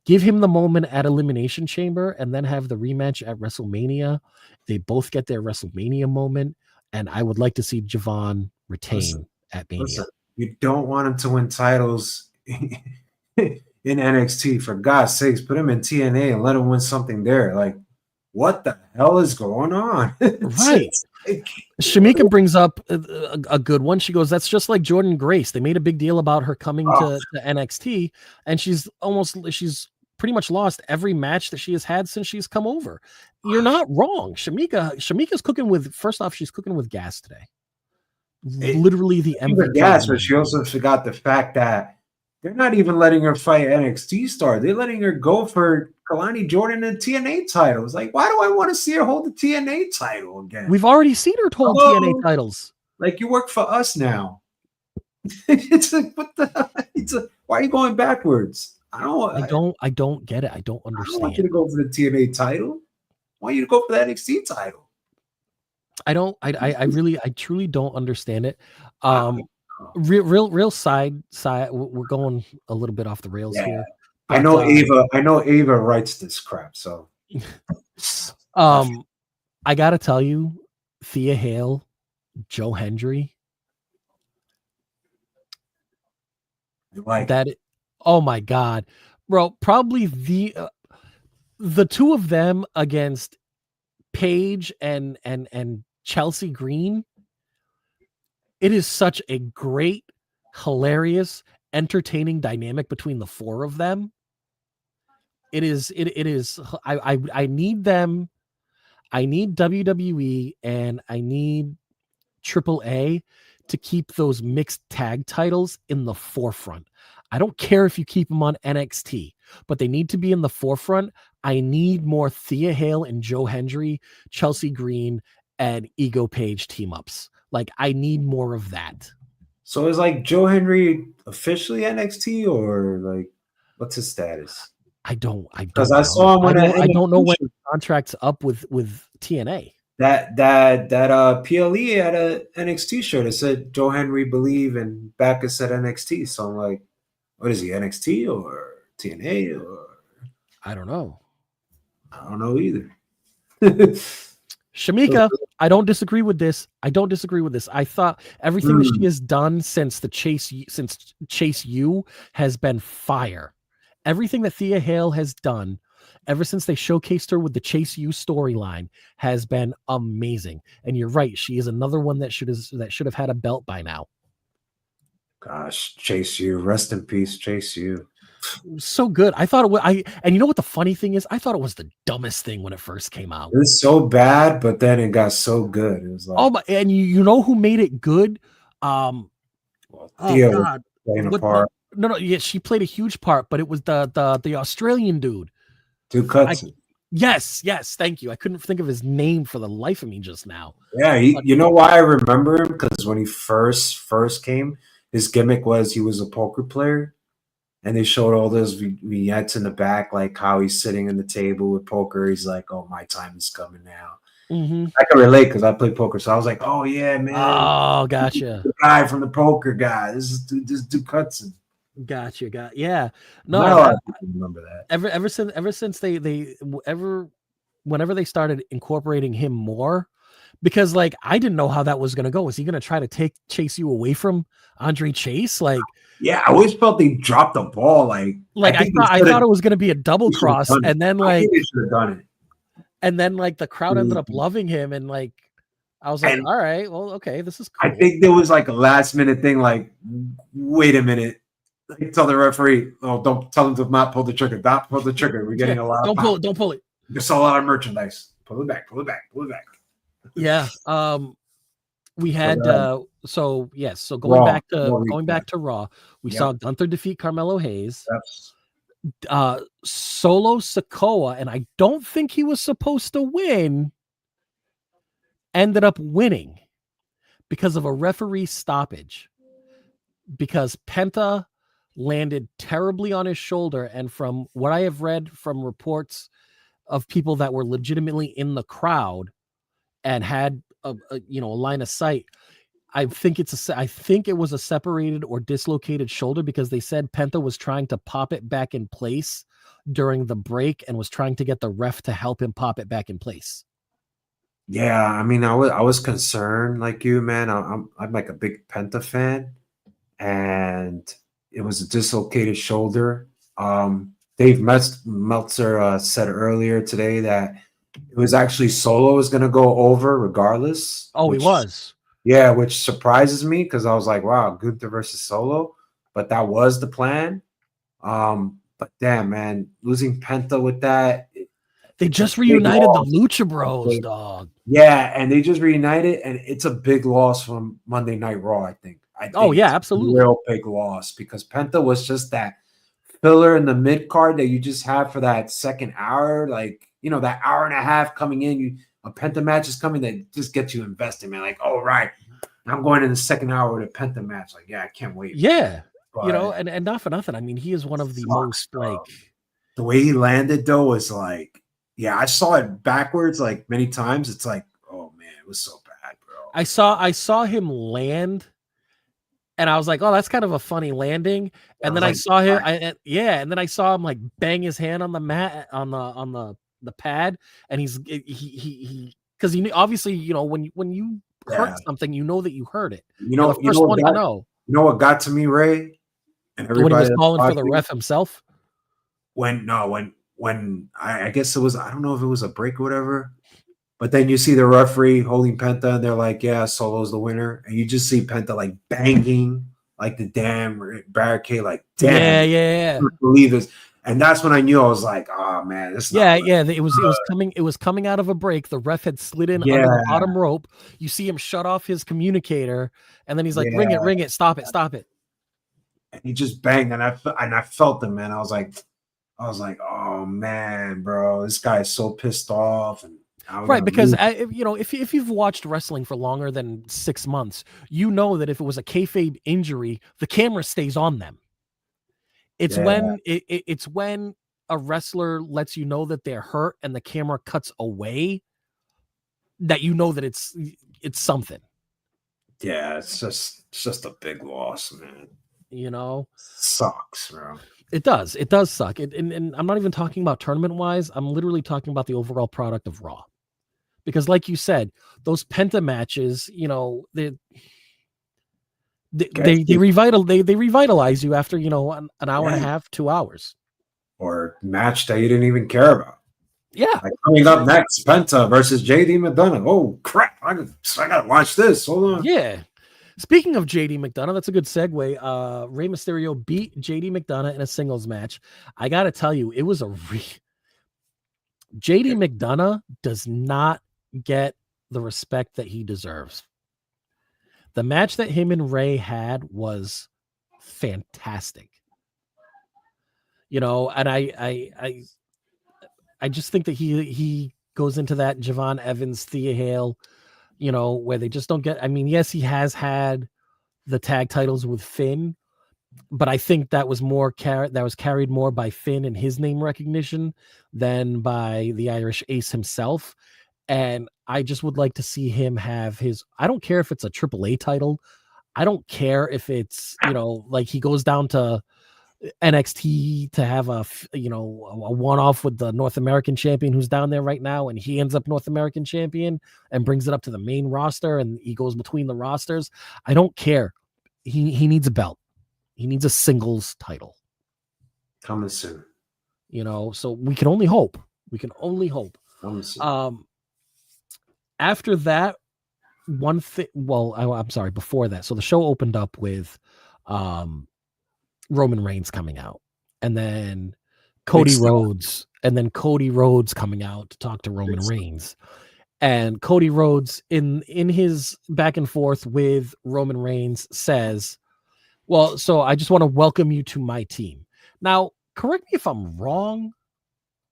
Give him the moment at Elimination Chamber and then have the rematch at WrestleMania. They both get their WrestleMania moment, and I would like to see Javon retain at Mania. You don't want him to win titles in NXT. For God's sakes, put him in TNA and let him win something there. Like, what the hell is going on? Right. Shamika brings up a good one. She goes, that's just like Jordynne Grace. They made a big deal about her coming to NXT, and she's pretty much lost every match that she has had since she's come over. You're not wrong. Shamika's cooking with, first off, she's cooking with gas today. Literally the MVP. Gas, but she also forgot the fact that they're not even letting her fight NXT star. They're letting her go for Kalani Jordan and TNA titles. Like, why do I want to see her hold the TNA title again? We've already seen her hold TNA titles. Like, you work for us now. It's like, what the? Why are you going backwards? I don't get it. I don't understand. I don't want you to go for the TNA title. I want you to go for the NXT title. I truly don't understand it. Real side. We're going a little bit off the rails here. But, I know Ava writes this crap. So, I gotta tell you, Thea Hale, Joe Hendry, like that. Oh my God, bro! Probably the two of them against Paige and Chelsea Green. It is such a great, hilarious, entertaining dynamic between the four of them. It is. I need them. I need WWE and I need AAA to keep those mixed tag titles in the forefront. I don't care if you keep them on NXT, but they need to be in the forefront. I need more Thea Hale and Joe Hendry, Chelsea Green, and Ego Page team ups. Like, I need more of that. So is like Joe Hendry officially NXT, or like, what's his status? I don't because I saw him when I don't know when his contract's up with TNA. That PLE had a NXT show that said Joe Hendry Believe, and Backus said NXT. So I'm like, what is he, NXT or TNA or? I don't know. I don't know either. Shamika, I don't disagree with this. I thought everything that she has done since Chase U has been fire. Everything that Thea Hale has done ever since they showcased her with the Chase U storyline has been amazing. And you're right, she is another one that should have had a belt by now. Gosh, Chase U, rest in peace, Chase U. So good. I thought it was. And you know what the funny thing is? I thought it was the dumbest thing when it first came out. It was so bad, but then it got so good. It was like, oh my! And you know who made it good? Thea was playing a part. No, yeah, she played a huge part, but it was the Australian dude. Dude Cutson. Yes, thank you. I couldn't think of his name for the life of me just now. Yeah, you know why I remember him? Because when he first came, his gimmick was he was a poker player. and they showed all those vignettes in the back, like how he's sitting in the table with poker. He's like, "Oh, my time is coming now." Mm-hmm. I can relate because I play poker, so I was like, "Oh yeah, man." Oh, gotcha. The guy from the poker guy. This dude Hudson. Gotcha. Yeah. No, Not a lot of people remember that. ever since they whenever they started incorporating him more, because like I didn't know how that was gonna go. Was he gonna try to chase you away from Andre Chase? Like, yeah, I always felt they dropped the ball. Like I thought it was gonna be a double cross, and then like they should have done it. And then like the crowd ended up loving him, and like I was like, all right, well, okay, this is cool. I think there was like a last minute thing, like, wait a minute. Like, tell the referee, oh, don't tell him to not pull the trigger. Don't pull the trigger. We're getting a lot. Don't pull it. You saw a lot of merchandise. Pull it back. Yeah. We had so going back to Raw, we saw Gunther defeat Carmelo Hayes. Solo Sikoa, and I don't think he was supposed to win, ended up winning because of a referee stoppage, because Penta landed terribly on his shoulder. And from what I have read from reports of people that were legitimately in the crowd and had a line of sight, I think it was a separated or dislocated shoulder, because they said Penta was trying to pop it back in place during the break and was trying to get the ref to help him pop it back in place. Yeah, I mean, I was concerned like you, man. I'm like a big Penta fan, and it was a dislocated shoulder. Dave Meltzer said earlier today that it was actually Solo was going to go over regardless. Oh, he was. Yeah, which surprises me because I was like, wow, Gunther versus Solo. But that was the plan. But damn, man, losing Penta with that. They just reunited the Lucha Bros, dog. Yeah, and they just reunited, and it's a big loss from Monday Night Raw, I think. Oh, yeah, absolutely. Real big loss, because Penta was just that filler in the mid card that you just have for that second hour. Like, that hour and a half coming in, a Penta match is coming that just gets you invested, man. Like, oh, right, I'm going in the second hour with a Penta match. Like, yeah, I can't wait. Yeah, but, and not for nothing. I mean, he is one of the most, like... The way he landed, though, was like, yeah, I saw it backwards like many times. It's like, oh, man, it was so bad, bro. I saw him land, and I was like, oh, that's kind of a funny landing. And then I saw him, and then I saw him like bang his hand on the mat, on the pad, and he because obviously, when you hurt something, you know that you hurt it. The first one to know. You know what got to me, Ray? And everybody, when he was calling for the ref himself. When I guess it was, I don't know if it was a break or whatever, but then you see the referee holding Penta, and they're like, yeah, Solo's the winner, and you just see Penta like banging like the damn barricade, like, damn, yeah. I can't believe this. And that's when I knew. I was like, oh man, this is it was coming out of a break. The ref had slid in under the bottom rope. You see him shut off his communicator, and then he's like, ring it, stop it. And he just banged, and I felt him, man. I was like, oh man, bro, this guy is so pissed off. And right, because if you've watched wrestling for longer than 6 months, you know that if it was a kayfabe injury, the camera stays on them. It's when a wrestler lets you know that they're hurt and the camera cuts away that you know that it's something. Yeah, it's just a big loss, man. Sucks, bro. It does suck. And I'm not even talking about tournament wise. I'm literally talking about the overall product of Raw, because like you said, those Penta matches, they revitalize you after an hour and a half, 2 hours, or match that you didn't even care about. Yeah, like coming up next, Penta versus JD McDonough. Oh crap! I gotta watch this. Hold on. Yeah. Speaking of JD McDonough, that's a good segue. Rey Mysterio beat JD McDonough in a singles match. I gotta tell you, it was JD McDonough does not get the respect that he deserves. The match that him and Ray had was fantastic. And I just think that he goes into that Javon Evans, Thea Hale, where they just don't get. I mean, yes, he has had the tag titles with Finn, but I think that was carried more by Finn and his name recognition than by the Irish Ace himself. And I just would like to see him have his. I don't care if it's a AAA title. I don't care if it's, like he goes down to NXT to have a one-off with the North American champion who's down there right now, and he ends up North American champion and brings it up to the main roster, and he goes between the rosters. I don't care. He needs a belt. He needs a singles title. Coming soon. So we can only hope. Coming soon. After that, one thing. Well, I'm sorry. Before that, so the show opened up with Roman Reigns coming out, and then Cody Rhodes coming out to talk to Roman Reigns. And Cody Rhodes in his back and forth with Roman Reigns says, well, so I just want to welcome you to my team. Now, correct me if I'm wrong.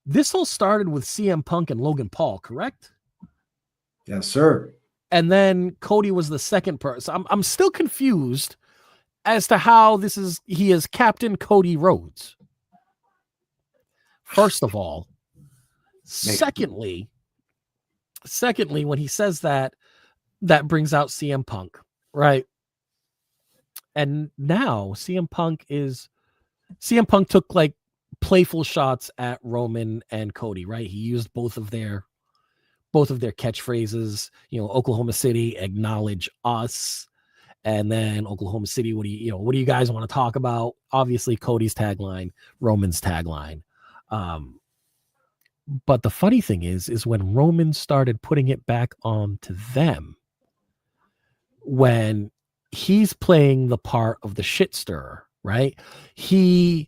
This all started with CM Punk and Logan Paul, correct? Yes, sir. And then Cody was the second person. I'm still confused as to how he is Captain Cody Rhodes. First of all. Secondly, when he says that brings out CM Punk, right? And now CM Punk took like playful shots at Roman and Cody, right? He used both of their catchphrases, Oklahoma City, acknowledge us. And then Oklahoma City, what do you guys want to talk about? Obviously Cody's tagline, Roman's tagline. But the funny thing is when Roman started putting it back onto them, when he's playing the part of the shit stirrer, right? He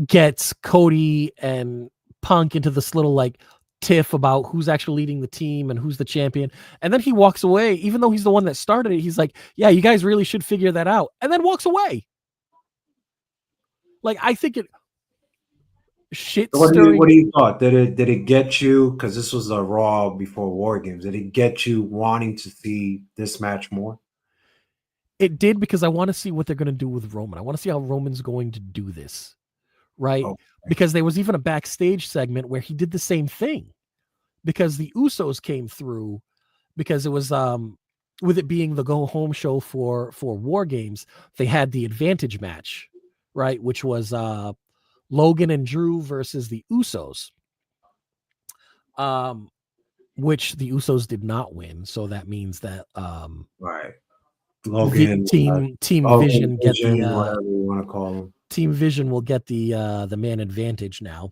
gets Cody and Punk into this little like tiff about who's actually leading the team and who's the champion. And then he walks away, even though he's the one that started it. He's like, yeah, you guys really should figure that out. And then walks away. Like, I think shit. What do you thought? Did it get you? Because this was a Raw before War Games. Did it get you wanting to see this match more? It did, because I want to see what they're going to do with Roman. I want to see how Roman's going to do this, right? Okay. Because there was even a backstage segment where he did the same thing, because the Usos came through, because it was with it being the go home show for War Games, they had the advantage match, right? Which was Logan and Drew versus the Usos, which the Usos did not win. So that means that right. Logan, Team Vision get the whatever you want to call them. Team Vision will get the man advantage now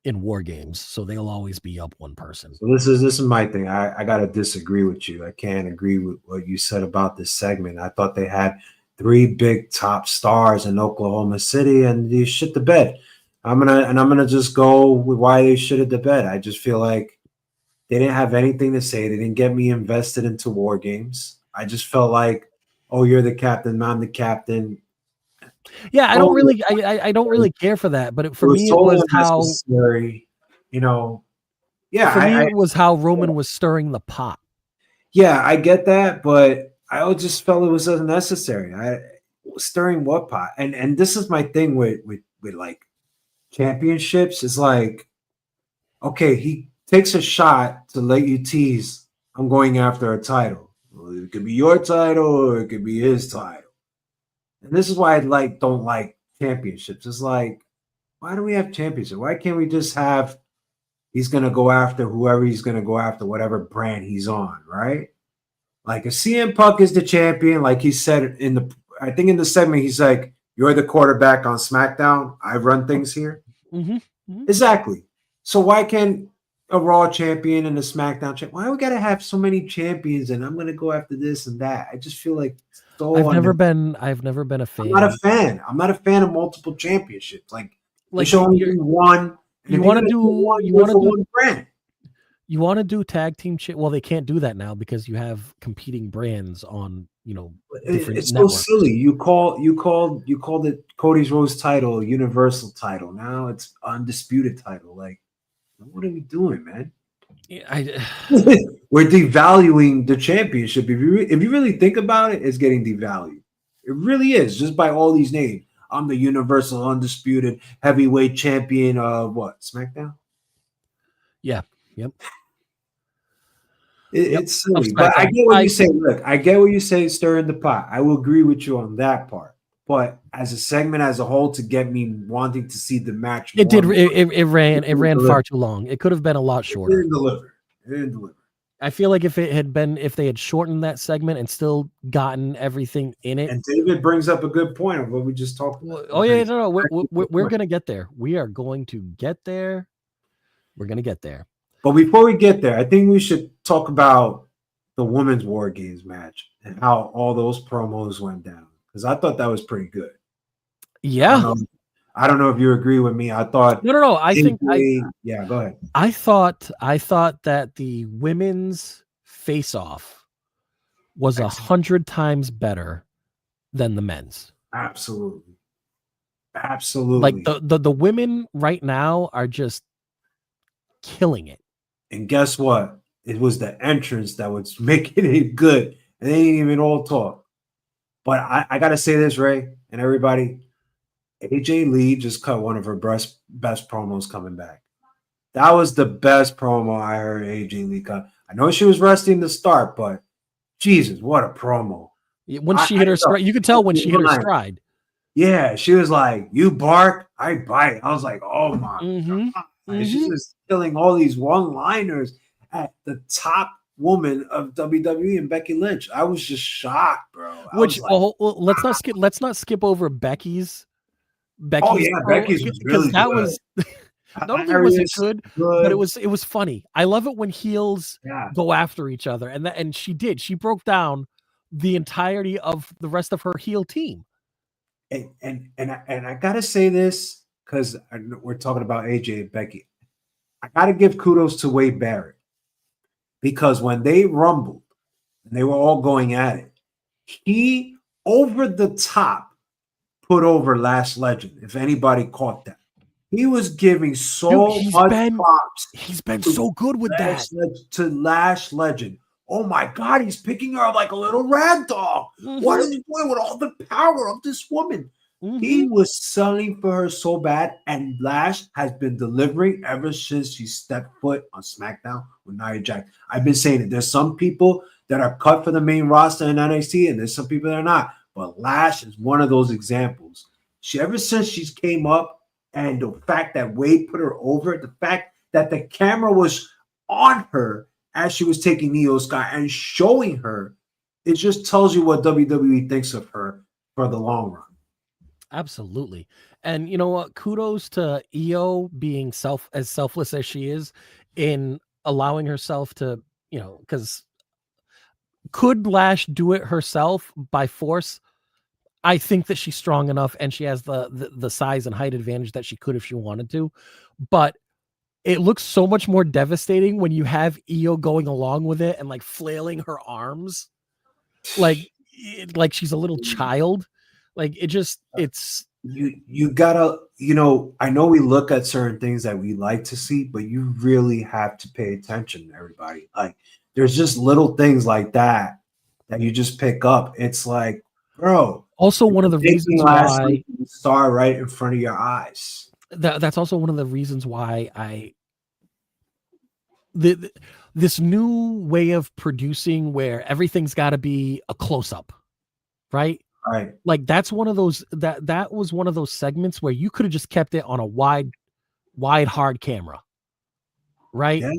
in War Games, so they'll always be up one person. So this is my thing. I gotta disagree with you. I can't agree with what you said about this segment. I thought they had 3 big top stars in Oklahoma City, and you shit the bed. I'm gonna just go with why they shit the bed. I just feel like they didn't have anything to say. They didn't get me invested into War Games. I just felt like, oh, you're the captain, I'm the captain. Yeah, I don't really care for that. But for me, it was how, Yeah, for me, it was how Roman was stirring the pot. Yeah, I get that, but I just felt it was unnecessary. Stirring what pot? And this is my thing with like championships. Is like, okay, he takes a shot to let you tease, I'm going after a title. Well, it could be your title or it could be his title. And this is why I don't like championships. It's like, why do we have championships? Why can't we just have he's gonna go after whoever he's gonna go after, whatever brand he's on, right? Like if CM Punk is the champion, like he said I think in the segment, he's like, you're the quarterback on SmackDown. I run things here. Mm-hmm. Mm-hmm. Exactly. So why can't a Raw champion and a SmackDown champion? Why we gotta have so many champions? And I'm gonna go after this and that. I just feel like I've never been a fan. I'm not a fan. I'm not a fan of multiple championships. Like show only one. You want to do one brand. You want to do tag team well, they can't do that now because you have competing brands on, different it's networks. So silly. You called it Cody's Rhodes title, Universal title. Now it's undisputed title. Like, what are we doing, man? We're devaluing the championship. If you really think about it, it's getting devalued. It really is, just by all these names. I'm the Universal Undisputed Heavyweight Champion of what? SmackDown? Yeah. Yep. It's silly, but I get what you say. Look, I get what you say, stirring the pot. I will agree with you on that part. But as a segment as a whole, to get me wanting to see the match, it ran far too long. It could have been a lot shorter. It didn't deliver. I feel like if they had shortened that segment and still gotten everything in it. And David brings up a good point of what we just talked about. Oh yeah, no, we're gonna get there. We are going to get there. We're gonna get there. But before we get there, I think we should talk about the women's War Games match and how all those promos went down, because I thought that was pretty good. Yeah. I don't know if you agree with me. I thought no. Go ahead. I thought that the women's face-off was 100 times better than the men's. Absolutely. Like the women right now are just killing it. And guess what? It was the entrance that was making it good. And they didn't even all talk. But I gotta say this, Ray, and everybody. AJ Lee just cut one of her best promos coming back. That was the best promo I heard AJ Lee cut. I know she was resting to start, but Jesus, what a promo. When she hit her stride, you could tell when she hit her stride. Yeah, she was like, you bark, I bite. I was like, oh my God. She's just killing all these one-liners at the top woman of WWE and Becky Lynch. I was just shocked, bro. Let's not skip over Becky's. Becky's was really that good. Was not only was it good, but it was funny. I love it when heels go after each other, and she did. She broke down the entirety of the rest of her heel team. And I gotta say this because we're talking about AJ and Becky. I gotta give kudos to Wade Barrett, because when they rumbled and they were all going at it, he over the top put over Lash Legend. If anybody caught that, he was giving much props. He's been so good with to Lash Legend. Oh my God, he's picking her up like a little rag doll. What is he doing with all the power of this woman? He was selling for her so bad, and Lash has been delivering ever since she stepped foot on SmackDown with Nia Jax. I've been saying it. There's some people that are cut for the main roster in NXT, and there's some people that are not. But Lash is one of those examples. Ever since she came up, and the fact that Wade put her over, the fact that the camera was on her as she was taking Io Sky and showing her, it just tells you what WWE thinks of her for the long run. Absolutely. And you know what? Kudos to Io being as selfless as she is in allowing herself to, because could Lash do it herself by force? I think that she's strong enough and she has the size and height advantage that she could if she wanted to. But it looks so much more devastating when you have Io going along with it and like flailing her arms like she's a little child. Like it's you gotta, I know we look at certain things that we like to see, but you really have to pay attention, everybody. Like there's just little things like that you just pick up. It's like, bro. Also, one of the reasons why star right in front of your eyes. That's also one of the reasons why this new way of producing where everything's got to be a close-up, right? Right. Like that's one of those that was one of those segments where you could have just kept it on a wide hard camera, right? Yeah.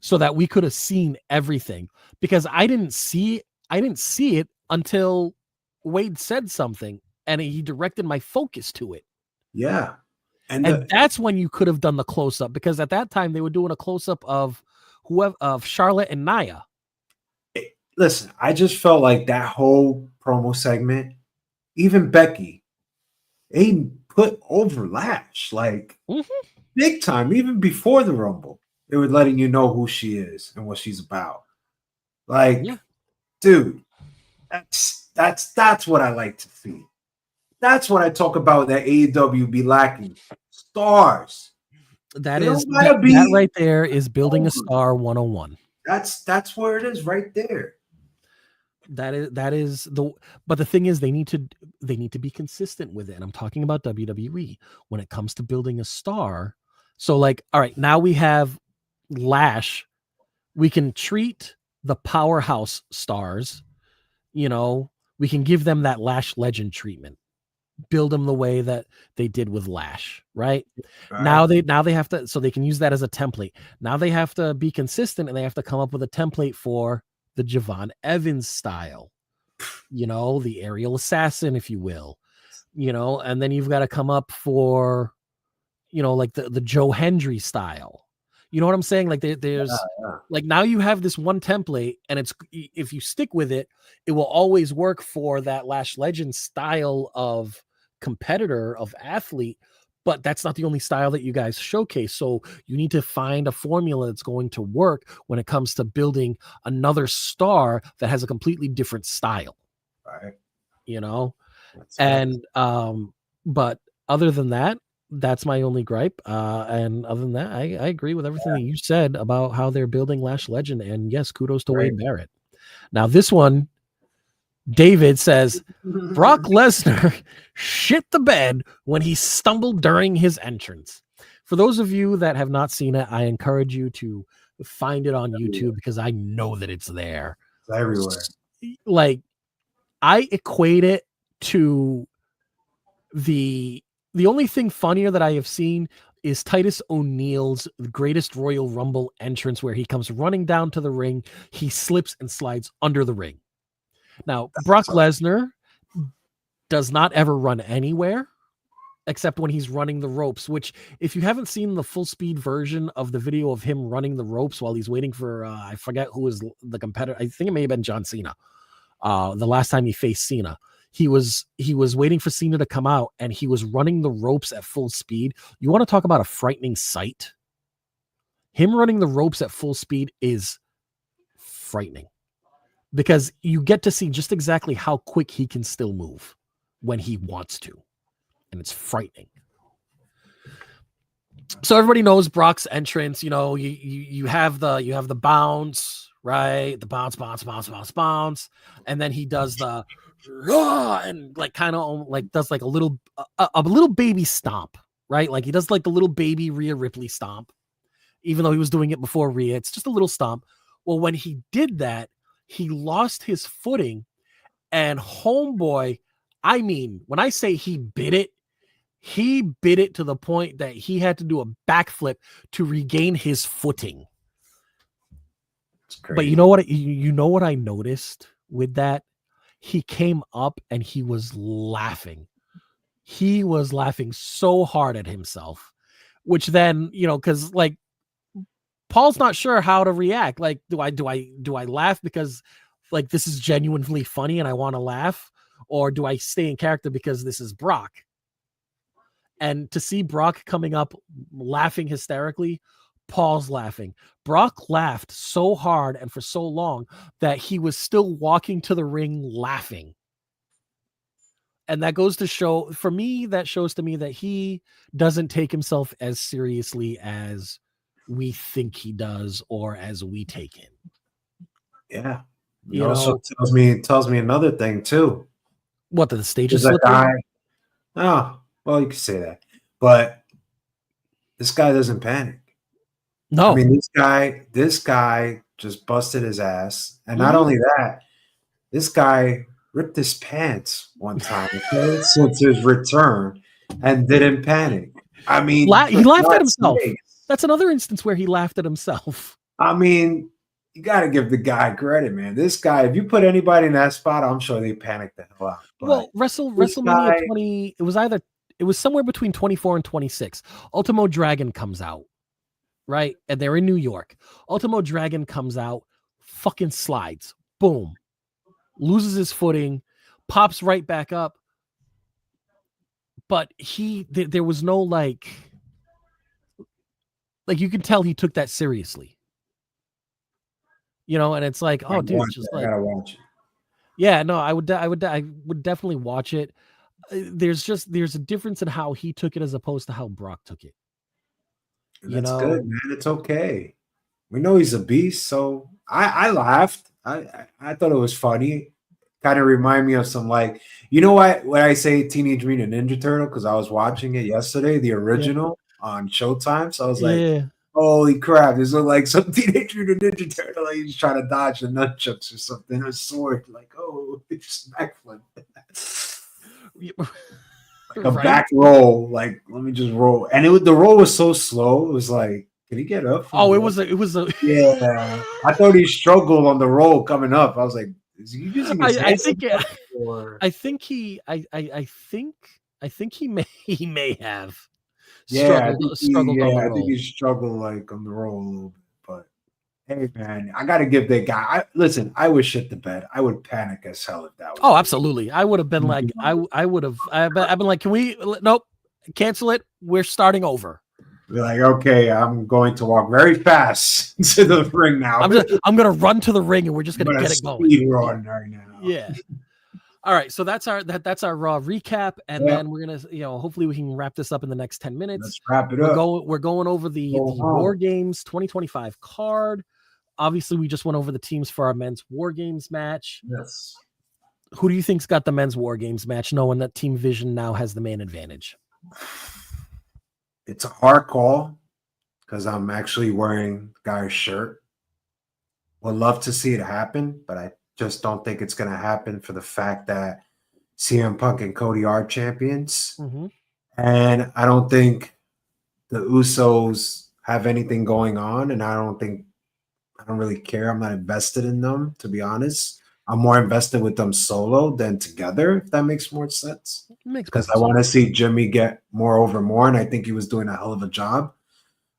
So that we could have seen everything, because I didn't see it until Wade said something and he directed my focus to it. Yeah. And that's when you could have done the close-up, because at that time they were doing a close-up of Charlotte and Nia. Listen, I just felt like that whole promo segment, even Becky, they put over Lash like big time. Even before the Rumble, they were letting you know who she is and what she's about. Like, dude, that's what I like to see. That's what I talk about that AEW be lacking. Stars. That right there is building a star 101. That's where it is right there. That is the but the thing is they need to be consistent with it. And I'm talking about WWE when it comes to building a star. So like, all right, now we have Lash. We can treat the powerhouse stars, you know, we can give them that Lash legend treatment. Build them the way that they did with Lash, right? Now they have to, so they can use that as a template. Now they have to be consistent and they have to come up with a template for the Javon Evans style, you know, the aerial assassin, if you will, you know, and then you've got to come up for, you know, like the Joe Hendry style. You know what I'm saying? Like there's like now you have this one template, and it's if you stick with it, it will always work for that Lash Legend style of competitor, of athlete. But that's not the only style that you guys showcase. So you need to find a formula that's going to work when it comes to building another star that has a completely different style. Right. You know? And but other than that, that's my only gripe. And other than that, I agree with everything that you said about how they're building Lash Legend. And yes, kudos to Wade Barrett. Now this one, David says Brock Lesnar shit the bed when he stumbled during his entrance. For those of you that have not seen it, I encourage you to find it on YouTube because I know that it's there. It's everywhere. Like I equate it to the only thing funnier that I have seen is Titus O'Neil's Greatest Royal Rumble entrance where he comes running down to the ring. He slips and slides under the ring. Now, Brock Lesnar does not ever run anywhere except when he's running the ropes, which if you haven't seen the full speed version of the video of him running the ropes while he's waiting for, I forget who was the competitor. I think it may have been John Cena. The last time he faced Cena, he was waiting for Cena to come out and he was running the ropes at full speed. You want to talk about a frightening sight? Him running the ropes at full speed is frightening. Because you get to see just exactly how quick he can still move when he wants to. And it's frightening. So everybody knows Brock's entrance. You know, you have the bounce, right? The bounce. And then he does the and like kind of like does like a little baby stomp, right? Like he does like the little baby Rhea Ripley stomp. Even though he was doing it before Rhea, it's just a little stomp. Well, when he did that, he lost his footing, and homeboy, I mean, when I say he bit it to the point that he had to do a backflip to regain his footing. But you know what I noticed with that? He came up and he was laughing. He was laughing so hard at himself, which then, you know, because like Paul's not sure how to react. Like, do I laugh because like this is genuinely funny and I want to laugh, or do I stay in character because this is Brock? And to see Brock coming up laughing hysterically, Paul's laughing. Brock laughed so hard and for so long that he was still walking to the ring laughing. And that goes to show, for me, that shows to me that he doesn't take himself as seriously as we think he does or as we take him. Yeah. It also tells me another thing too. What, the stage is slipping? Oh, well, you could say that. But this guy doesn't panic. No. I mean, this guy just busted his ass. And not only that, this guy ripped his pants one time since his return and didn't panic. I mean, he laughed at himself. That's another instance where he laughed at himself. I mean, you got to give the guy credit, man. This guy, if you put anybody in that spot, I'm sure they panicked the hell out. But well, WrestleMania 20, it was somewhere between 24 and 26. Ultimo Dragon comes out, right? And they're in New York. Ultimo Dragon comes out, fucking slides. Boom. Loses his footing, pops right back up. But there was no like you can tell he took that seriously. You know, and it's like, oh, dude, it's just like, I gotta watch it. Yeah, no, I would definitely watch it. There's a difference in how he took it as opposed to how Brock took it. That's good, man. It's okay. We know he's a beast, so I laughed. I thought it was funny. kind of remind me of some like, you know what? When I say Teenage Mutant Ninja Turtle, because I was watching it yesterday, the original on Showtime. So I was like, Yeah. holy crap, this looks like some Teenage Mutant Ninja Turtle. Like he's trying to dodge the nunchucks or something, a sword. Like, oh, it's backflip. Like a back roll. Like, let me just roll. And the roll was so slow. It was like, can he get up? Oh, it was a yeah. I thought he struggled on the roll coming up. I was like, is he using his I hands think or I think he may have yeah, struggled on the I think roll. he struggled like on the roll a little bit. But hey, man, I got to give that guy. Listen, I would shit the bed. I would panic as hell if that was. Oh, absolutely. I would have been like, I would have. I've been like, can we? Nope, cancel it. We're starting over. Be like, okay, I'm going to walk very fast to the ring now. I'm gonna run to the ring and we're just gonna get it going. Speed run right now. Yeah. All right, so that's our Raw recap, and then we're gonna, hopefully we can wrap this up in the next 10 minutes. Let's wrap it up. We're going over the War Games 2025 card. Obviously, we just went over the teams for our men's War Games match. Yes. Who do you think's got the men's War Games match, knowing that Team Vision now has the main advantage? It's a hard call because I'm actually wearing the guy's shirt. Would love to see it happen, but I just don't think it's going to happen for the fact that CM Punk and Cody are champions. Mm-hmm. And I don't think the Usos have anything going on. And I don't really care. I'm not invested in them, to be honest. I'm more invested with them solo than together, if that makes more sense. Because I want to see Jimmy get more over more, and I think he was doing a hell of a job.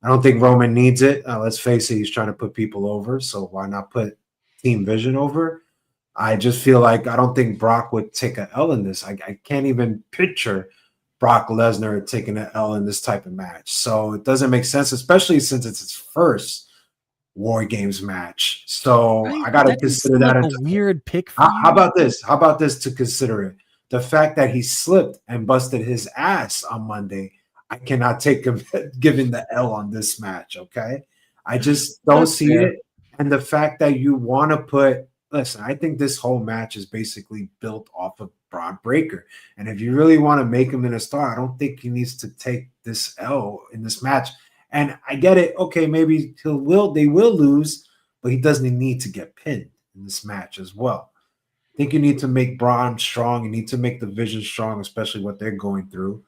I don't think Roman needs it. Let's face it, he's trying to put people over, so why not put Team Vision over? I just feel like I don't think Brock would take an L in this. I can't even picture Brock Lesnar taking an L in this type of match. So it doesn't make sense, especially since it's his first War Games match. So I got to consider that a weird pick. How about this? How about this to consider it? The fact that he slipped and busted his ass on Monday, I cannot take him giving the L on this match, okay? I just don't see it. And the fact that you want to put – listen, I think this whole match is basically built off of Braun Breaker. And if you really want to make him in a star, I don't think he needs to take this L in this match. And I get it. Okay, maybe they will lose, but he doesn't need to get pinned in this match as well. I think you need to make Braun strong. You need to make the Vision strong, especially what they're going through.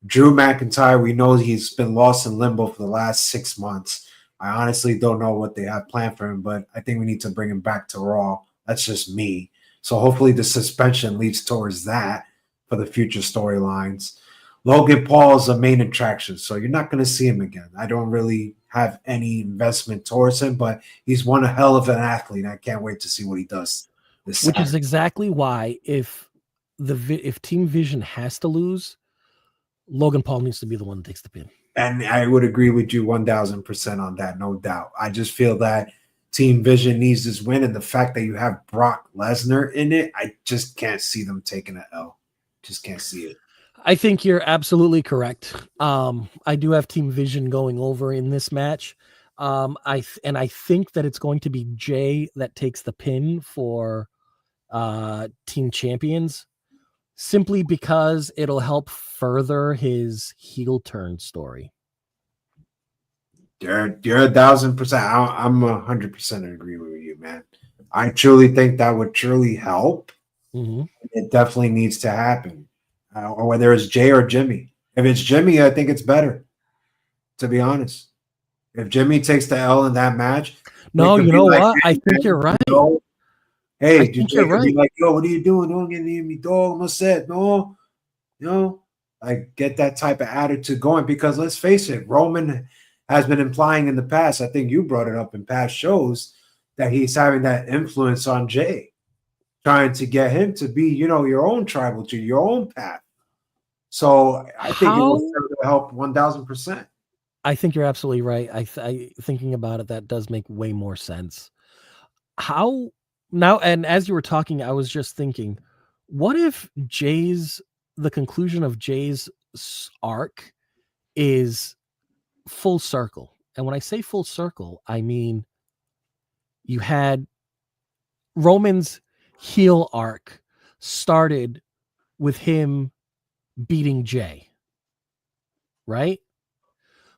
Drew McIntyre, we know he's been lost in limbo for the last 6 months. I honestly don't know what they have planned for him, but I think we need to bring him back to Raw. That's just me. So hopefully the suspension leads towards that for the future storylines. Logan Paul is a main attraction, so you're not going to see him again. I don't really have any investment towards him, but he's one hell of an athlete, and I can't wait to see what he does. Which is exactly why if Team Vision has to lose, Logan Paul needs to be the one that takes the pin. And I would agree with you 1,000% on that, no doubt. I just feel that Team Vision needs this win, and the fact that you have Brock Lesnar in it, I just can't see them taking an L. Just can't see it. I think you're absolutely correct. I do have Team Vision going over in this match. I think that it's going to be Jay that takes the pin for Team Champions, simply because it'll help further his heel turn story. You're 1,000%. I'm 100% agree with you, man. I truly think that would truly help. Mm-hmm. It definitely needs to happen. Or whether it's Jay or Jimmy. If it's Jimmy, I think it's better, to be honest. If Jimmy takes the L in that match. No, you know what? I think you're right. Hey, Jay could be like, yo, what are you doing? Don't get near me, dog. I'm upset. No. I get that type of attitude going because let's face it, Roman has been implying in the past, I think you brought it up in past shows, that he's having that influence on Jay, trying to get him to be, your own tribal chief, your own path. So I think it will help 1,000%. I think you're absolutely right. I thinking about it, that does make way more sense. How now? And as you were talking, I was just thinking, what if the conclusion of Jay's arc is full circle? And when I say full circle, I mean you had Roman's heel arc started with him beating Jay, right?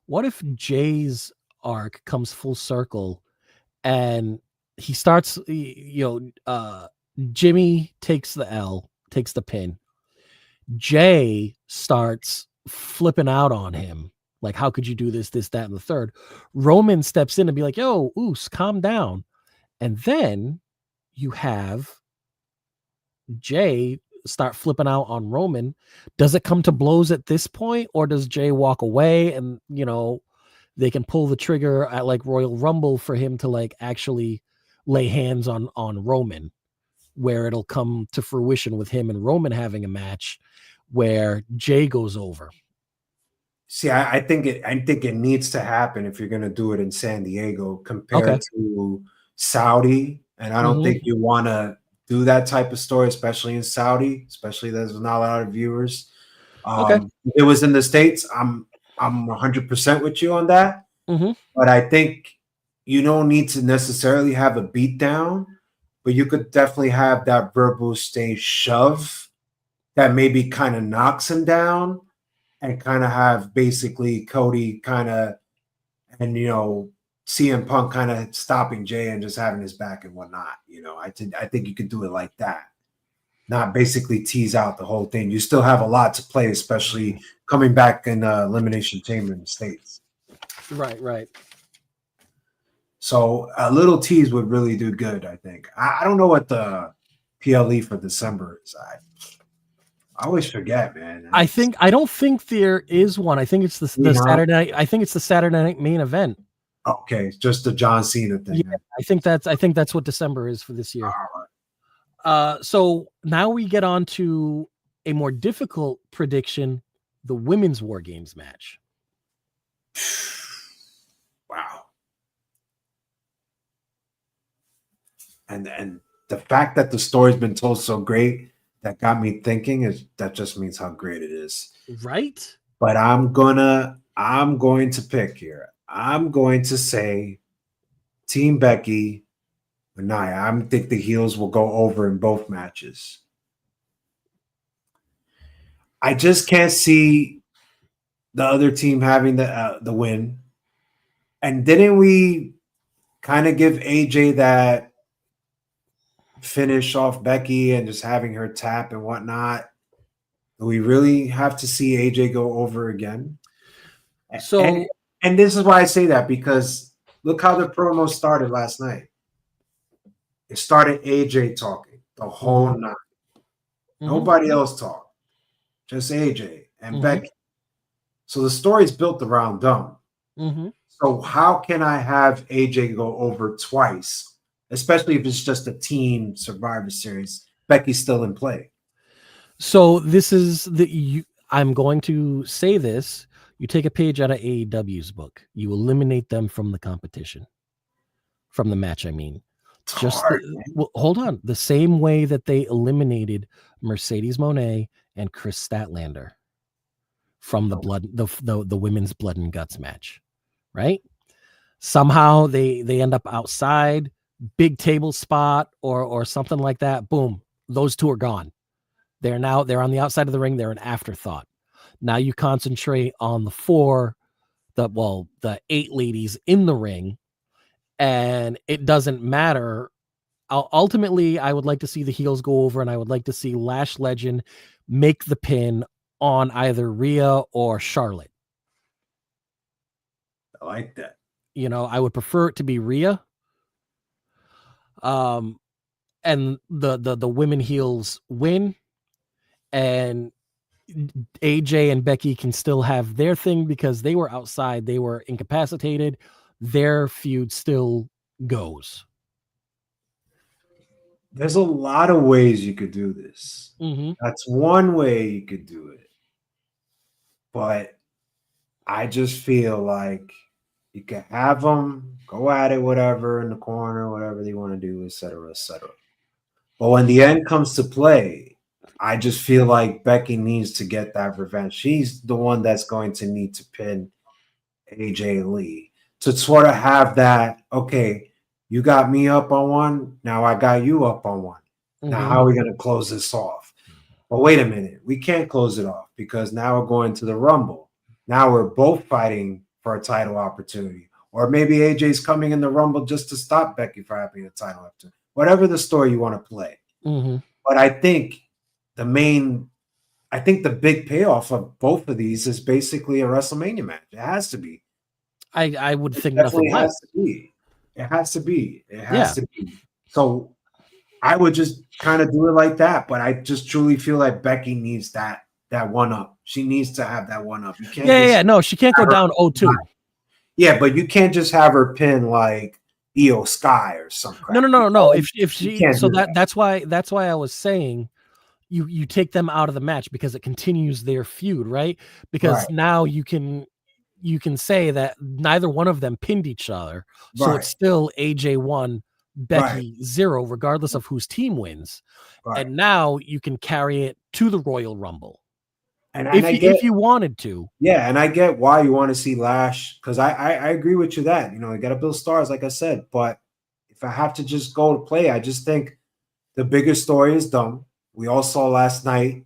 What if Jay's arc comes full circle and he starts, Jimmy takes the L, takes the pin. Jay starts flipping out on him. Like, how could you do this, that, and the third? Roman steps in and be like, yo, Oos, calm down. And then you have Jay start flipping out on Roman. Does it come to blows at this point, or does Jay walk away and, they can pull the trigger at like Royal Rumble for him to like actually lay hands on Roman, where it'll come to fruition with him and Roman having a match where Jay goes over? See, I think it needs to happen if you're going to do it in San Diego compared to Saudi. And I don't think you want to do that type of story, especially in Saudi, especially there's not a lot of viewers. If it was in the States, I'm 100% with you on that. But I think you don't need to necessarily have a beatdown, but you could definitely have that verbal stage shove that maybe kind of knocks him down, and kind of have basically Cody kind of, and CM Punk kind of stopping Jay and just having his back and whatnot. I think you could do it like that, not basically tease out the whole thing. You still have a lot to play, especially coming back in Elimination Chamber in the States. Right. So a little tease would really do good, I think. I don't know what the PLE for December is. I always forget, man. I don't think there is one. I think it's the Saturday night. I think it's the Saturday night main event. Okay, just the John Cena thing. Yeah, I think that's what December is for this year. So now we get on to a more difficult prediction: the women's War Games match. Wow. And the fact that the story's been told so great, that got me thinking, that just means how great it is. Right? But I'm going to pick here. I'm going to say Team Becky and Nia. I think the heels will go over in both matches. I just can't see the other team having the win. And didn't we kind of give AJ that finish off Becky and just having her tap and whatnot? Do we really have to see AJ go over again? So, and this is why I say that, because look how the promo started last night. It started AJ talking the whole night. Nobody else talked. Just AJ and Becky. So the story's built around them. So how can I have AJ go over twice, especially if it's just a team Survivor Series? Becky's still in play. So this is I'm going to say this. You take a page out of AEW's book. You eliminate them from the competition, from the match. I mean, hold on. The same way that they eliminated Mercedes Moné and Chris Statlander from the women's blood and guts match, right? Somehow they end up outside, big table spot or something like that. Boom, those two are gone. They're on the outside of the ring. They're an afterthought. Now you concentrate on the 8 ladies in the ring, and it doesn't matter. Ultimately, I would like to see the heels go over, and I would like to see Lash Legend make the pin on either Rhea or Charlotte. I like that. I would prefer it to be Rhea. And the women heels win, and AJ and Becky can still have their thing because they were outside, they were incapacitated. Their feud still goes. There's a lot of ways you could do this. That's one way you could do it. But I just feel like you can have them go at it, whatever, in the corner, whatever they want to do, etc., etc. But when the end comes to play, I just feel like Becky needs to get that revenge. She's the one that's going to need to pin AJ Lee to sort of have that, okay, you got me up on one, now I got you up on one. Now, Mhm. how are we going to close this off? But wait a minute, we can't close it off because now we're going to the Rumble. Now we're both fighting for a title opportunity. Or maybe AJ's coming in the Rumble just to stop Becky from having a title opportunity. Whatever the story you want to play. Mhm. But I think the big payoff of both of these is basically a WrestleMania match. It has to be. I would think Definitely nothing less. has to be. It has to be. It Yeah. has to be. So I would just kind of do it like that. But I just truly feel like Becky needs that one up. She needs to have that one up. You can't Yeah. No, she can't go down 0-2. Yeah, but you can't just have her pin like Io Sky or some crap. No. If she can't so do that. that's why I was saying you take them out of the match because it continues their feud, right? Because Right. now you can say that neither one of them pinned each other. So Right. it's still AJ 1, Becky 0, regardless of whose team wins. Right. And now you can carry it to the Royal Rumble. And If you wanted to. Yeah, and I get why you want to see Lash because I agree with you that you got to build stars, like I said. But if I have to just go to play, I just think the bigger story is done. We all saw last night,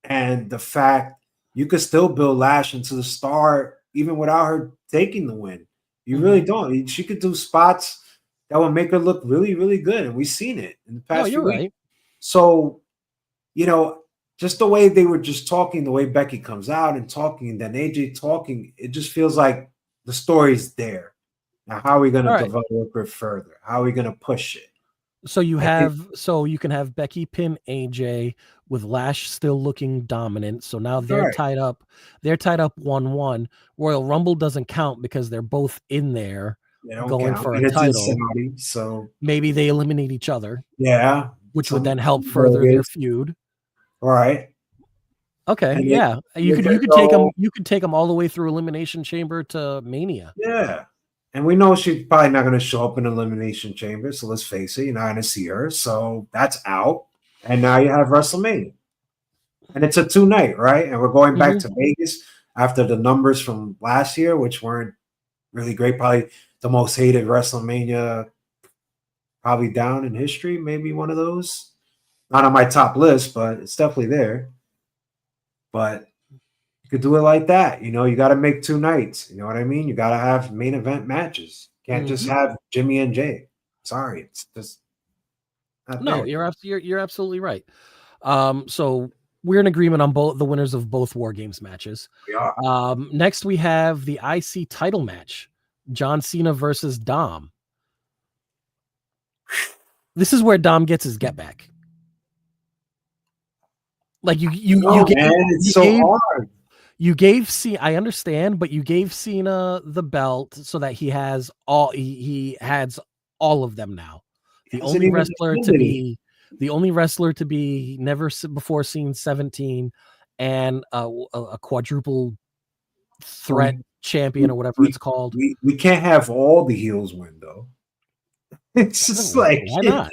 and the fact you could still build Lash into the star even without her taking the win. You really don't. She could do spots that would make her look really, really good, and we've seen it in the past few weeks. So, just the way they were just talking, the way Becky comes out and talking, and then AJ talking, it just feels like the story's there. Now, how are we going to develop it further? How are we going to push it? So you can have Becky pin AJ with Lash still looking dominant. So now they're tied up. They're tied up 1-1. Royal Rumble doesn't count because they're both in there going for a title. So maybe they eliminate each other. Yeah. Which would then help further their feud. All right. Okay. And yeah. You could take them all the way through Elimination Chamber to Mania. Yeah. And we know she's probably not going to show up in Elimination Chamber. So let's face it, you're not going to see her. So that's out. And now you have WrestleMania. And it's a 2-night, right? And we're going back to Vegas after the numbers from last year, which weren't really great. Probably the most hated WrestleMania probably down in history. Maybe one of those. Not on my top list, but it's definitely there. But you could do it like that. You got to make 2 nights. You know what I mean? You got to have main event matches. Can't just have Jimmy and Jay. Sorry, it's just not no. there. You're absolutely right. So we're in agreement on both the winners of both War Games matches. We are. Next, we have the IC title match: John Cena versus Dom. This is where Dom gets his get back. Like it's so hard. You gave Cena, I understand, but you gave Cena the belt so that he has all of them now. The only wrestler to be never before seen 17 and a quadruple threat champion or whatever it's called. We can't have all the heels win though. It's just like why not?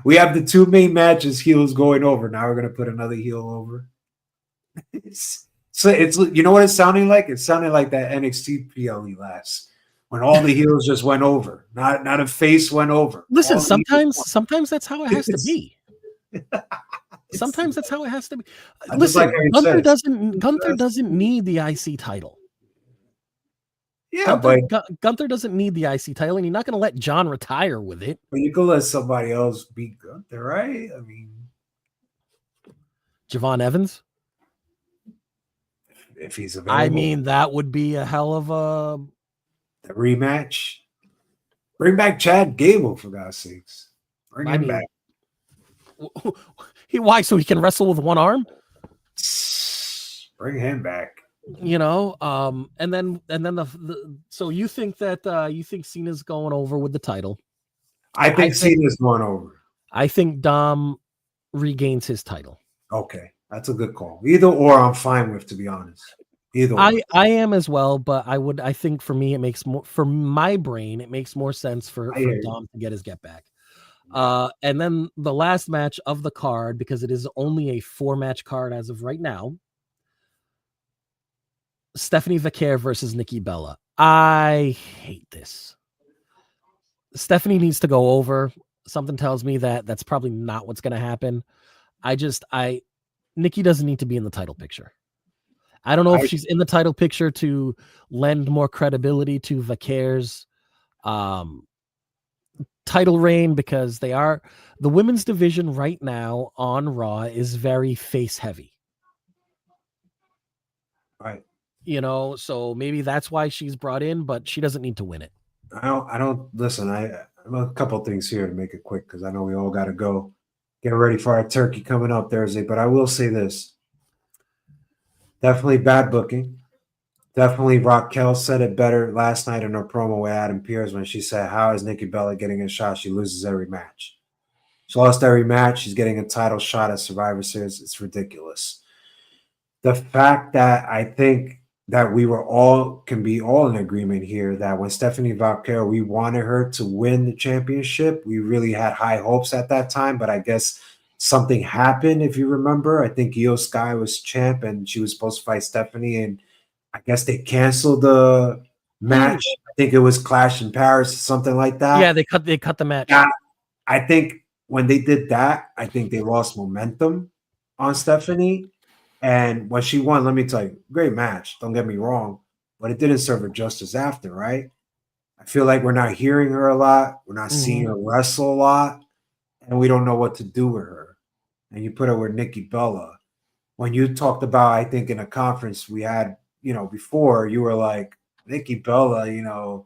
We have the 2 main matches, heels going over. Now we're gonna put another heel over. It's you know what it's sounding like? It's sounding like that NXT PLE last when all the heels just went over. Not a face went over. Listen, sometimes that's how it has to be. Sometimes that's how it has to be. Listen, Gunther doesn't need the IC title. Yeah, Gunther doesn't need the IC title, and you're not going to let John retire with it. But you can let somebody else beat Gunther, right? I mean, Javon Evans, if he's available. I mean, that would be a hell of the rematch. Bring back Chad Gable for God's sakes. Bring him back. Why? So he can wrestle with one arm? Bring him back. And then so you think Cena's going over with the title? I think Cena's going over. I think Dom regains his title. Okay, that's a good call. Either or, I'm fine with, to be honest. Either I am as well, but I think for me it makes more, for my brain it makes more sense for Dom to get his get back. And then the last match of the card, because it is only a 4-match card as of right now. Stephanie Vaquer versus Nikki Bella. I hate this. Stephanie needs to go over. Something tells me that that's probably not what's going to happen. Nikki doesn't need to be in the title picture. I don't know if she's in the title picture to lend more credibility to Vaquer's title reign, because the women's division right now on Raw is very face heavy. Right. So maybe that's why she's brought in, but she doesn't need to win it. I don't listen. I have a couple of things here to make it quick because I know we all got to go get ready for our turkey coming up Thursday. But I will say this: definitely bad booking. Definitely Raquel said it better last night in her promo with Adam Pearce when she said, "How is Nikki Bella getting a shot? She loses every match. She lost every match. She's getting a title shot at Survivor Series. It's ridiculous." The fact that I think that we can be all in agreement here that when Stephanie Vaquero, we wanted her to win the championship. We really had high hopes at that time, but I guess something happened. If you remember, I think Io Sky was champ and she was supposed to fight Stephanie, and I guess they canceled the match. I think it was Clash in Paris, something like that. Yeah, they cut the match. Yeah, I think when they did that, I think they lost momentum on Stephanie. And when she won, let me tell you, great match. Don't get me wrong, but it didn't serve her justice after, right? I feel like we're not hearing her a lot. We're not seeing her wrestle a lot, and we don't know what to do with her. And you put her with Nikki Bella. When you talked about, I think in a conference we had, before, you were like, Nikki Bella, the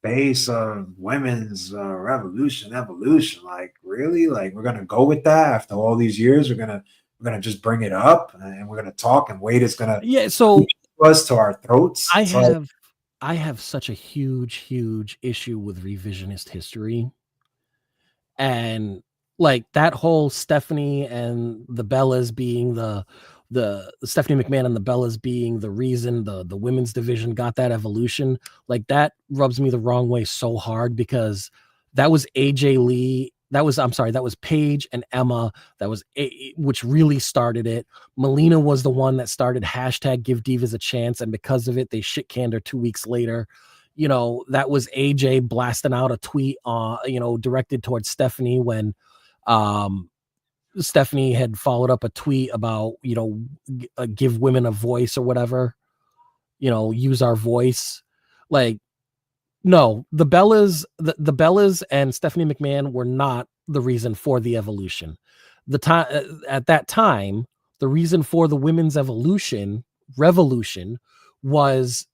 face of women's evolution. Like, really? Like, we're going to go with that after all these years? We're going to just bring it up and we're going to talk, and Wade is going to us to our throats. I have such a huge issue with revisionist history, and like that whole Stephanie and the Bellas being the Stephanie McMahon and the Bellas being the reason the women's division got that evolution, like that rubs me the wrong way so hard, because that was AJ Lee. That was Paige and Emma. Which really started it. Melina was the one that started hashtag Give Divas a Chance, and because of it, they shit canned her 2 weeks later. That was AJ blasting out a tweet, directed towards Stephanie when, Stephanie had followed up a tweet about, give women a voice or whatever. Use our voice. Like, no, the Bellas and Stephanie McMahon were not the reason for the evolution. At that time, the reason for the women's revolution was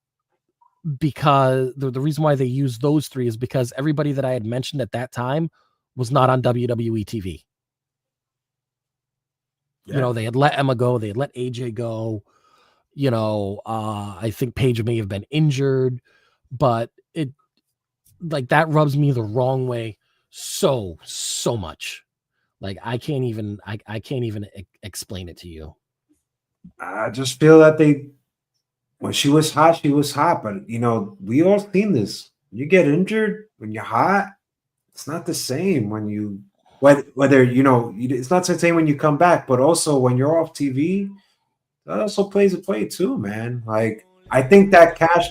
because the reason why they used those three is because everybody that I had mentioned at that time was not on WWE TV. Yeah. They had let Emma go, they had let AJ go. I think Paige may have been injured, but it, like, that rubs me the wrong way so much. Like, I can't even explain it to you. I just feel that when she was hot, but we all seen this. You get injured when you're hot, it's not the same when you whether it's not the same when you come back, but also when you're off TV, that also plays a play too, man. Like, I think that Clash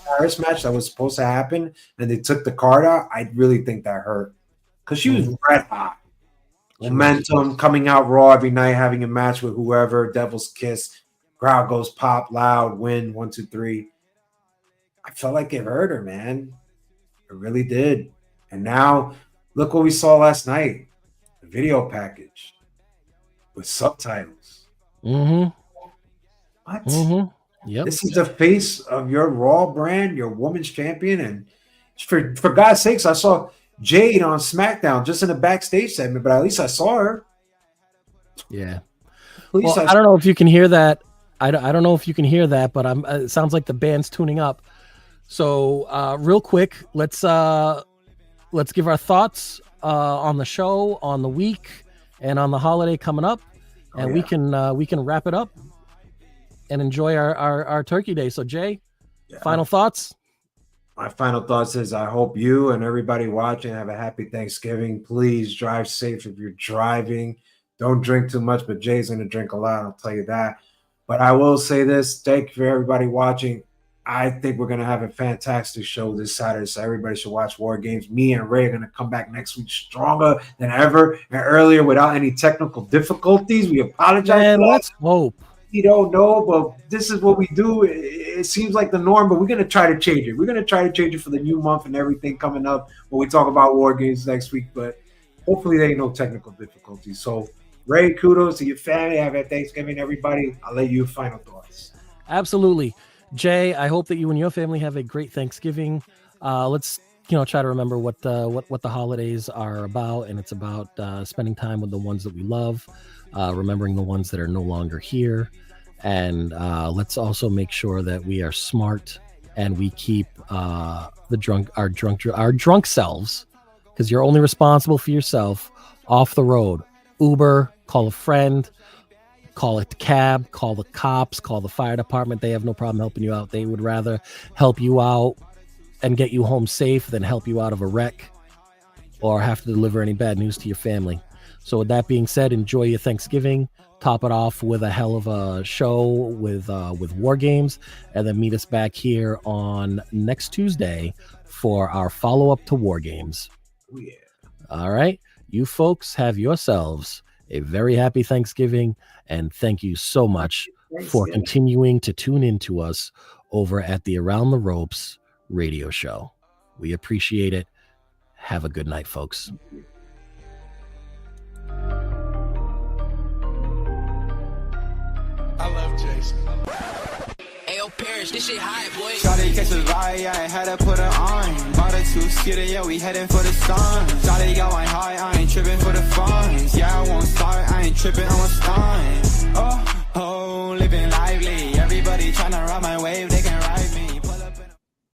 Paris match that was supposed to happen and they took the card out, I really think that hurt, because she was red hot. Momentum, coming out Raw every night, having a match with whoever, Devil's Kiss, crowd goes pop, loud, win, 1, 2, 3. I felt like it hurt her, man. It really did. And now, look what we saw last night. The video package with subtitles. Mm-hmm. What? Mm-hmm. Yep. This is the face of your Raw brand, your women's champion. And for God's sakes, I saw Jade on SmackDown just in the backstage segment, but at least I saw her. Yeah. Well, I don't know if you can hear that. I don't know if you can hear that, but it sounds like the band's tuning up. So real quick, let's give our thoughts on the show, on the week, and on the holiday coming up, and we can wrap it up and enjoy our Turkey Day. So Jay, final thoughts? My final thoughts is I hope you and everybody watching have a happy Thanksgiving. Please drive safe if you're driving. Don't drink too much, but Jay's going to drink a lot, I'll tell you that. But I will say this, thank you for everybody watching. I think we're going to have a fantastic show this Saturday, so everybody should watch War Games. Me and Ray are going to come back next week stronger than ever and earlier without any technical difficulties. We apologize. Man, let's hope. We don't know, but this is what we do. It seems like the norm, but we're going to try to change it. We're going to try to change it for the new month and everything coming up when we talk about War Games next week, but hopefully there ain't no technical difficulties. So, Ray, kudos to your family. Have a Thanksgiving, everybody. I'll let you final thoughts. Absolutely. Jay, I hope that you and your family have a great Thanksgiving. Let's try to remember what the holidays are about, and it's about spending time with the ones that we love, remembering the ones that are no longer here, and let's also make sure that we are smart and we keep our drunk selves, because you're only responsible for yourself, off the road. Uber, call a friend. Call a cab, call the cops, call the fire department. They have no problem helping you out. They would rather help you out and get you home safe than help you out of a wreck or have to deliver any bad news to your family. So with that being said, enjoy your Thanksgiving. Top it off with a hell of a show with War Games, and then meet us back here on next Tuesday for our follow-up to War Games. Oh, yeah. All right. You folks have yourselves a very happy Thanksgiving, and thank you so much for continuing to tune in to us over at the Around the Ropes radio show. We appreciate it. Have a good night, folks. I love Jason. Ayo, Parrish, this shit high, boy. Shawty catch a vibe, yeah, I had to put her on. Bought a two-skidder, yeah, we heading for the sun. Shawty got my high, I ain't tripping for the funds. Yeah, I won't start, I ain't tripping.